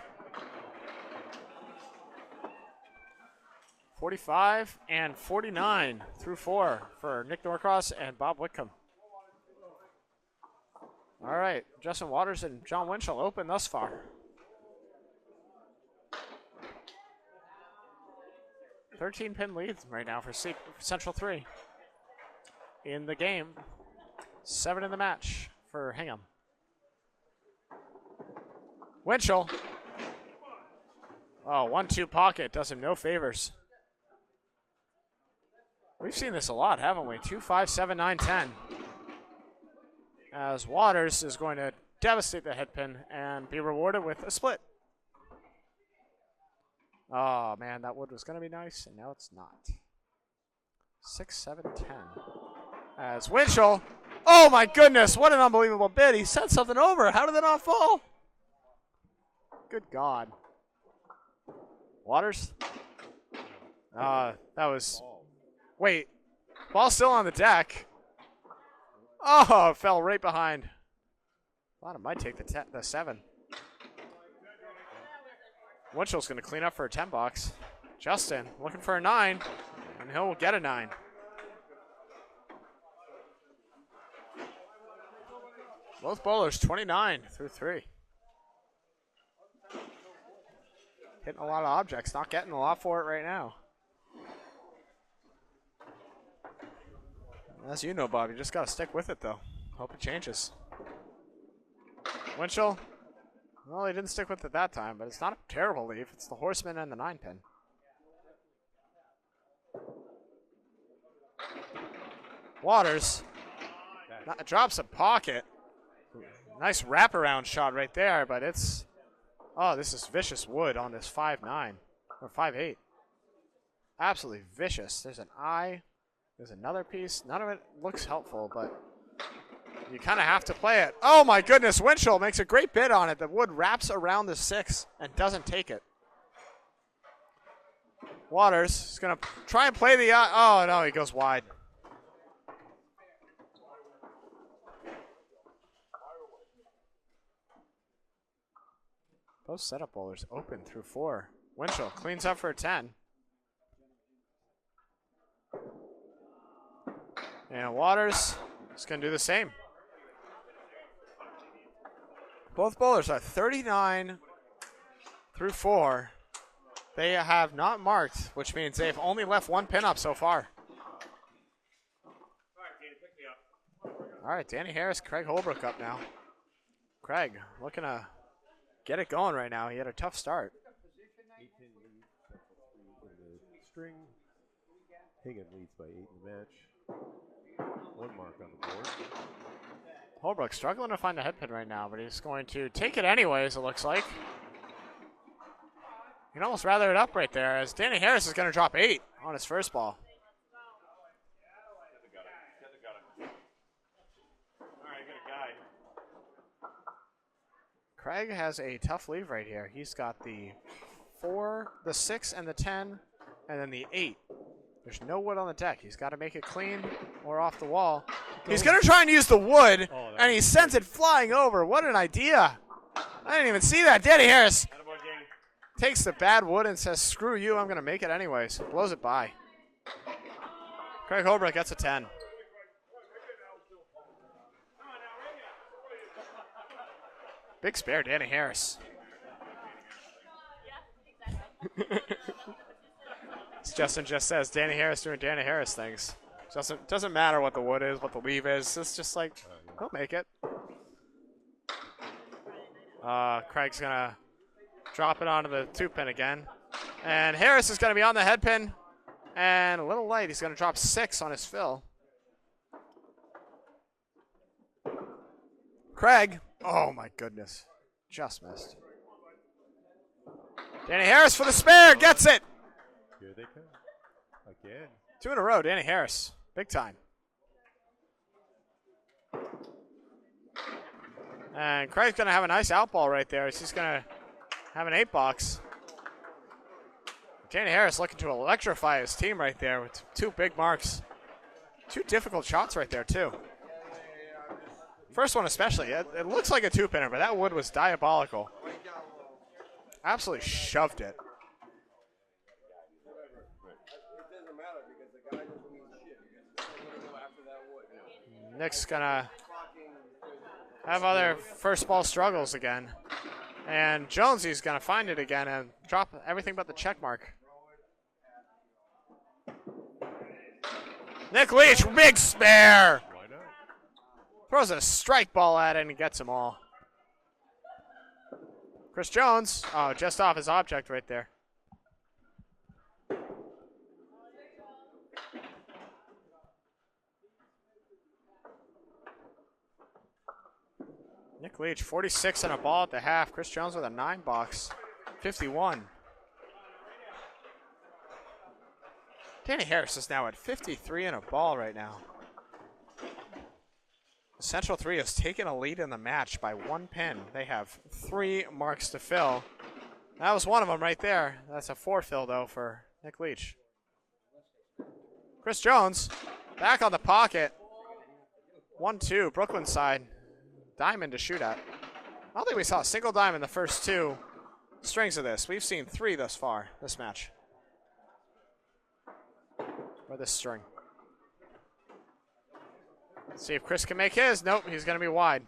45 and 49 through 4 for Nick Norcross and Bob Whitcomb. All right, Justin Waters and John Winchell open thus far. 13-pin leads right now for Central 3 in the game. 7 in the match for Hingham. Winchell. Oh, 1-2 pocket does him no favors. We've seen this a lot, haven't we? 2, 5, 7, 9, 10. As Waters is going to devastate the head pin and be rewarded with a split. Oh, man, that wood was going to be nice, and now it's not. 6, 7, 10. As Winchell. Oh, my goodness, what an unbelievable bid. He sent something over. How did that not fall? Good God. Waters? That was... Wait, ball still on the deck. Oh, it fell right behind. Thought it might take the 7. Winchell's going to clean up for a 10 box. Justin looking for a 9, and he'll get a 9. Both bowlers 29 through 3. Hitting a lot of objects, not getting a lot for it right now. As you know, Bob, you just got to stick with it, though. Hope it changes. Winchell. Well, he didn't stick with it that time, but it's not a terrible leave. It's the horseman and the 9-pin. Waters. Drops a pocket. Nice wraparound shot right there, but it's... Oh, this is vicious wood on this 5-9. Or 5-8. Absolutely vicious. There's an eye. There's another piece. None of it looks helpful, but you kind of have to play it. Oh, my goodness. Winchell makes a great bid on it. The wood wraps around the 6 and doesn't take it. Waters is going to try and play the... oh, no, he goes wide. Both setup bowlers open through 4. Winchell cleans up for a 10. And Waters is going to do the same. Both bowlers are 39 through 4. They have not marked, which means they've only left 1 pin up so far. All right, Danny Harris, Craig Holbrook up now. Craig looking to get it going right now. He had a tough start. 8-pin lead in the string. Hingham leads by 8 in the match. 1 mark on the board. Holbrook struggling to find the head pin right now, but he's going to take it anyways, it looks like. You'd almost rather it up right there, as Danny Harris is going to drop 8 on his first ball. Craig has a tough leave right here. He's got the 4, the 6, and the 10, and then the 8. There's no wood on the deck. He's got to make it clean or off the wall. He's going to try and use the wood, and he sends it flying over. What an idea. I didn't even see that. Danny Harris takes the bad wood and says, screw you, I'm going to make it anyways. Blows it by. Craig Holbrook gets a 10. Big spare, Danny Harris. As Justin just says, Danny Harris doing Danny Harris things. Doesn't matter what the wood is, what the leave is. It's just like, he'll make it. Craig's going to drop it onto the 2-pin again. And Harris is going to be on the head pin. And a little light. He's going to drop 6 on his fill. Craig. Oh, my goodness. Just missed. Danny Harris for the spare. Gets it. Here they come. Again. 2 in a row, Danny Harris. Big time. And Craig's going to have a nice out ball right there. He's going to have an 8-box. Danny Harris looking to electrify his team right there with 2 big marks. 2 difficult shots right there, too. First one especially. It looks like a 2-pinner, but that wood was diabolical. Absolutely shoved it. Nick's going to have other first ball struggles again. And Jonesy's going to find it again and drop everything but the check mark. Nick Leach, big spare. Throws a strike ball at it and gets them all. Chris Jones, oh, just off his object right there. Nick Leach, 46 and a ball at the half. Chris Jones with a 9-box, 51. Danny Harris is now at 53 and a ball right now. The Central 3 has taken a lead in the match by 1 pin. They have 3 marks to fill. That was one of them right there. That's a 4 fill, though, for Nick Leach. Chris Jones, back on the pocket. 1-2, Brooklyn side. Diamond to shoot at. I don't think we saw a single dime in the first 2 strings of this. We've seen 3 thus far, this match. Or this string. Let's see if Chris can make his. Nope, he's going to be wide.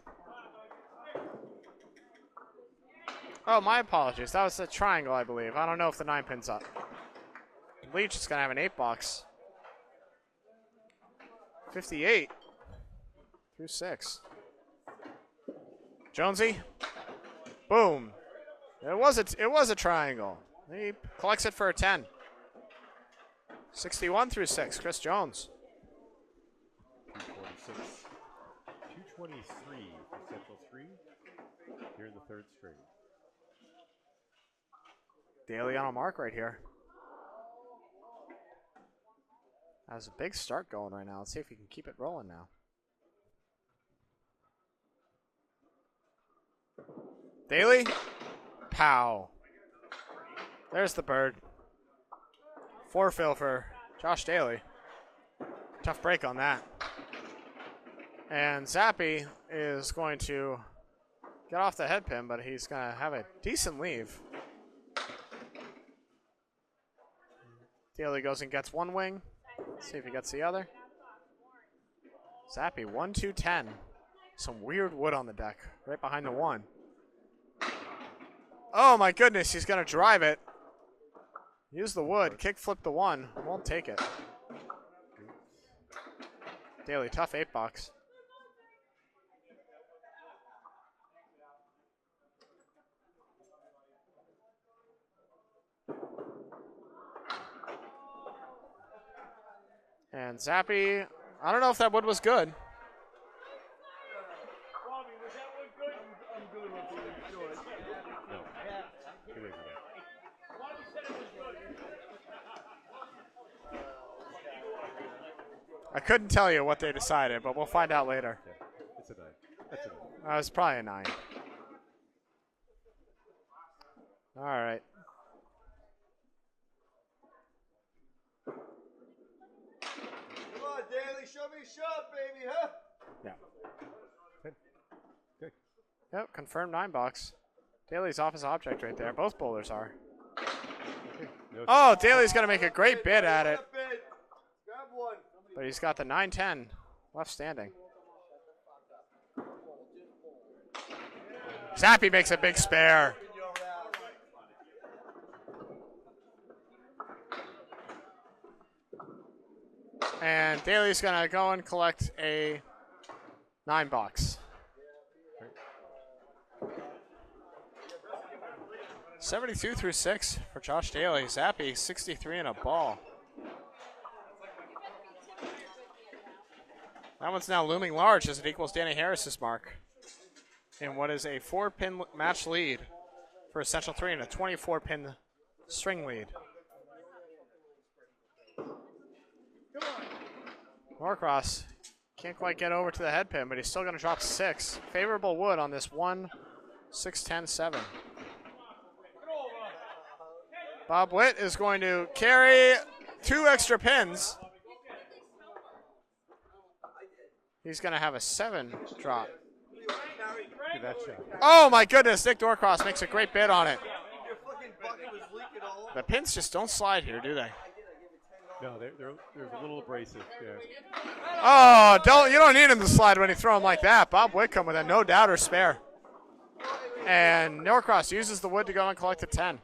Oh, my apologies. That was a triangle, I believe. I don't know if the 9-pin's up. Leach is going to have an 8-box. 58 through 6. Jonesy, boom. It was a triangle. He collects it for a 10. 61 through 6, Chris Jones. 226. 223 for Central 3 here in the 3rd string. Daley on a mark right here. Has a big start going right now. Let's see if he can keep it rolling now. Daley, pow. There's the bird. 4 fill for Josh Daley. Tough break on that. And Zappi is going to get off the head pin, but he's going to have a decent leave. Daley goes and gets 1 wing. Let's see if he gets the other. Zappi, 1-2-10. Some weird wood on the deck, right behind the 1. Oh my goodness, he's going to drive it. Use the wood, kick flip the 1. Won't take it. Daley, tough 8-box. And Zappi, I don't know if that wood was good. Bobby, was that one good? I'm good with it. No. Get away from that. Bobby said it was good. I couldn't tell you what they decided, but we'll find out later. Yeah, it's a 9. That's a 9. It was probably a 9. All right. show me shove, baby, huh? Yeah. Good. Yep, confirmed $9. Daly's off his object right there. Both bowlers are. No, Oh, Daly's going to make a great bid at it. Grab one. But he's got the 9-10 left standing. Zappi makes a big spare. And Daly's going to go and collect a $9. 72 through 6 for Josh Daly. Zappi 63 and a ball. That one's now looming large as it equals Danny Harris's mark in what is a 4-pin match lead for Essential 3 and a 24-pin string lead. Norcross can't quite get over to the head pin, but he's still going to drop 6. Favorable wood on this 1-6-10-7. Bob Witt is going to carry 2 extra pins. He's going to have a 7 drop. Look at that shot. Oh my goodness, Nick Norcross makes a great bid on it. The pins just don't slide here, do they? No, they're a little abrasive. Yeah. Oh, you don't need him to slide when you throw him like that. Bob Whitcomb with a no doubter spare. And Norcross uses the wood to go and collect a 10.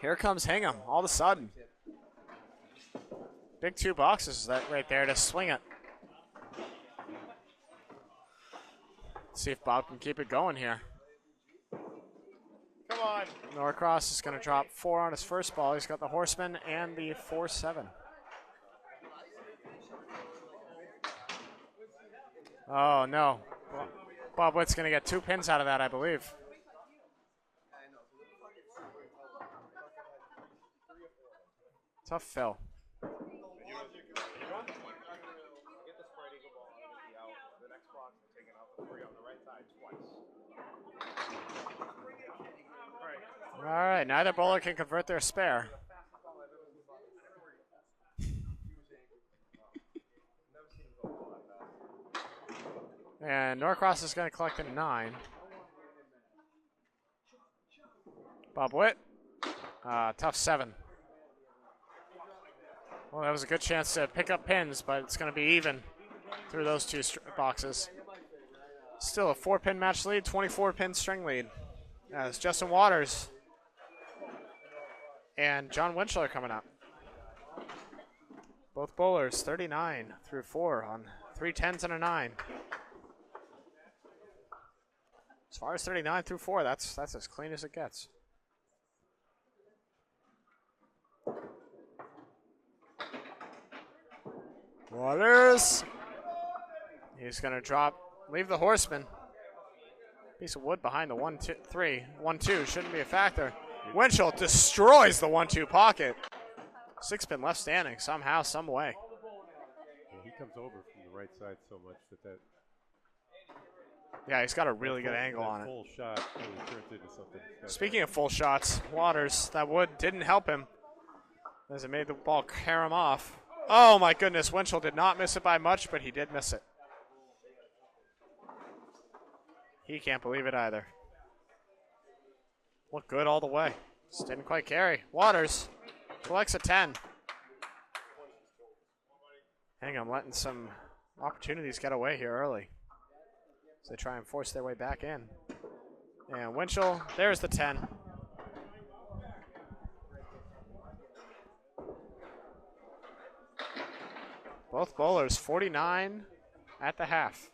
Here comes Hingham all of a sudden. Big 2 boxes that right there to swing it. Let's see if Bob can keep it going here. Come on. Norcross is going to drop 4 on his first ball. He's got the Horseman and the 4-7. Oh, no. Bob Witt's going to get 2 pins out of that, I believe. Tough fill. All right, neither bowler can convert their spare. And Norcross is going to collect a 9. Bob Witt, tough 7. Well, that was a good chance to pick up pins, but it's going to be even through those 2 boxes. Still a 4-pin match lead, 24-pin string lead. As Justin Waters and John Winchell are coming up. Both bowlers 39 through 4 on 3 10s and a 9. As far as 39 through 4, that's as clean as it gets. Waters. He's going to leave the Horseman. Piece of wood behind the 1-2, 1-2 shouldn't be a factor. Winchell destroys the 1-2 pocket. 6-pin left standing somehow, some way. Yeah, he comes over from the right side so much that Yeah, he's got a really good angle on it. Full shot really turns into something. Speaking of full shots, Waters, that wood didn't help him as it made the ball carry him off. Oh my goodness, Winchell did not miss it by much, but he did miss it. He can't believe it either. Looked good all the way. Just didn't quite carry. Waters collects a 10. Hangam letting some opportunities get away here early as they try and force their way back in. And Winchell, there's the 10. Both bowlers 49 at the half.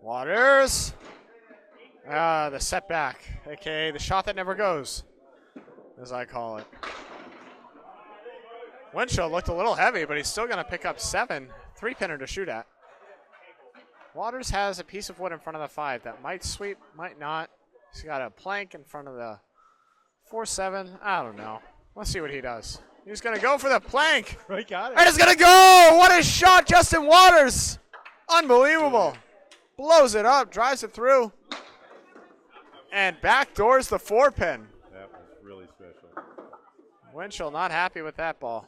Waters. The setback, aka the shot that never goes, as I call it. Winchell looked a little heavy, but he's still going to pick up 7. 3-pinner to shoot at. Waters has a piece of wood in front of the 5 that might sweep, might not. He's got a plank in front of the 4-7. I don't know. Let's see what he does. He's going to go for the plank. He got it. And it's going to go. What a shot, Justin Waters. Unbelievable. Blows it up, drives it through. And backdoors the 4-pin. That was really special. Winchell not happy with that ball.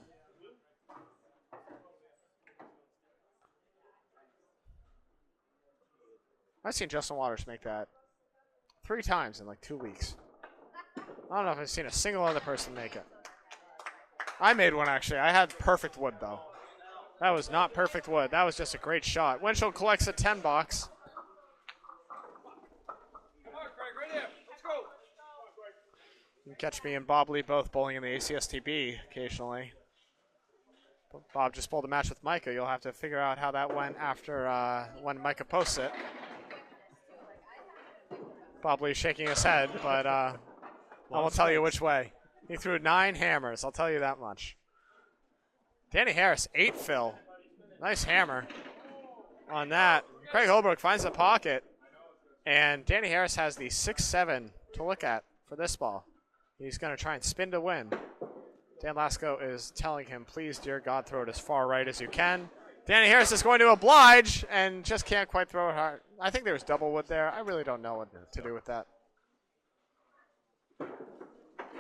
I've seen Justin Waters make that 3 times in like 2 weeks. I don't know if I've seen a single other person make it. I made one actually. I had perfect wood though. That was not perfect wood. That was just a great shot. Winchell collects a 10 box. You can catch me and Bob Lee both bowling in the ACSTB occasionally. Bob just bowled a match with Micah. You'll have to figure out how that went after when Micah posts it. Bob Lee shaking his head, but I won't tell you which way. He threw 9 hammers, I'll tell you that much. Danny Harris, 8 fill. Nice hammer on that. Craig Holbrook finds the pocket, and Danny Harris has the 6-7 to look at for this ball. He's going to try and spin to win. Dan Lasko is telling him, please, dear God, throw it as far right as you can. Danny Harris is going to oblige and just can't quite throw it hard. I think there's double wood there. I really don't know what to do with that.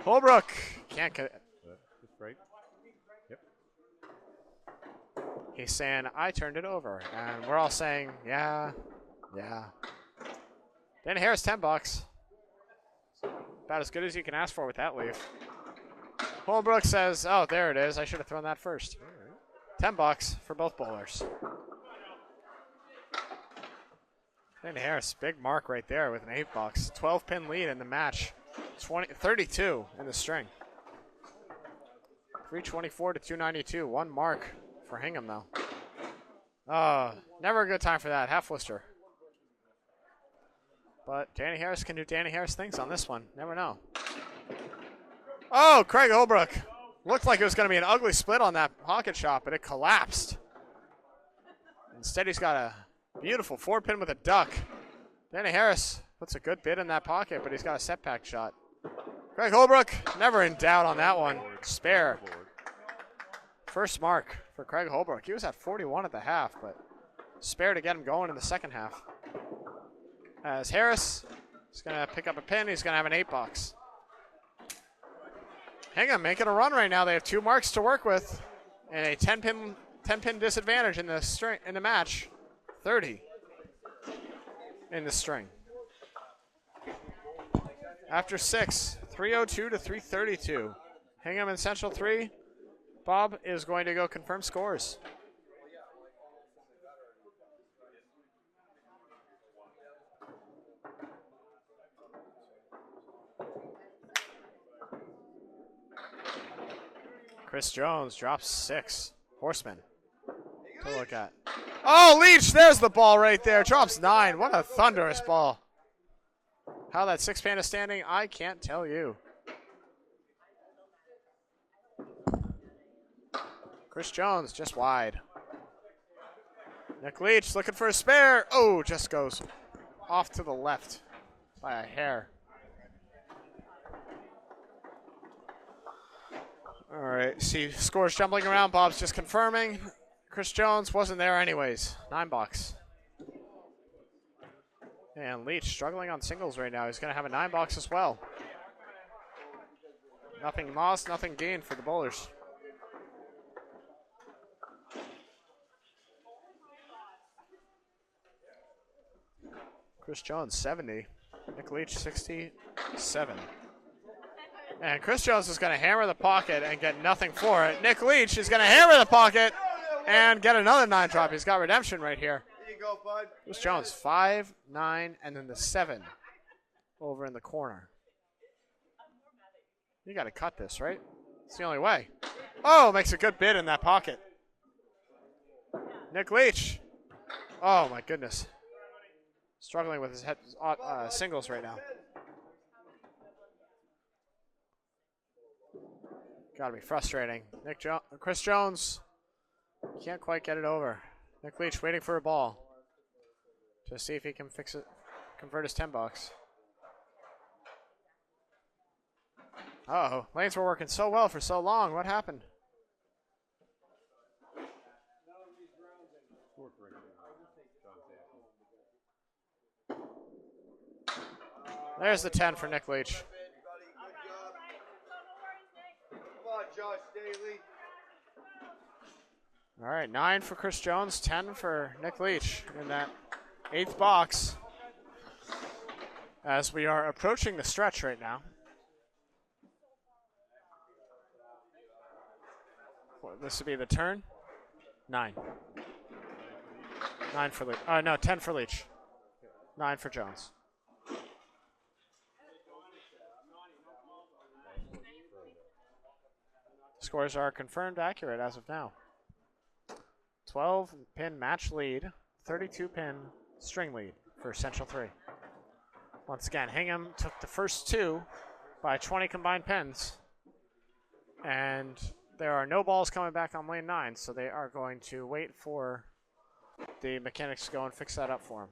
Holbrook can't get it. That's right. Yep. He's saying, I turned it over. And we're all saying, yeah. Danny Harris, 10 bucks. About as good as you can ask for with that leaf. Holbrook says, oh, there it is. I should have thrown that first. 10 bucks for both bowlers. Danny Harris, big mark right there with an 8 bucks. 12-pin lead in the match. 32 in the string. 324 to 292. 1 mark for Hingham, though. Never a good time for that. Half Worcester. But Danny Harris can do Danny Harris things on this one. Never know. Oh, Craig Holbrook. Looked like it was going to be an ugly split on that pocket shot, but it collapsed. Instead, he's got a beautiful 4-pin with a duck. Danny Harris puts a good bit in that pocket, but he's got a setback shot. Craig Holbrook, never in doubt on that one. Spare. First mark for Craig Holbrook. He was at 41 at the half, but spare to get him going in the second half. As Harris is going to pick up a pin, he's going to have an 8 bucks. Hingham making a run right now. They have 2 marks to work with, and a 10-pin disadvantage in the match. 30 in the string. After 6, 302 to 332. Hingham in Central 3. Bob is going to go confirm scores. Chris Jones drops 6. Horseman to look at. Oh, Leach, there's the ball right there. Drops 9. What a thunderous ball. How that 6-pan is standing, I can't tell you. Chris Jones just wide. Nick Leach looking for a spare. Oh, just goes off to the left by a hair. All right, see scores jumbling around. Bob's just confirming. Chris Jones wasn't there anyways. 9 bucks. And Leach struggling on singles right now. He's going to have a 9 bucks as well. Nothing lost, nothing gained for the bowlers. Chris Jones, 70. Nick Leach, 67. And Chris Jones is going to hammer the pocket and get nothing for it. Nick Leach is going to hammer the pocket and get another 9 drop. He's got redemption right here. There you go, bud. Chris Jones, 5, 9, and then the 7 over in the corner. You got to cut this, right? It's the only way. Oh, makes a good bid in that pocket. Nick Leach. Oh, my goodness. Struggling with his head, singles right now. Gotta be frustrating. Chris Jones can't quite get it over. Nick Leach waiting for a ball to see if he can fix it, convert his 10 bucks. Uh-oh. Lanes were working so well for so long. What happened? There's the 10 for Nick Leach. Come on, Josh Daley. All right, 9 for Chris Jones, 10 for Nick Leach in that 8th box. As we are approaching the stretch right now. This would be the turn. 9. 9 for Leach. No, 10 for Leach. 9 for Jones. Scores are confirmed accurate as of now. 12-pin match lead, 32-pin string lead for Central 3. Once again, Hingham took the first 2 by 20 combined pins. And there are no balls coming back on lane 9, so they are going to wait for the mechanics to go and fix that up for them.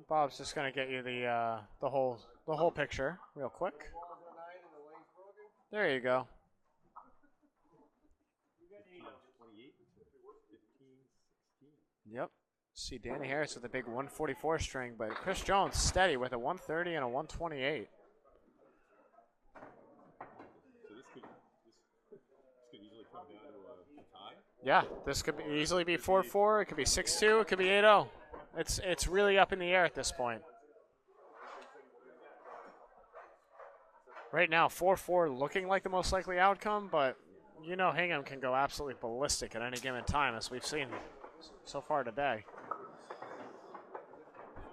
Bob's just gonna get you the whole picture real quick. There you go. Yep. See Danny Harris with a big 144 string, but Chris Jones steady with a 130 and a 128. So this could easily come down to a tie? Yeah, this could easily be 4-4. It could be 6-2. It could be 8-0. It's really up in the air at this point. Right now, 4-4 looking like the most likely outcome, but you know Hingham can go absolutely ballistic at any given time, as we've seen so far today.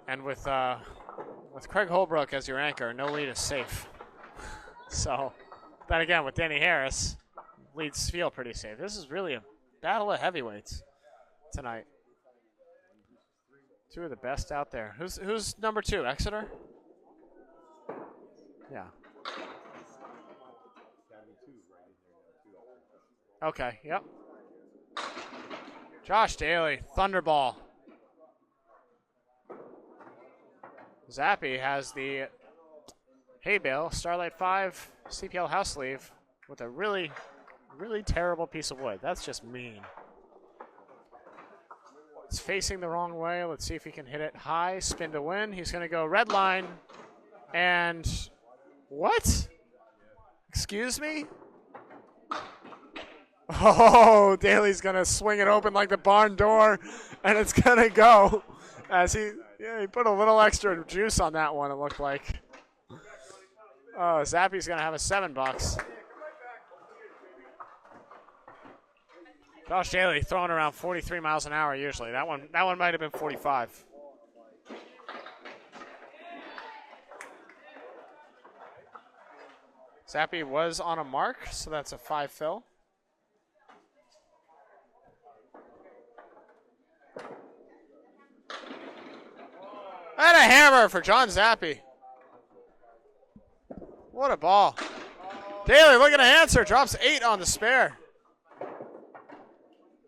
And with Craig Holbrook as your anchor, no lead is safe. So, then again, with Danny Harris, leads feel pretty safe. This is really a battle of heavyweights tonight. 2 of the best out there. Who's number 2? Exeter? Yeah. Okay, yep. Josh Daley, Thunderball. Zappi has the hay bale, Starlight 5 CPL house sleeve with a really, really terrible piece of wood. That's just mean. It's facing the wrong way. Let's see if he can hit it high. Spin to win. He's going to go red line. And what? Excuse me? Oh, Daley's going to swing it open like the barn door. And it's going to go. As he put a little extra juice on that one, it looked like. Oh, Zappi's going to have a $7. Josh Daley throwing around 43 miles an hour usually. That one might have been 45. Zappi was on a mark, so that's a 5 fill. And a hammer for John Zappi. What a ball. Daley looking to answer, drops 8 on the spare.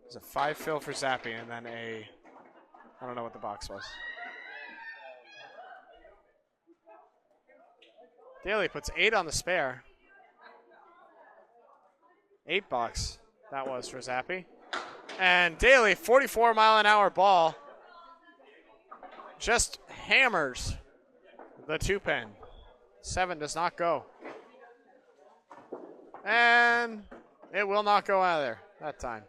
There's a 5 fill for Zappi, and then I don't know what the box was. Daley puts 8 on the spare. 8 bucks that was for Zappi. And Daley, 44-mile-an-hour ball, just hammers the 2-pin. 7 does not go. And it will not go either that time.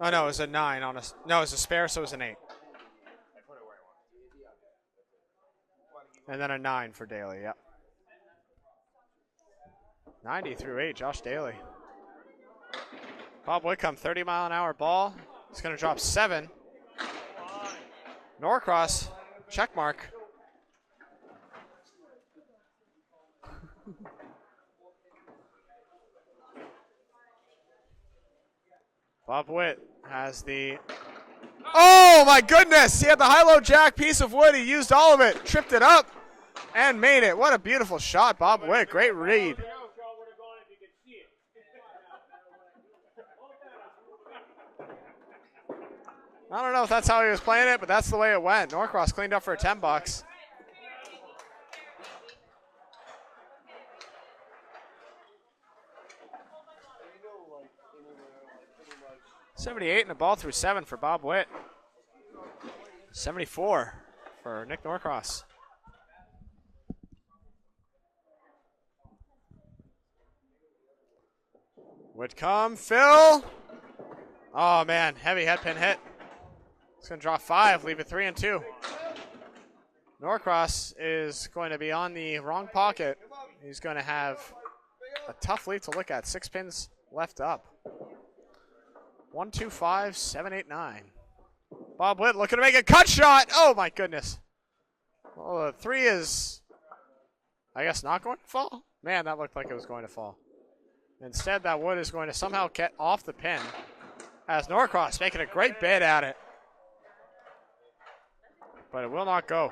Oh, no, it was a 9 on a... No, it was a spare, so it was an 8. And then a 9 for Daley, yep. 90 through 8, Josh Daley. Bob Whitcomb, 30-mile-an-hour ball. He's going to drop 7. Norcross, check mark. Bob Witt has the Oh my goodness! He had the high-low jack piece of wood. He used all of it, tripped it up, and made it. What a beautiful shot, Bob Witt. Great read. I don't know if that's how he was playing it, but that's the way it went. Norcross cleaned up for 10 bucks. $78 and a ball through 7 for Bob Witt. 74 for Nick Norcross. Whitcomb, Phil. Oh man, heavy head pin hit. It's going to draw 5, leave it 3 and 2. Norcross is going to be on the wrong pocket. He's going to have a tough lead to look at. 6 pins left up. 1, 2, 5, 7, 8, 9. Bob Witt looking to make a cut shot. Oh my goodness. Well, the 3 is, I guess, not going to fall. Man, that looked like it was going to fall. Instead, that wood is going to somehow get off the pin as Norcross making a great bid at it. But it will not go.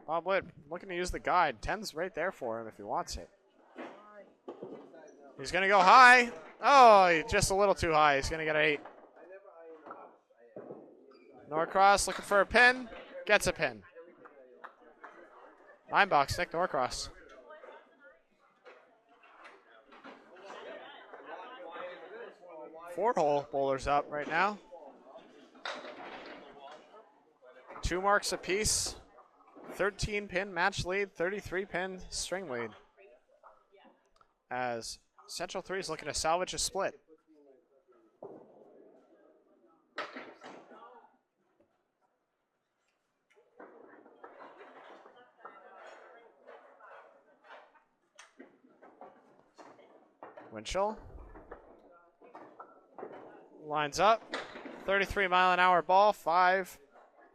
Bob Witt looking to use the guide. 10's right there for him if he wants it. He's going to go high. Oh, just a little too high. He's going to get an 8. Norcross looking for a pin. Gets a pin. 9 bucks, Nick Norcross. Four-hole bowlers up right now. 2 marks apiece. 13-pin match lead, 33-pin string lead. As Central 3 is looking to salvage a split. Winchell lines up. 33-mile-an-hour ball, 5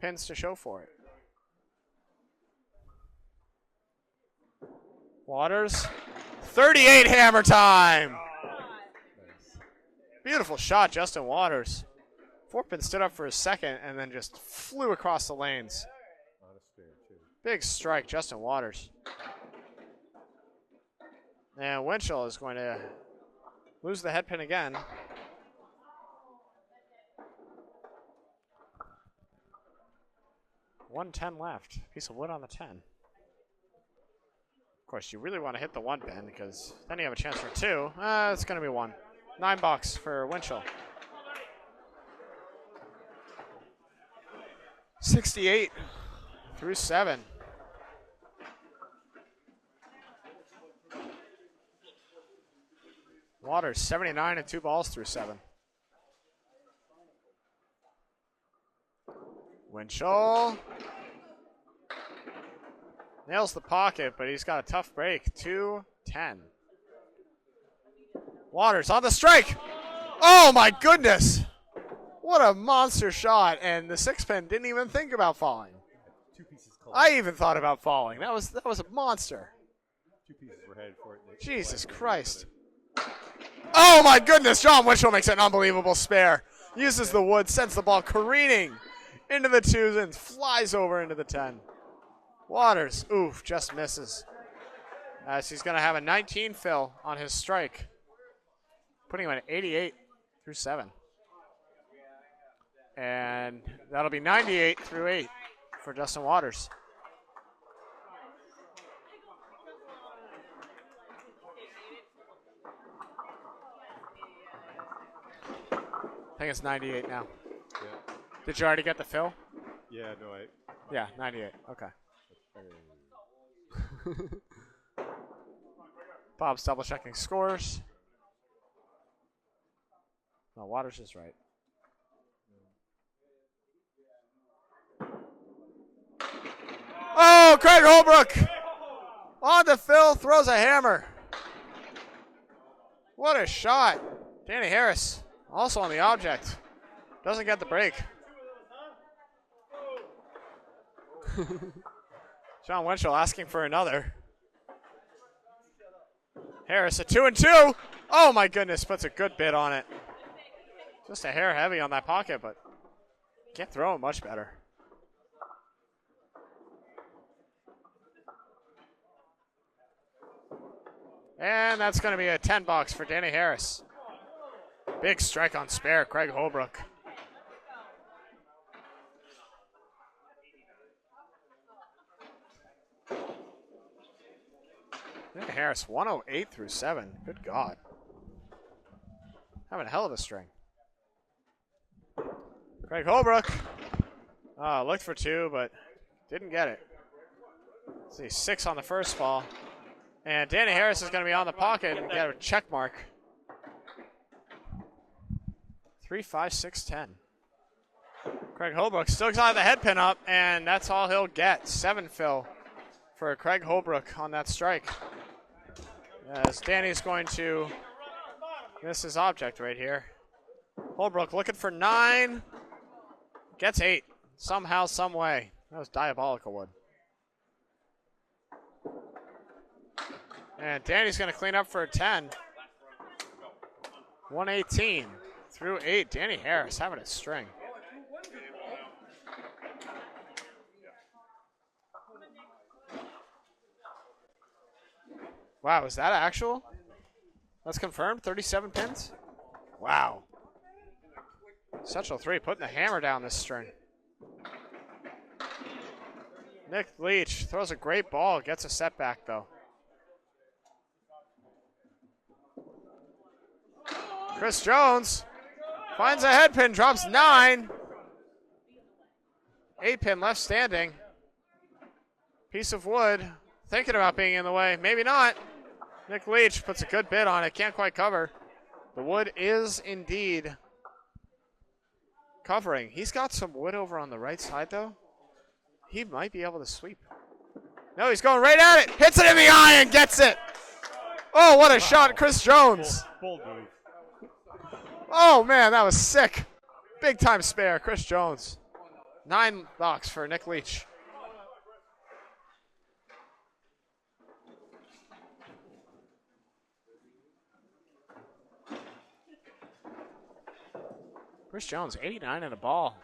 pins to show for it. Waters. 38 hammer time. Beautiful shot, Justin Waters. 4-pin stood up for a second and then just flew across the lanes. Big strike, Justin Waters. And Winchell is going to lose the head pin again. $110 left. Piece of wood on the 10. Of course, you really want to hit the 1 pin because then you have a chance for 2. It's going to be 1. 9 bucks for Winchell. 68 through 7. Waters 79 and 2 balls through 7. Winchell nails the pocket, but he's got a tough break. 2-10. Waters on the strike. Oh my goodness! What a monster shot, and the 6-pin didn't even think about falling. 2 pieces cold. I even thought about falling. That was a monster. 2 pieces were headed for it. Jesus Christ! Oh my goodness! John Winchell makes an unbelievable spare. Uses the wood, sends the ball careening into the 2s and flies over into the 10. Waters, oof, just misses. As he's going to have a 19 fill on his strike, putting him at 88 through 7. And that'll be 98 through 8 for Justin Waters. I think it's 98 now. Yeah. Did you already get the fill? Yeah, no, Yeah, 98. Okay. Bob's double checking scores. No, Waters is right. Oh, Craig Holbrook on to Phil, throws a hammer. What a shot. Danny Harris also on the object. Doesn't get the break. John Winchell asking for another. Harris a 2 and 2. Oh my goodness, puts a good bid on it. Just a hair heavy on that pocket, but Can't throw it much better. And that's going to be a 10 bucks for Danny Harris. Big strike on spare, Craig Holbrook. Danny Harris, 108 through 7. Good God. Having a hell of a string. Craig Holbrook. Looked for 2, but didn't get it. Let's see, 6 on the first ball. And Danny Harris is going to be on the pocket and get a check mark. 3, 5, 6, 10. Craig Holbrook still got the head pin up, and that's all he'll get. 7 fill for Craig Holbrook on that strike. As Danny's going to miss his object right here. Holbrook looking for 9. Gets 8. Somehow, some way. That was diabolical wood. And Danny's going to clean up for a 10. 118 through 8. Danny Harris having a string. Wow, is that actual? That's confirmed? 37 pins? Wow. Central 3 putting the hammer down this string. Nick Leach throws a great ball, gets a setback though. Chris Jones finds a head pin, drops 9. 8 pin left standing. Piece of wood, thinking about being in the way, maybe not. Nick Leach puts a good bid on it, can't quite cover. The wood is indeed covering. He's got some wood over on the right side though. He might be able to sweep. No, he's going right at it, hits it in the eye and gets it. Oh, what a shot, Chris Jones. Bold move. Oh man, that was sick. Big time spare, Chris Jones. 9 bucks for Nick Leach. Chris Jones, 89 and a ball.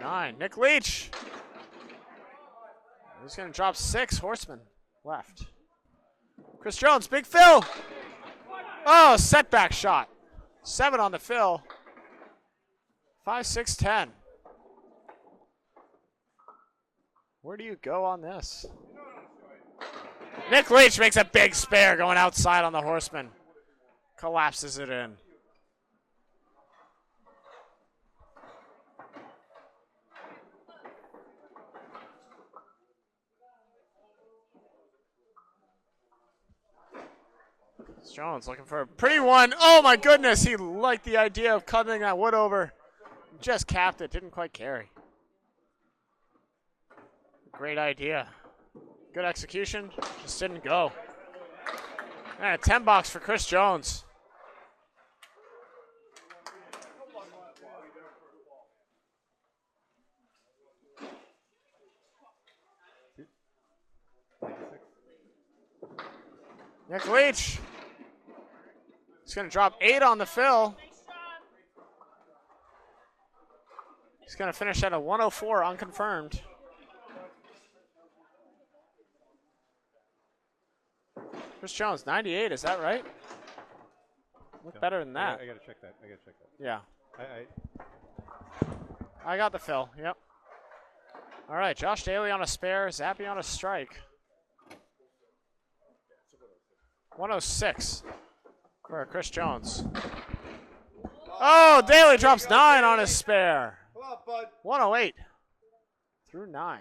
9. Nick Leach. He's going to drop 6 horsemen left. Chris Jones, big fill. Oh, setback shot. 7 on the fill. 5, 6, 10. Where do you go on this? Nick Leach makes a big spare going outside on the horseman. Collapses it in. Jones looking for a pretty one. Oh my goodness, he liked the idea of cutting that wood over. Just capped it, didn't quite carry. Great idea. Good execution, just didn't go. And 10 bucks for Chris Jones. Nick Leach. He's going to drop 8 on the fill. He's going to finish at a 104 unconfirmed. Chris Jones, 98, is that right? Look better than that. I got to check that. Yeah. I I got the fill, yep. All right, Josh Daley on a spare, Zappi on a strike. 106 for Chris Jones. Oh, Daley drops 9 on his spare. Come on, bud. 108 through 9.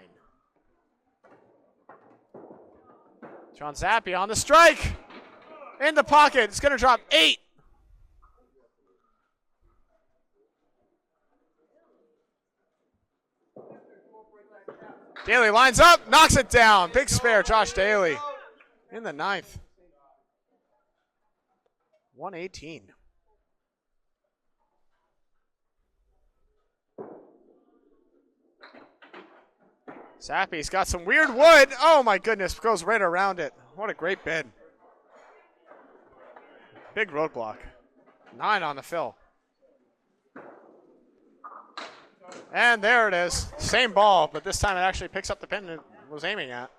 John Zappi on the strike. In the pocket. It's going to drop 8. Daley lines up, knocks it down. Big spare, Josh Daley in the 9th. 118. Zappi's got some weird wood. Oh my goodness, goes right around it. What a great bid. Big roadblock. 9 on the fill. And there it is. Same ball, but this time it actually picks up the pin it was aiming at.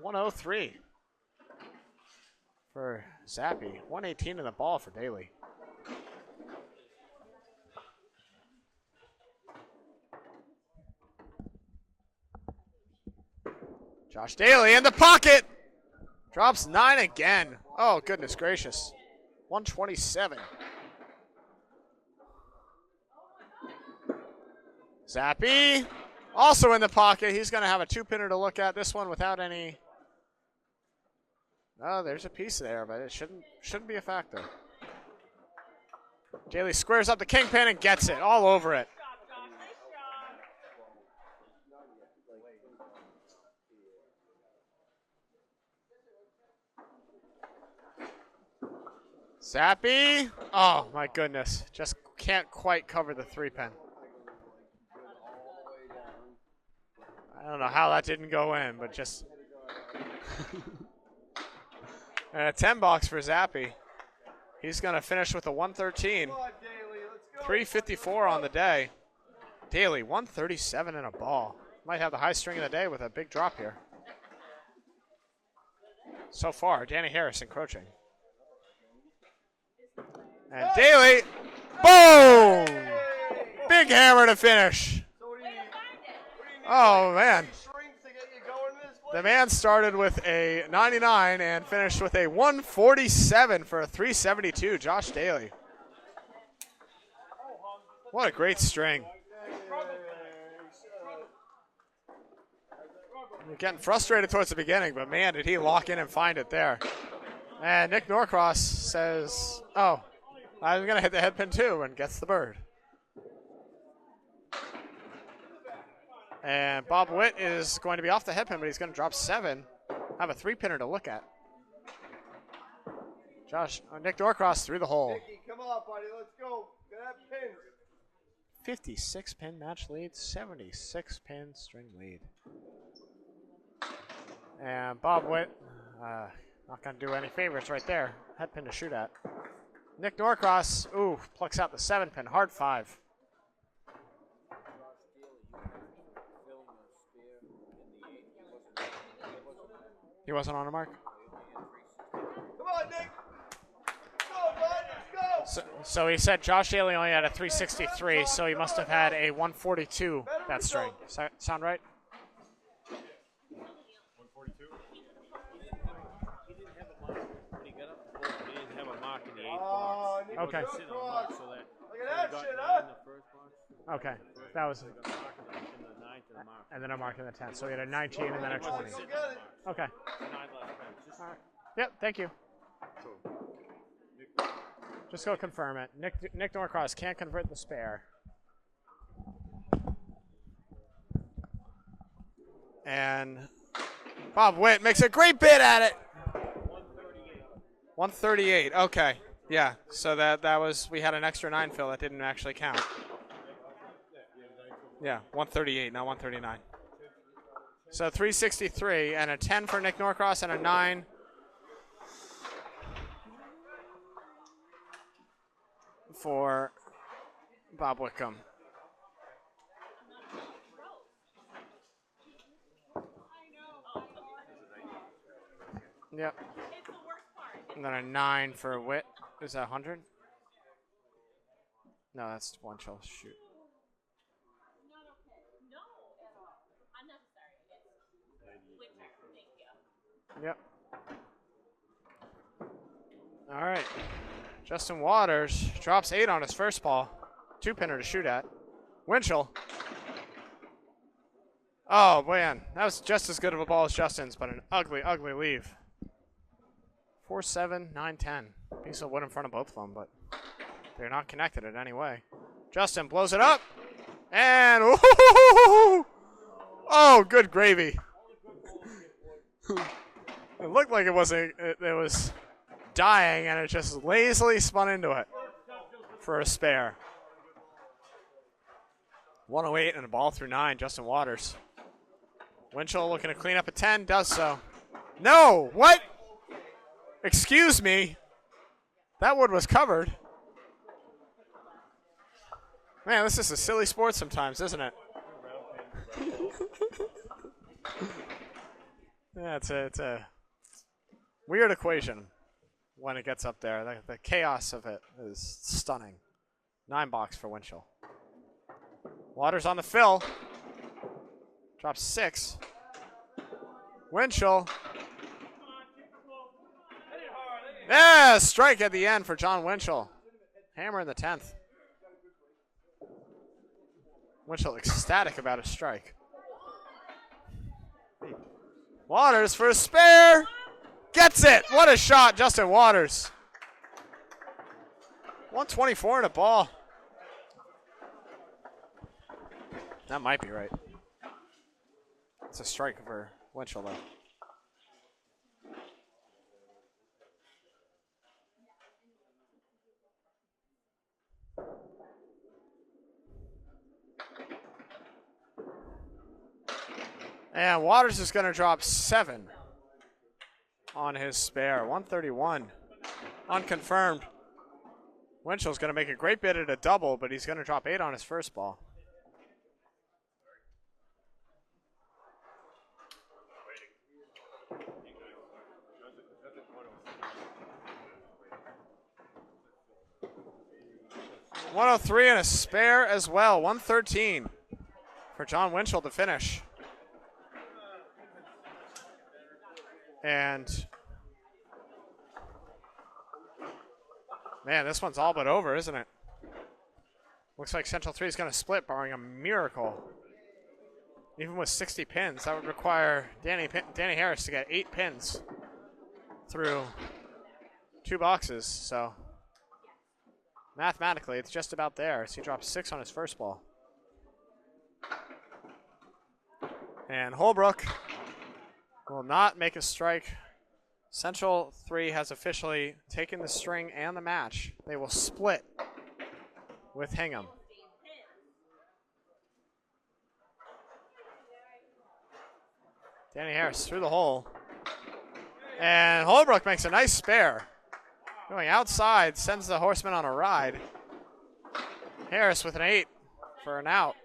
103 for Zappi. 118 in the ball for Daley. Josh Daley in the pocket. Drops 9 again. Oh, goodness gracious. 127. Zappi also in the pocket. He's going to have a 2-pinner to look at. This one without any. Oh, there's a piece there, but it shouldn't be a factor. Daley squares up the kingpin and gets it all over it. Zappi. Oh, my goodness. Just can't quite cover the 3-pin. I don't know how that didn't go in, but just. And a 10 box for Zappi. He's going to finish with a 113. 354 on the day. Daley, 137 in a ball. Might have the high string of the day with a big drop here. So far, Danny Harris encroaching. And Daley, boom! Big hammer to finish. Oh, man. The man started with a 99 and finished with a 147 for a 372. Josh Daley. What a great string. You're getting frustrated towards the beginning, but man, did he lock in and find it there. And Nick Norcross says, oh, I was going to hit the head pin too, and gets the bird. And Bob Witt is going to be off the head pin, but he's going to drop 7. Have a 3-pinner to look at. Nick Norcross through the hole. Nicky, come on, buddy. Let's go. Get that pin. 56 pin match lead, 76 pin string lead. And Bob Witt, not going to do any favors right there. Head pin to shoot at. Nick Norcross, ooh, plucks out the 7-pin, hard 5. He wasn't on a mark? Come on, Nick. Go, bud. Let's go. So he said Josh Daley only had a 363, so he must have had a 142 that string. Sound right? 142. He didn't have a mark when he got up the board. He didn't have a mark in the 8th box. Nick, Okay. Sitting on a mark, so that Look at that got shit, 9 huh? in the first box. Okay, that was, Got a mark in the 9th and a mark. and then a mark in the 10th. So he had a 19 and then a 20. Sitting got on it. the mark. Okay. 9 left pens. Just Yep, thank you. Just go confirm it. Nick Norcross can't convert the spare. And Bob Witt makes a great bid at it. 138. Okay. Yeah. So that was, we had an extra 9 fill that didn't actually count. Yeah, 138, not 139. So 363 and a 10 for Nick Norcross and a 9 for Bob Whitcomb. Yep. And then a 9 for Witt. Is that 100? No, that's Winchell. Shoot. Yep. All right. Justin Waters drops 8 on his first ball. 2-pinner to shoot at. Winchell. Oh, man. That was just as good of a ball as Justin's, but an ugly, ugly leave. 4-7, 9-10. Piece of wood in front of both of them, but they're not connected in any way. Justin blows it up. And, ooh, oh, good gravy. It looked like it was dying, and it just lazily spun into it for a spare. 108 and a ball through 9, Justin Waters. Winchell looking to clean up a 10, does so. No, what? Excuse me. That wood was covered. Man, this is a silly sport sometimes, isn't it? Yeah, it's a weird equation when it gets up there. The chaos of it is stunning. 9 box for Winchell. Waters on the fill. Drops 6. Winchell. Yeah, strike at the end for John Winchell. Hammer in the 10th. Winchell ecstatic about his strike. Waters for a spare. Gets it. What a shot, Justin Waters. 124 in a ball. That might be right. It's a strike for Winchell, though. And Waters is going to drop 7 on his spare. 131. Unconfirmed. Winchell's going to make a great bid at a double, but he's going to drop 8 on his first ball. $103 and a spare as well. 113 for John Winchell to finish. And man, this one's all but over, isn't it? Looks like Central 3 is going to split, barring a miracle. Even with 60 pins, that would require Danny Harris to get 8 pins through 2 boxes. So mathematically, it's just about there. So he drops 6 on his first ball. And Holbrook will not make a strike. Central 3 has officially taken the string and the match. They will split with Hingham. Danny Harris through the hole. And Holbrook makes a nice spare. Going outside, sends the horseman on a ride. Harris with an 8 for an out.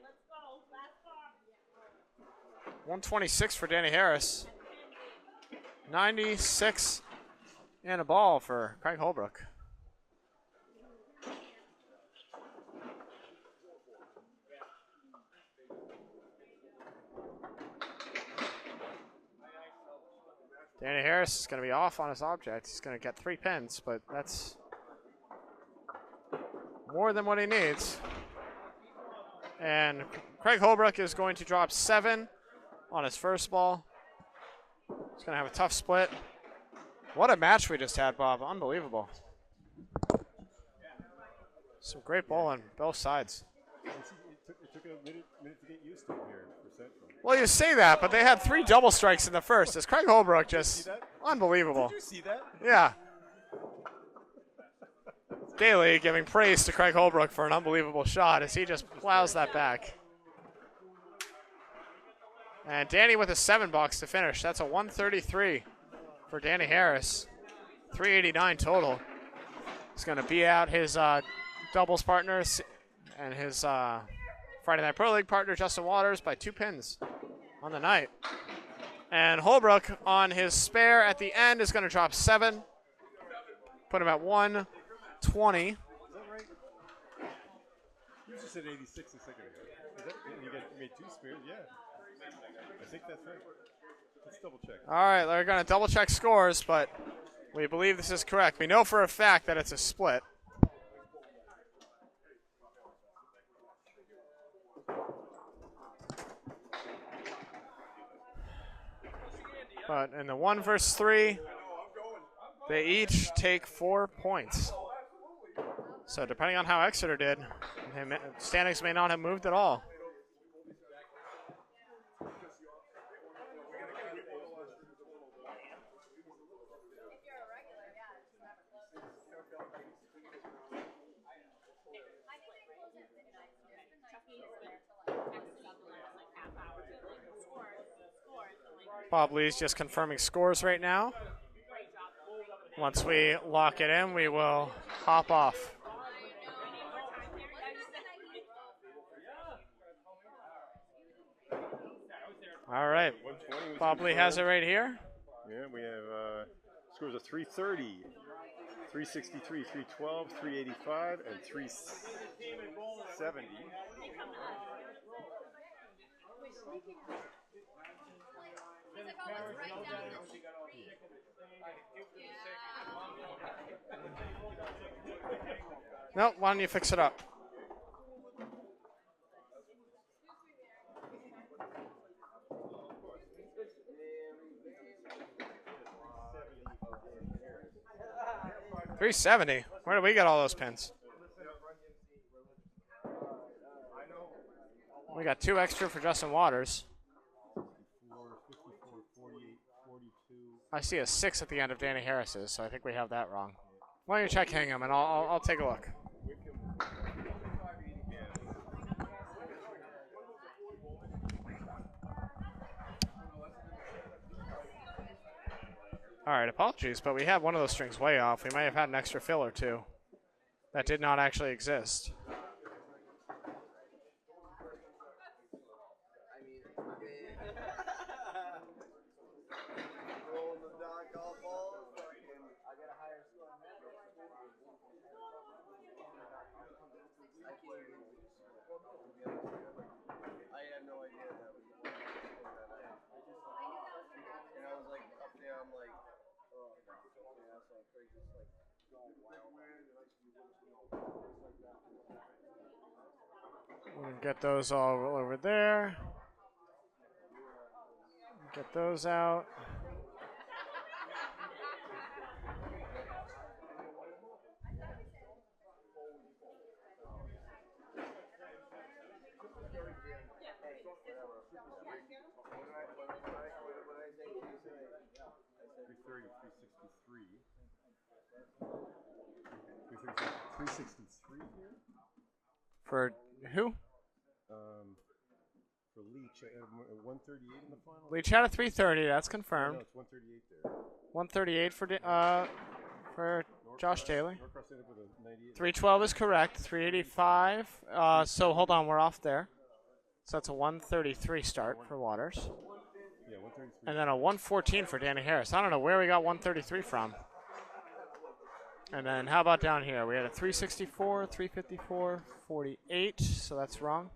126 for Danny Harris. 96 and a ball for Craig Holbrook. Danny Harris is going to be off on his object. He's going to get 3 pins, but that's more than what he needs. And Craig Holbrook is going to drop 7 on his first ball. He's going to have a tough split. What a match we just had, Bob. Unbelievable. Some great ball on both sides. It took a minute to get used to here for Central. Well, you say that, but they had 3 double strikes in the first. As Craig Holbrook just unbelievable. Did you see that? Yeah. Daley giving praise to Craig Holbrook for an unbelievable shot as he just plows that back. And Danny with a 7 box to finish. That's a 133 for Danny Harris. 389 total. He's going to be out his doubles partners and his Friday Nite Pro League partner, Justin Waters, by 2 pins on the night. And Holbrook on his spare at the end is going to drop 7. Put him at 120. Is that right? You just said 86 a second ago. You made 2 spares? Yeah. I think that's right. Let's double check. All right, they're going to double check scores, but we believe this is correct. We know for a fact that it's a split. But in the 1 versus 3, they each take 4 points. So depending on how Exeter did, standings may not have moved at all. Bob Lee's just confirming scores right now. Once we lock it in, we will hop off. All right. 120 was Bob Lee has it right here. Yeah, we have scores of 330, 363, 312, 385, and 370. Nope, why don't you fix it up? $370. Where did we get all those pins? We got 2 extra for Justin Waters. I see a 6 at the end of Danny Harris's, so I think we have that wrong. Why don't you check Hingham, and I'll take a look. All right, apologies, but we have one of those strings way off. We might have had an extra fill or two that did not actually exist. We'll get those all over there. Get those out. For who? For Leach, 138 in the final. Leach had a 330. That's confirmed. No, it's 138 there. 138 for Josh Daley. Norcross ended up with a 98. 312 is correct. 385. So hold on, we're off there. So that's a 133 start for Waters. Yeah, 133. And then a 114 for Danny Harris. I don't know where we got 133 from. And then how about down here? We had a 364, 354, 48. So that's wrong.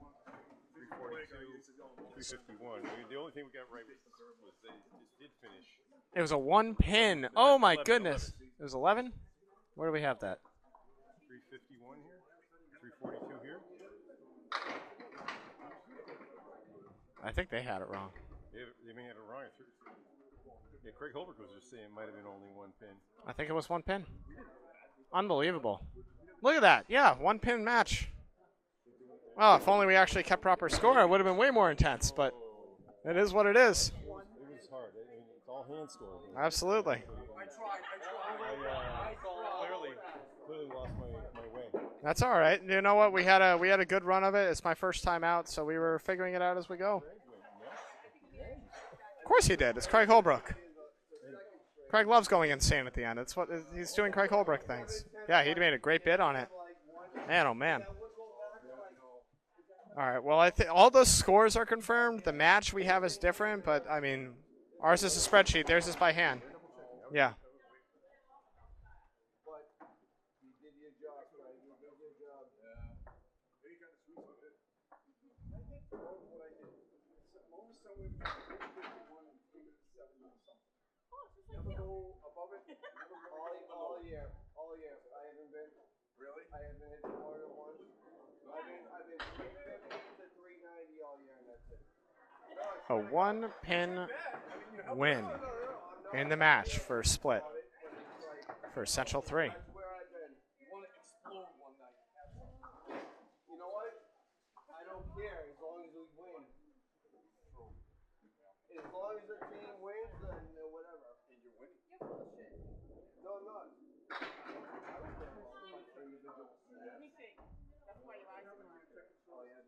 351. The only thing we got right was they just did finish. It was a 1 pin. Oh my goodness. It was 11? Where do we have that? 351 here. 342 here. I think they had it wrong. They may have it wrong. Yeah, Craig Holbrook was just saying it might have been only 1 pin. I think it was 1 pin. Unbelievable. Look at that. Yeah, 1 pin match. Oh, if only we actually kept proper score, it would have been way more intense, but it is what it is. It was hard. I mean, it's all hand score. Absolutely. I clearly lost my way. That's all right. You know what? We had a good run of it. It's my first time out, so we were figuring it out as we go. Of course he did. It's Craig Holbrook. Craig loves going insane at the end. It's what he's doing. Craig Holbrook things. Yeah, he made a great bid on it. Man, oh man. All right. Well, I think all those scores are confirmed. The match we have is different, but I mean, ours is a spreadsheet. Theirs is by hand. Yeah. All year. I haven't been. Really? I haven't hit more than once. I've been 350 to 390 all year, and that's it. A 1 pin win in the match for split for Essential 3. That's where I've been. You want to explode one night. You know what? I don't care as long as we win. As long as the team wins, then whatever. And you're winning. You're bullshit. No, I'm not. Let me see. That's why your eyes are brown. Oh, yeah,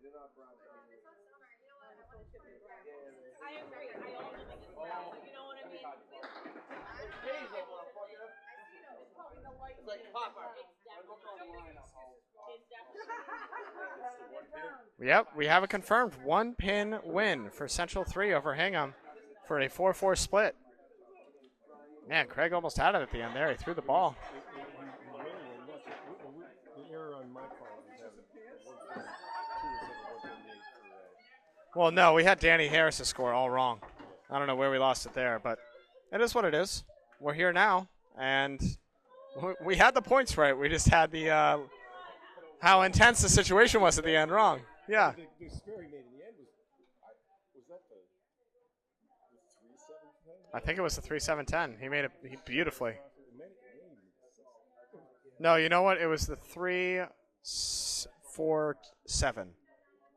they're not brown. I agree. I also think it's brown. So you know what I mean? Hazel, motherfucker. It's probably the light. It's like copper. It's definitely Look online. It's definitely brown. Yep, we have it confirmed. 1-pin win for Central 3 over Hingham for a 4-4 split. Man, Craig almost had it at the end there. He threw the ball. The error on my part was having 1.2 Well, no, we had Danny Harris's score all wrong. I don't know where we lost it there, but it is what it is. We're here now, and we had the points right. We just had the how intense the situation was at the end wrong. Yeah. The score he made in the end was that the 3-7-10? I think it was the 3-7-10. He made it beautifully. No, you know what? It was the 3-4-7.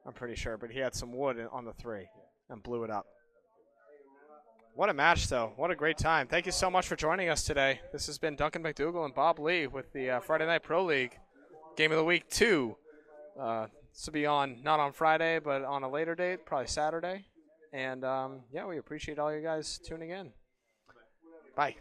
I'm pretty sure, but he had some wood on the 3 and blew it up. What a match, though. What a great time. Thank you so much for joining us today. This has been Duncan MacDougall and Bob Lee with the Friday Night Pro League Game of the Week 2. This will be on, not on Friday, but on a later date, probably Saturday. And, yeah, we appreciate all you guys tuning in. Bye.